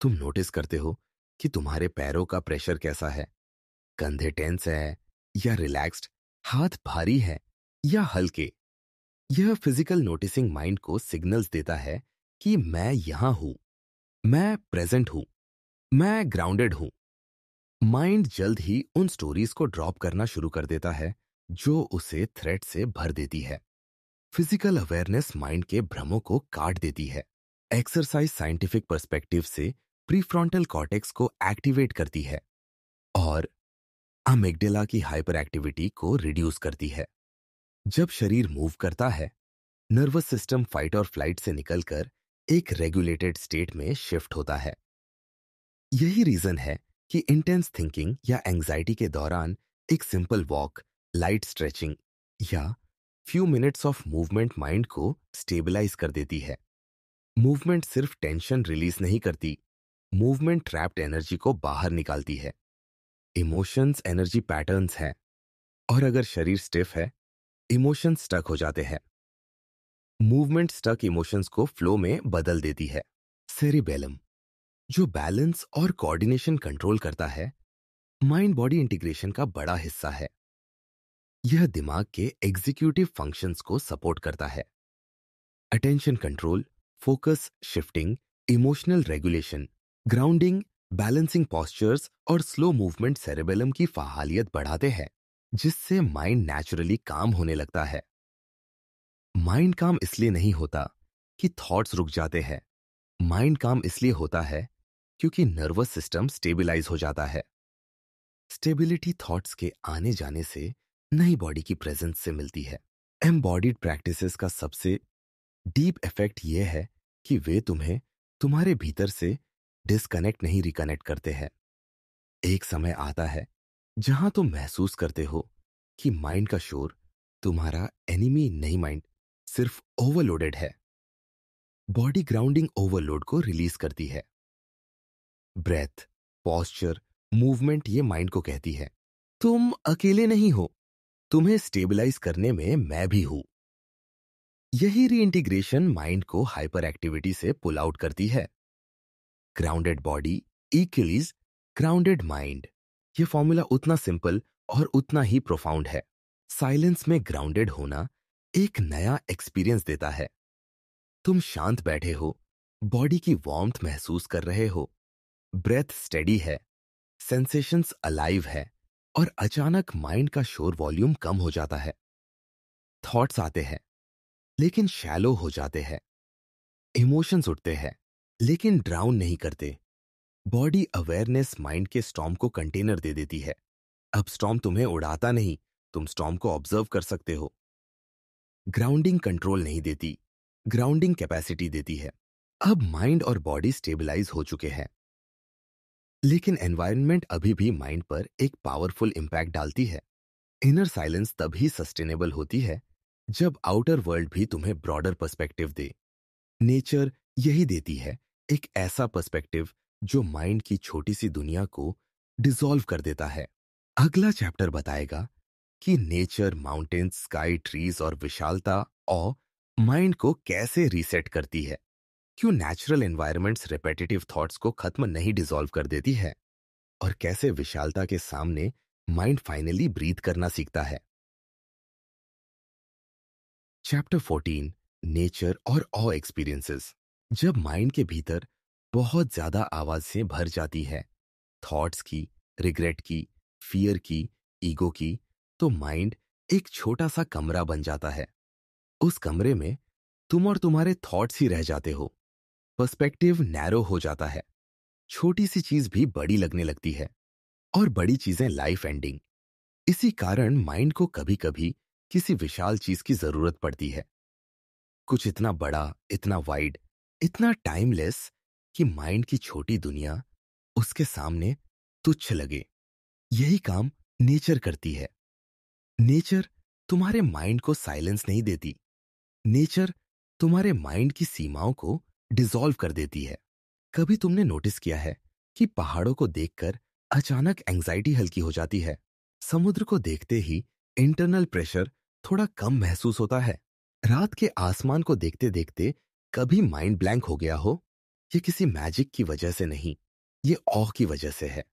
तुम नोटिस करते हो कि तुम्हारे पैरों का प्रेशर कैसा है, कंधे टेंस है या रिलैक्स्ड, हाथ भारी है या हल्के। यह फिजिकल नोटिसिंग माइंड को सिग्नल्स देता है कि मैं यहां हूं, मैं प्रेजेंट हूं, मैं ग्राउंडेड हूं। माइंड जल्द ही उन स्टोरीज को ड्रॉप करना शुरू कर देता है जो उसे थ्रेट से भर देती है। फिजिकल अवेयरनेस माइंड के भ्रमों को काट देती है। एक्सरसाइज साइंटिफिक पर्सपेक्टिव से प्रीफ्रंटल कॉर्टेक्स को एक्टिवेट करती है और अमिग्डाला की हाइपर एक्टिविटी को रिड्यूस करती है। जब शरीर मूव करता है, नर्वस सिस्टम फाइट और फ्लाइट से निकलकर एक रेगुलेटेड स्टेट में शिफ्ट होता है। यही रीजन है कि इंटेंस थिंकिंग या एंजाइटी के दौरान एक सिंपल वॉक, लाइट स्ट्रेचिंग या few minutes of movement mind को स्टेबलाइज कर देती है। मूवमेंट सिर्फ टेंशन रिलीज नहीं करती, मूवमेंट ट्रैप्ड एनर्जी को बाहर निकालती है। इमोशंस एनर्जी पैटर्न्स हैं, और अगर शरीर स्टिफ है, इमोशंस स्टक हो जाते हैं। मूवमेंट स्टक इमोशंस को फ्लो में बदल देती है। सेरिबेलम, जो बैलेंस और कोऑर्डिनेशन कंट्रोल करता है, माइंड बॉडी इंटीग्रेशन का बड़ा हिस्सा है। यह दिमाग के एग्जीक्यूटिव फंक्शंस को सपोर्ट करता है। Attention control, focus shifting, emotional regulation, grounding, balancing postures और स्लो मूवमेंट सेरेबेलम की फाहालियत बढ़ाते हैं, जिससे माइंड नेचुरली काम होने लगता है। माइंड काम इसलिए नहीं होता कि थॉट्स रुक जाते हैं। माइंड काम इसलिए होता है क्योंकि नर्वस सिस्टम स्टेबलाइज हो जाता है। स्टेबिलिटी थॉट्स के आने जाने से नई बॉडी की प्रेजेंस से मिलती है। एम्बॉडीड प्रैक्टिसेस का सबसे डीप इफेक्ट यह है कि वे तुम्हें तुम्हारे भीतर से डिस्कनेक्ट नहीं रिकनेक्ट करते हैं। एक समय आता है जहां तुम महसूस करते हो कि माइंड का शोर तुम्हारा एनिमी नहीं, माइंड सिर्फ ओवरलोडेड है। बॉडी ग्राउंडिंग ओवरलोड को रिलीज करती है। ब्रेथ, पॉस्चर, मूवमेंट ये माइंड को कहती है, तुम अकेले नहीं हो, तुम्हें स्टेबलाइज करने में मैं भी हूं। यही रीइंटीग्रेशन माइंड को हाइपर एक्टिविटी से पुल आउट करती है। Grounded body equals grounded mind. ये फॉर्मूला उतना सिंपल और उतना ही प्रोफाउंड है। साइलेंस में ग्राउंडेड होना एक नया एक्सपीरियंस देता है। तुम शांत बैठे हो, बॉडी की वार्मथ महसूस कर रहे हो, ब्रेथ स्टेडी है, सेंसेशंस अलाइव है, और अचानक माइंड का शोर वॉल्यूम कम हो जाता है। थॉट्स आते हैं लेकिन शैलो हो जाते हैं। इमोशंस उठते हैं लेकिन ड्राउन नहीं करते। बॉडी अवेयरनेस माइंड के स्टॉर्म को कंटेनर दे देती है। अब स्टॉर्म तुम्हें उड़ाता नहीं, तुम स्टॉर्म को ऑब्जर्व कर सकते हो। ग्राउंडिंग कंट्रोल नहीं देती, ग्राउंडिंग कैपेसिटी देती है। अब माइंड और बॉडी स्टेबलाइज हो चुके हैं, लेकिन एनवायरनमेंट अभी भी माइंड पर एक पावरफुल इंपैक्ट डालती है। इनर साइलेंस तभी सस्टेनेबल होती है जब आउटर वर्ल्ड भी तुम्हें ब्रॉडर पर्सपेक्टिव दे। नेचर यही देती है, एक ऐसा पर्सपेक्टिव जो माइंड की छोटी सी दुनिया को डिसॉल्व कर देता है। अगला चैप्टर बताएगा कि नेचर, माउंटेन्स, स्काई, ट्रीज और विशालता और माइंड को कैसे रीसेट करती है। क्यों नेचुरल एनवायरनमेंट्स रिपेटिटिव थॉट्स को खत्म नहीं डिसॉल्व कर देती है, और कैसे विशालता के सामने माइंड फाइनली ब्रीथ करना सीखता है। चैप्टर 14, नेचर और ऑ एक्सपीरियंसेस। जब माइंड के भीतर बहुत ज्यादा आवाजें भर जाती है, थॉट्स की, रिग्रेट की, फियर की, ईगो की, तो माइंड एक छोटा सा कमरा बन जाता है। उस कमरे में तुम और तुम्हारे थॉट्स ही रह जाते हो। पर्सपेक्टिव नैरो हो जाता है। छोटी सी चीज भी बड़ी लगने लगती है, और बड़ी चीजें लाइफ एंडिंग। इसी कारण माइंड को कभी कभी किसी विशाल चीज की जरूरत पड़ती है। कुछ इतना बड़ा, इतना वाइड, इतना टाइमलेस कि माइंड की छोटी दुनिया उसके सामने तुच्छ लगे। यही काम नेचर करती है। नेचर तुम्हारे माइंड को साइलेंस नहीं देती, नेचर तुम्हारे माइंड की सीमाओं को डिसॉल्व कर देती है। कभी तुमने नोटिस किया है कि पहाड़ों को देखकर अचानक एंजाइटी हल्की हो जाती है? समुद्र को देखते ही इंटरनल प्रेशर थोड़ा कम महसूस होता है। रात के आसमान को देखते देखते कभी माइंड ब्लैंक हो गया हो? ये किसी मैजिक की वजह से नहीं, ये ऑ की वजह से है।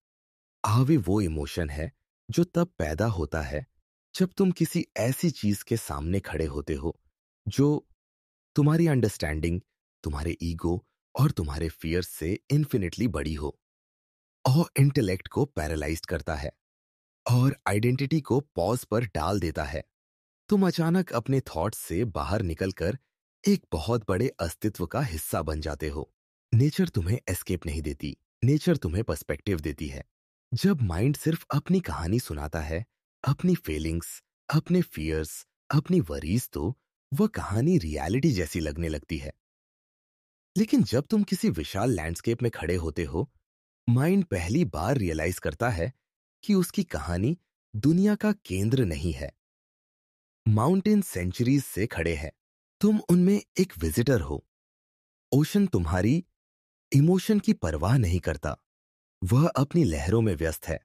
आवे वो इमोशन है जो तब पैदा होता है जब तुम किसी ऐसी चीज के सामने खड़े होते हो जो तुम्हारी अंडरस्टैंडिंग, तुम्हारे ईगो और तुम्हारे फियर से इन्फिनिटली बड़ी हो। और इंटेलेक्ट को पैरालाइज्ड करता है और आइडेंटिटी को पॉज पर डाल देता है। तुम अचानक अपने थॉट्स से बाहर निकलकर एक बहुत बड़े अस्तित्व का हिस्सा बन जाते हो। नेचर तुम्हें एस्केप नहीं देती, नेचर तुम्हें पर्सपेक्टिव देती है। जब माइंड सिर्फ अपनी कहानी सुनाता है, अपनी फीलिंग्स, अपने फियर्स, अपनी वरीज, तो वह कहानी रियलिटी जैसी लगने लगती है। लेकिन जब तुम किसी विशाल लैंडस्केप में खड़े होते हो, माइंड पहली बार रियलाइज करता है कि उसकी कहानी दुनिया का केंद्र नहीं है। माउंटेन सेंचुरीज से खड़े हैं, तुम उनमें एक विजिटर हो। ओशन तुम्हारी इमोशन की परवाह नहीं करता, वह अपनी लहरों में व्यस्त है।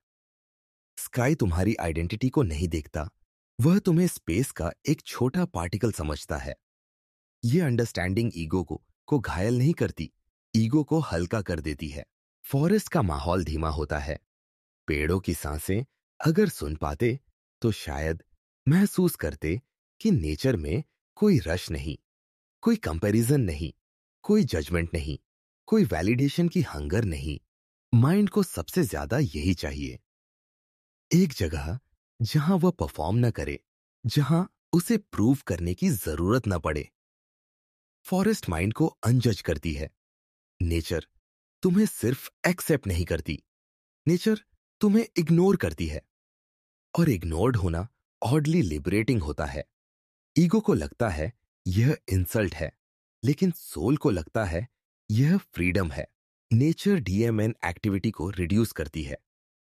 स्काई तुम्हारी आइडेंटिटी को नहीं देखता, वह तुम्हें स्पेस का एक छोटा पार्टिकल समझता है। यह अंडरस्टैंडिंग ईगो को घायल नहीं करती, ईगो को हल्का कर देती है। फॉरेस्ट का माहौल धीमा होता है। पेड़ों की सांसें अगर सुन पाते तो शायद महसूस करते कि नेचर में कोई रश नहीं, कोई कंपैरिजन नहीं, कोई जजमेंट नहीं, कोई वैलिडेशन की हंगर नहीं। माइंड को सबसे ज्यादा यही चाहिए, एक जगह जहां वह परफॉर्म न करे, जहां उसे प्रूव करने की जरूरत न पड़े। फॉरेस्ट माइंड को अनजज करती है। नेचर तुम्हें सिर्फ एक्सेप्ट नहीं करती, नेचर तुम्हें इग्नोर करती है। और इग्नोर्ड होना ऑडली लिबरेटिंग होता है। ईगो को लगता है यह इंसल्ट है, लेकिन सोल को लगता है यह फ्रीडम है। नेचर डीएमएन एक्टिविटी को रिड्यूस करती है,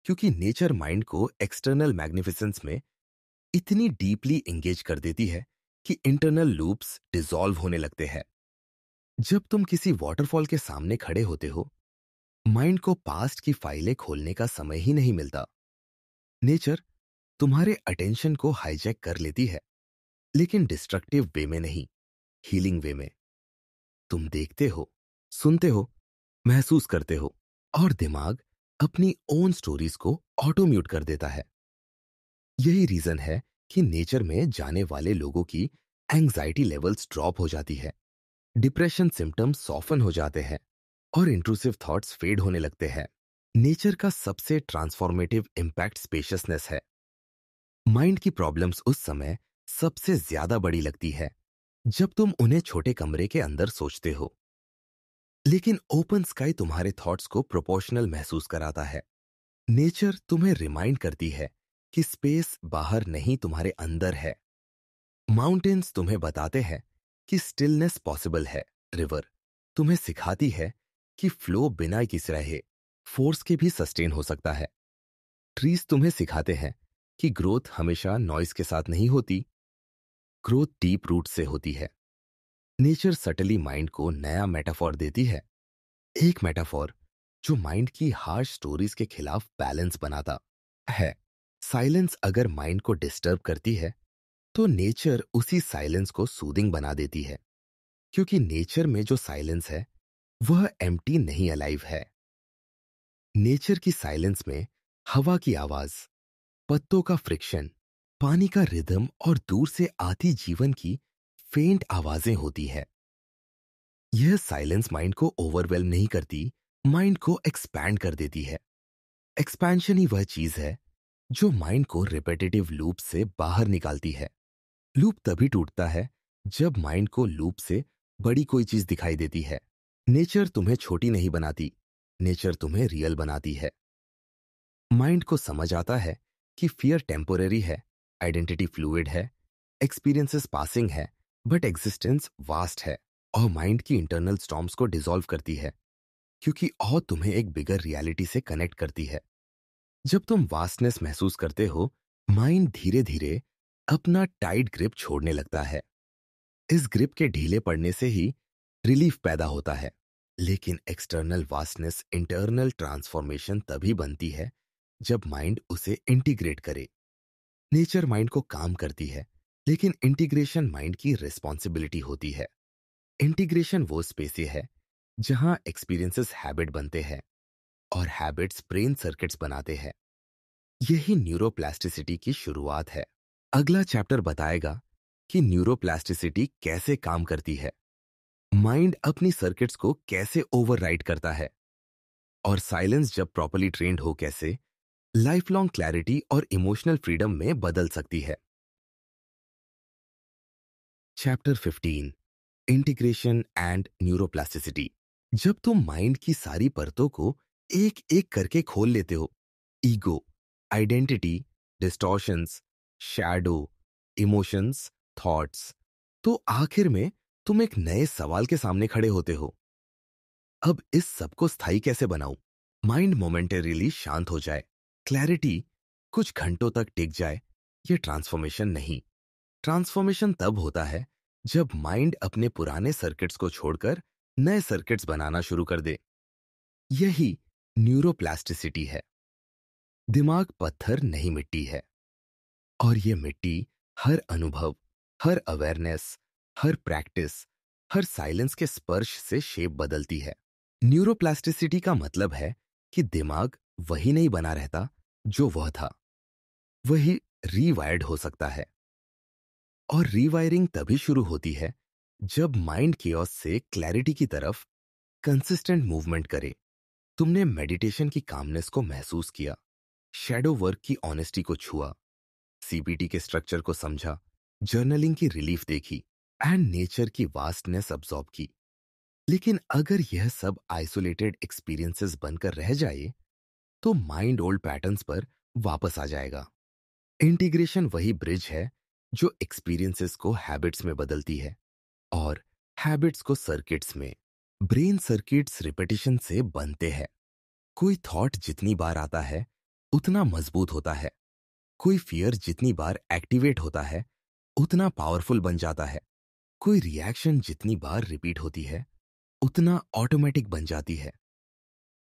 क्योंकि नेचर माइंड को एक्सटर्नल मैग्निफिसेंस में इतनी डीपली एंगेज कर देती है कि इंटरनल लूप्स डिसॉल्व होने लगते हैं। जब तुम किसी वॉटरफॉल के सामने खड़े होते हो, माइंड को पास्ट की फाइलें खोलने का समय ही नहीं मिलता। नेचर तुम्हारे अटेंशन को हाईजैक कर लेती है, लेकिन डिस्ट्रक्टिव वे में नहीं, हीलिंग वे में। तुम देखते हो, सुनते हो, महसूस करते हो, और दिमाग अपनी ओन स्टोरीज को ऑटो म्यूट कर देता है। यही रीजन है कि नेचर में जाने वाले लोगों की एंजाइटी लेवल्स ड्रॉप हो जाती है, डिप्रेशन सिम्टम्स सॉफन हो जाते हैं, और इंट्रूसिव थॉट्स फेड होने लगते हैं। नेचर का सबसे ट्रांसफॉर्मेटिव इम्पैक्ट स्पेशियसनेस है। माइंड की प्रॉब्लम्स उस समय सबसे ज्यादा बड़ी लगती है जब तुम उन्हें छोटे कमरे के अंदर सोचते हो। लेकिन ओपन स्काई तुम्हारे थॉट्स को प्रोपोर्शनल महसूस कराता है। नेचर तुम्हें रिमाइंड करती है कि स्पेस बाहर नहीं, तुम्हारे अंदर है। माउंटेन्स तुम्हें बताते हैं कि स्टिलनेस पॉसिबल है। रिवर तुम्हें सिखाती है कि फ्लो बिना किसी रहे फोर्स के भी सस्टेन हो सकता है। ट्रीज तुम्हें सिखाते हैं कि ग्रोथ हमेशा नॉइस के साथ नहीं होती, ग्रोथ डीप रूट से होती है। नेचर सटली माइंड को नया मेटाफॉर देती है, एक मेटाफॉर जो माइंड की हार्श स्टोरीज के खिलाफ बैलेंस बनाता है। साइलेंस अगर माइंड को डिस्टर्ब करती है, तो नेचर उसी साइलेंस को सूदिंग बना देती है, क्योंकि नेचर में जो साइलेंस है वह एम्प्टी नहीं, अलाइव है। नेचर की साइलेंस में हवा की आवाज, पत्तों का फ्रिक्शन, पानी का रिदम और दूर से आती जीवन की फेंट आवाजें होती है। यह साइलेंस माइंड को ओवरवेल्म नहीं करती, माइंड को एक्सपैंड कर देती है। एक्सपेंशन ही वह चीज है जो माइंड को रिपेटिटिव लूप से बाहर निकालती है। लूप तभी टूटता है जब माइंड को लूप से बड़ी कोई चीज दिखाई देती है। नेचर तुम्हें छोटी नहीं बनाती, नेचर तुम्हें रियल बनाती है। माइंड को समझ आता है कि फियर टेम्पोररी है, आइडेंटिटी फ्लूइड है, एक्सपीरियंसेस पासिंग है, बट एग्जिस्टेंस वास्ट है। और माइंड की इंटरनल स्टॉर्म्स को डिसॉल्व करती है, क्योंकि और तुम्हें एक बिगर रियलिटी से कनेक्ट करती है। जब तुम वास्टनेस महसूस करते हो, माइंड धीरे धीरे अपना टाइट ग्रिप छोड़ने लगता है। इस ग्रिप के ढीले पड़ने से ही रिलीफ पैदा होता है। लेकिन एक्सटर्नल वास्टनेस इंटरनल ट्रांसफॉर्मेशन तभी बनती है जब माइंड उसे इंटीग्रेट करे। नेचर माइंड को काम करती है, लेकिन इंटीग्रेशन माइंड की रिस्पॉन्सिबिलिटी होती है। इंटीग्रेशन वो स्पेस है जहां एक्सपीरियंसेस हैबिट बनते हैं और हैबिट्स ब्रेन सर्किट्स बनाते हैं। यही न्यूरोप्लास्टिसिटी की शुरुआत है। अगला चैप्टर बताएगा कि न्यूरोप्लास्टिसिटी कैसे काम करती है, माइंड अपनी सर्किट्स को कैसे ओवरराइड करता है, और साइलेंस जब प्रॉपर्ली ट्रेन्ड हो कैसे लाइफ लॉन्ग क्लैरिटी और इमोशनल फ्रीडम में बदल सकती है। Chapter 15, integration and neuroplasticity. जब तुम माइंड की सारी परतों को एक एक करके खोल लेते हो, ego, identity, distortions, shadow, emotions, thoughts, तो आखिर में तुम एक नए सवाल के सामने खड़े होते हो। अब इस सब को स्थायी कैसे बनाऊं? माइंड मोमेंटरीली शांत हो जाए, क्लैरिटी कुछ घंटों तक टिक जाए। ये ट्रांसफॉर्मेशन नहीं। ट्रांसफॉर्मेशन तब होता है जब माइंड अपने पुराने सर्किट्स को छोड़कर नए सर्किट्स बनाना शुरू कर दे। यही न्यूरोप्लास्टिसिटी है। दिमाग पत्थर नहीं मिट्टी है, और ये मिट्टी हर अनुभव, हर अवेयरनेस, हर प्रैक्टिस, हर साइलेंस के स्पर्श से शेप बदलती है। न्यूरोप्लास्टिसिटी का मतलब है कि दिमाग वही नहीं बना रहता जो वह था, वही रीवायर्ड हो सकता है। और रीवायरिंग तभी शुरू होती है जब माइंड कियोस से क्लैरिटी की तरफ कंसिस्टेंट मूवमेंट करे। तुमने मेडिटेशन की कामनेस को महसूस किया, शैडो वर्क की ऑनेस्टी को छुआ, सीबीटी के स्ट्रक्चर को समझा, जर्नलिंग की रिलीफ देखी, एंड नेचर की वास्टनेस अब्सॉर्ब की। लेकिन अगर यह सब आइसोलेटेड एक्सपीरियंसेस बनकर रह जाए, तो माइंड ओल्ड पैटर्न्स पर वापस आ जाएगा। इंटीग्रेशन वही ब्रिज है जो एक्सपीरियंसेस को हैबिट्स में बदलती है, और हैबिट्स को सर्किट्स में। ब्रेन सर्किट्स रिपीटिशन से बनते हैं। कोई थॉट जितनी बार आता है उतना मजबूत होता है। कोई फियर जितनी बार एक्टिवेट होता है उतना पावरफुल बन जाता है। कोई रिएक्शन जितनी बार रिपीट होती है उतना ऑटोमेटिक बन जाती है।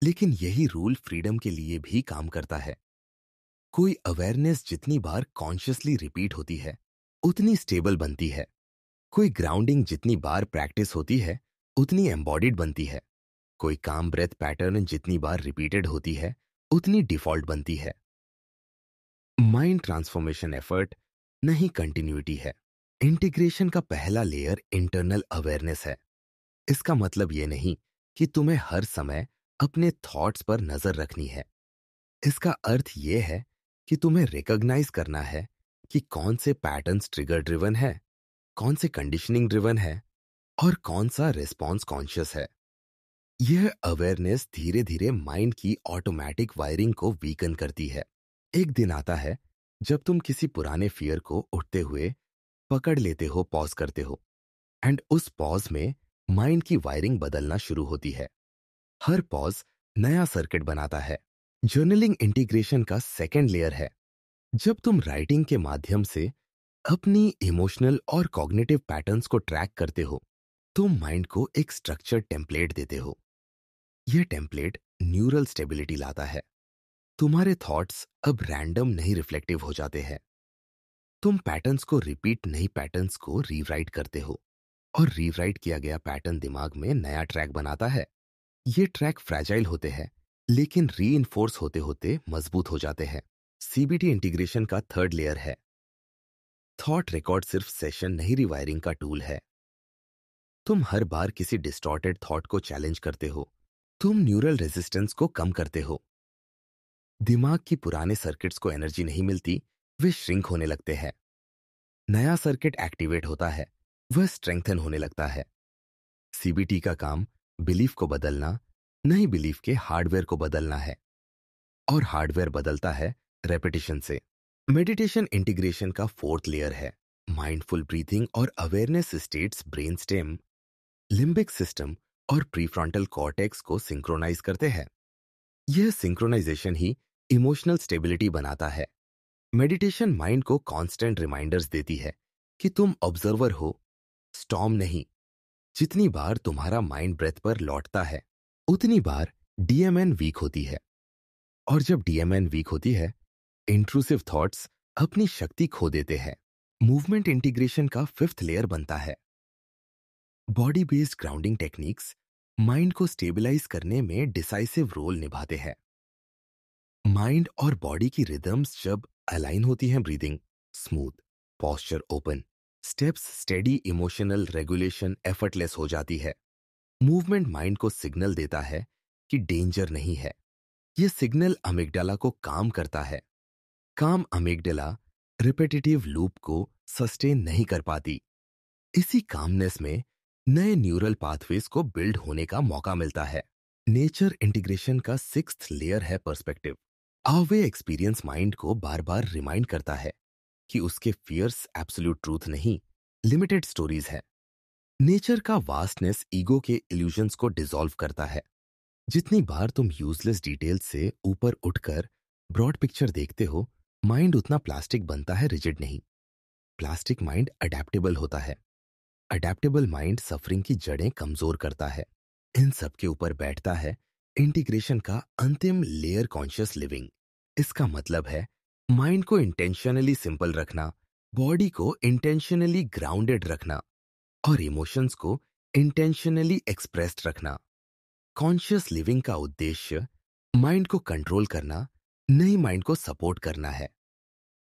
लेकिन यही रूल फ्रीडम के लिए भी काम करता है। कोई अवेयरनेस जितनी बार कॉन्शियसली रिपीट होती है उतनी स्टेबल बनती है। कोई ग्राउंडिंग जितनी बार प्रैक्टिस होती है उतनी एम्बॉडिड बनती है। कोई काम ब्रेथ पैटर्न जितनी बार रिपीटेड होती है उतनी डिफॉल्ट बनती है। माइंड ट्रांसफॉर्मेशन एफर्ट नहीं, कंटिन्यूटी है। इंटीग्रेशन का पहला लेयर इंटरनल अवेयरनेस है। इसका मतलब यह नहीं कि तुम्हें हर समय अपने थॉट्स पर नजर रखनी है। इसका अर्थ यह है कि तुम्हें रिकॉग्नाइज करना है कि कौन से पैटर्न्स ट्रिगर ड्रिवन है, कौन से कंडीशनिंग ड्रिवन है, और कौन सा रिस्पॉन्स कॉन्शियस है। यह अवेयरनेस धीरे धीरे माइंड की ऑटोमेटिक वायरिंग को वीकन करती है। एक दिन आता है जब तुम किसी पुराने फियर को उठते हुए पकड़ लेते हो, पॉज करते हो, एंड उस पॉज में माइंड की वायरिंग बदलना शुरू होती है। हर पॉज नया सर्किट बनाता है। जर्नलिंग इंटीग्रेशन का सेकेंड लेयर है। जब तुम राइटिंग के माध्यम से अपनी इमोशनल और कॉग्निटिव पैटर्न्स को ट्रैक करते हो, तुम माइंड को एक स्ट्रक्चर टेम्पलेट देते हो। यह टेम्पलेट न्यूरल स्टेबिलिटी लाता है। तुम्हारे थॉट्स अब रैंडम नहीं, रिफ्लेक्टिव हो जाते हैं। तुम पैटर्न्स को रिपीट नहीं, पैटर्न्स को रीराइट करते हो, और रीराइट किया गया पैटर्न दिमाग में नया ट्रैक बनाता है। ये ट्रैक फ्रैजाइल होते हैं, लेकिन रीइंफोर्स होते होते मजबूत हो जाते हैं। सीबीटी इंटीग्रेशन का थर्ड लेयर है। थॉट रिकॉर्ड सिर्फ सेशन नहीं, रिवायरिंग का टूल है। तुम हर बार किसी डिस्टॉर्टेड थॉट को चैलेंज करते हो, तुम न्यूरल रेजिस्टेंस को कम करते हो। दिमाग की पुराने सर्किट्स को एनर्जी नहीं मिलती, वे श्रिंक होने लगते हैं। नया सर्किट एक्टिवेट होता है, वह स्ट्रेंथन होने लगता है। सीबीटी का काम बिलीफ को बदलना नहीं, बिलीफ के हार्डवेयर को बदलना है, और हार्डवेयर बदलता है रेपिटेशन से। मेडिटेशन इंटीग्रेशन का फोर्थ लेयर है। माइंडफुल ब्रीथिंग और awareness states brain stem, limbic system और प्रीफ्रंटल कॉर्टेक्स को सिंक्रोनाइज करते हैं। यह सिंक्रोनाइजेशन ही इमोशनल स्टेबिलिटी बनाता है। मेडिटेशन माइंड को कांस्टेंट रिमाइंडर्स देती है कि तुम ऑब्जर्वर हो, स्टॉर्म नहीं। जितनी बार तुम्हारा माइंड ब्रेथ पर लौटता है उतनी बार डीएमएन वीक होती है, और जब डीएमएन वीक होती है, इंट्रूसिव थॉट्स अपनी शक्ति खो देते हैं। मूवमेंट इंटीग्रेशन का फिफ्थ लेयर बनता है। Body based grounding techniques mind को स्टेबलाइज करने में डिसाइसिव रोल निभाते हैं। माइंड और बॉडी की रिदम्स जब अलाइन होती हैं, breathing smooth, posture open, steps steady, emotional regulation effortless हो जाती है। मूवमेंट माइंड को सिग्नल देता है कि डेंजर नहीं है। यह सिग्नल अमिगडाला को काम करता है। काम अमिगडाला रिपीटेटिव लूप को सस्टेन नहीं कर पाती। इसी कामनेस में नए न्यूरल पाथवेज को बिल्ड होने का मौका मिलता है। नेचर इंटीग्रेशन का सिक्स्थ लेयर है पर्सपेक्टिव। आवे एक्सपीरियंस माइंड को बार बार रिमाइंड करता है कि उसके फियर्स एब्सोल्यूट ट्रूथ नहीं, लिमिटेड स्टोरीज है। नेचर का वास्टनेस ईगो के इल्यूजन्स को डिसॉल्व करता है। जितनी बार तुम यूजलेस डिटेल्स से ऊपर उठकर ब्रॉड पिक्चर देखते हो, माइंड उतना प्लास्टिक बनता है, रिजिड नहीं। प्लास्टिक माइंड अडेप्टेबल होता है। अडेप्टेबल माइंड सफरिंग की जड़ें कमजोर करता है। इन सब के ऊपर बैठता है इंटीग्रेशन का अंतिम लेयर, कॉन्शियस लिविंग। इसका मतलब है माइंड को इंटेंशनली सिंपल रखना, बॉडी को इंटेंशनली ग्राउंडेड रखना और इमोशंस को इंटेंशनली एक्सप्रेस्ड रखना। कॉन्शियस लिविंग का उद्देश्य माइंड को कंट्रोल करना, नहीं माइंड को सपोर्ट करना है।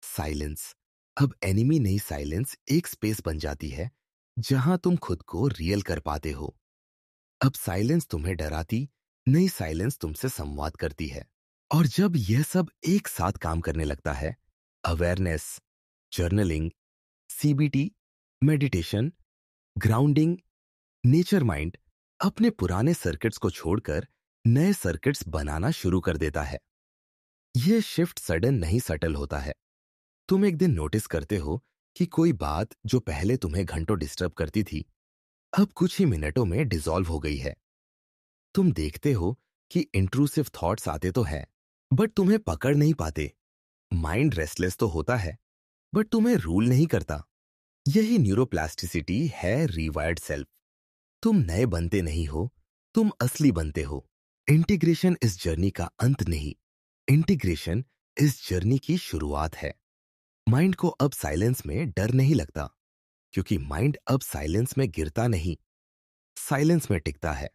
साइलेंस। अब एनिमी नहीं, साइलेंस एक स्पेस बन जाती है जहां तुम खुद को रियल कर पाते हो। अब साइलेंस तुम्हें डराती नहीं, साइलेंस तुमसे संवाद करती है। और जब यह सब एक साथ काम करने लगता है, awareness, journaling, CBT, meditation, grounding, nature mind अपने पुराने सर्किट्स को छोड़कर नए सर्किट्स बनाना शुरू कर देता है। यह शिफ्ट सडन नहीं, सटल होता है। तुम एक दिन नोटिस करते हो कि कोई बात जो पहले तुम्हें घंटों डिस्टर्ब करती थी, अब कुछ ही मिनटों में डिसॉल्व हो गई है। तुम देखते हो कि इंट्रूसिव थॉट्स आते तो हैं, बट तुम्हें पकड़ नहीं पाते। माइंड रेस्टलेस तो होता है, बट तुम्हें रूल नहीं करता। यही न्यूरोप्लास्टिसिटी है, रीवायर्ड सेल्फ। तुम नए बनते नहीं हो, तुम असली बनते हो। इंटीग्रेशन इस जर्नी का अंत नहीं, इंटीग्रेशन इस जर्नी की शुरुआत है। माइंड को अब साइलेंस में डर नहीं लगता, क्योंकि माइंड अब साइलेंस में गिरता नहीं, साइलेंस में टिकता है।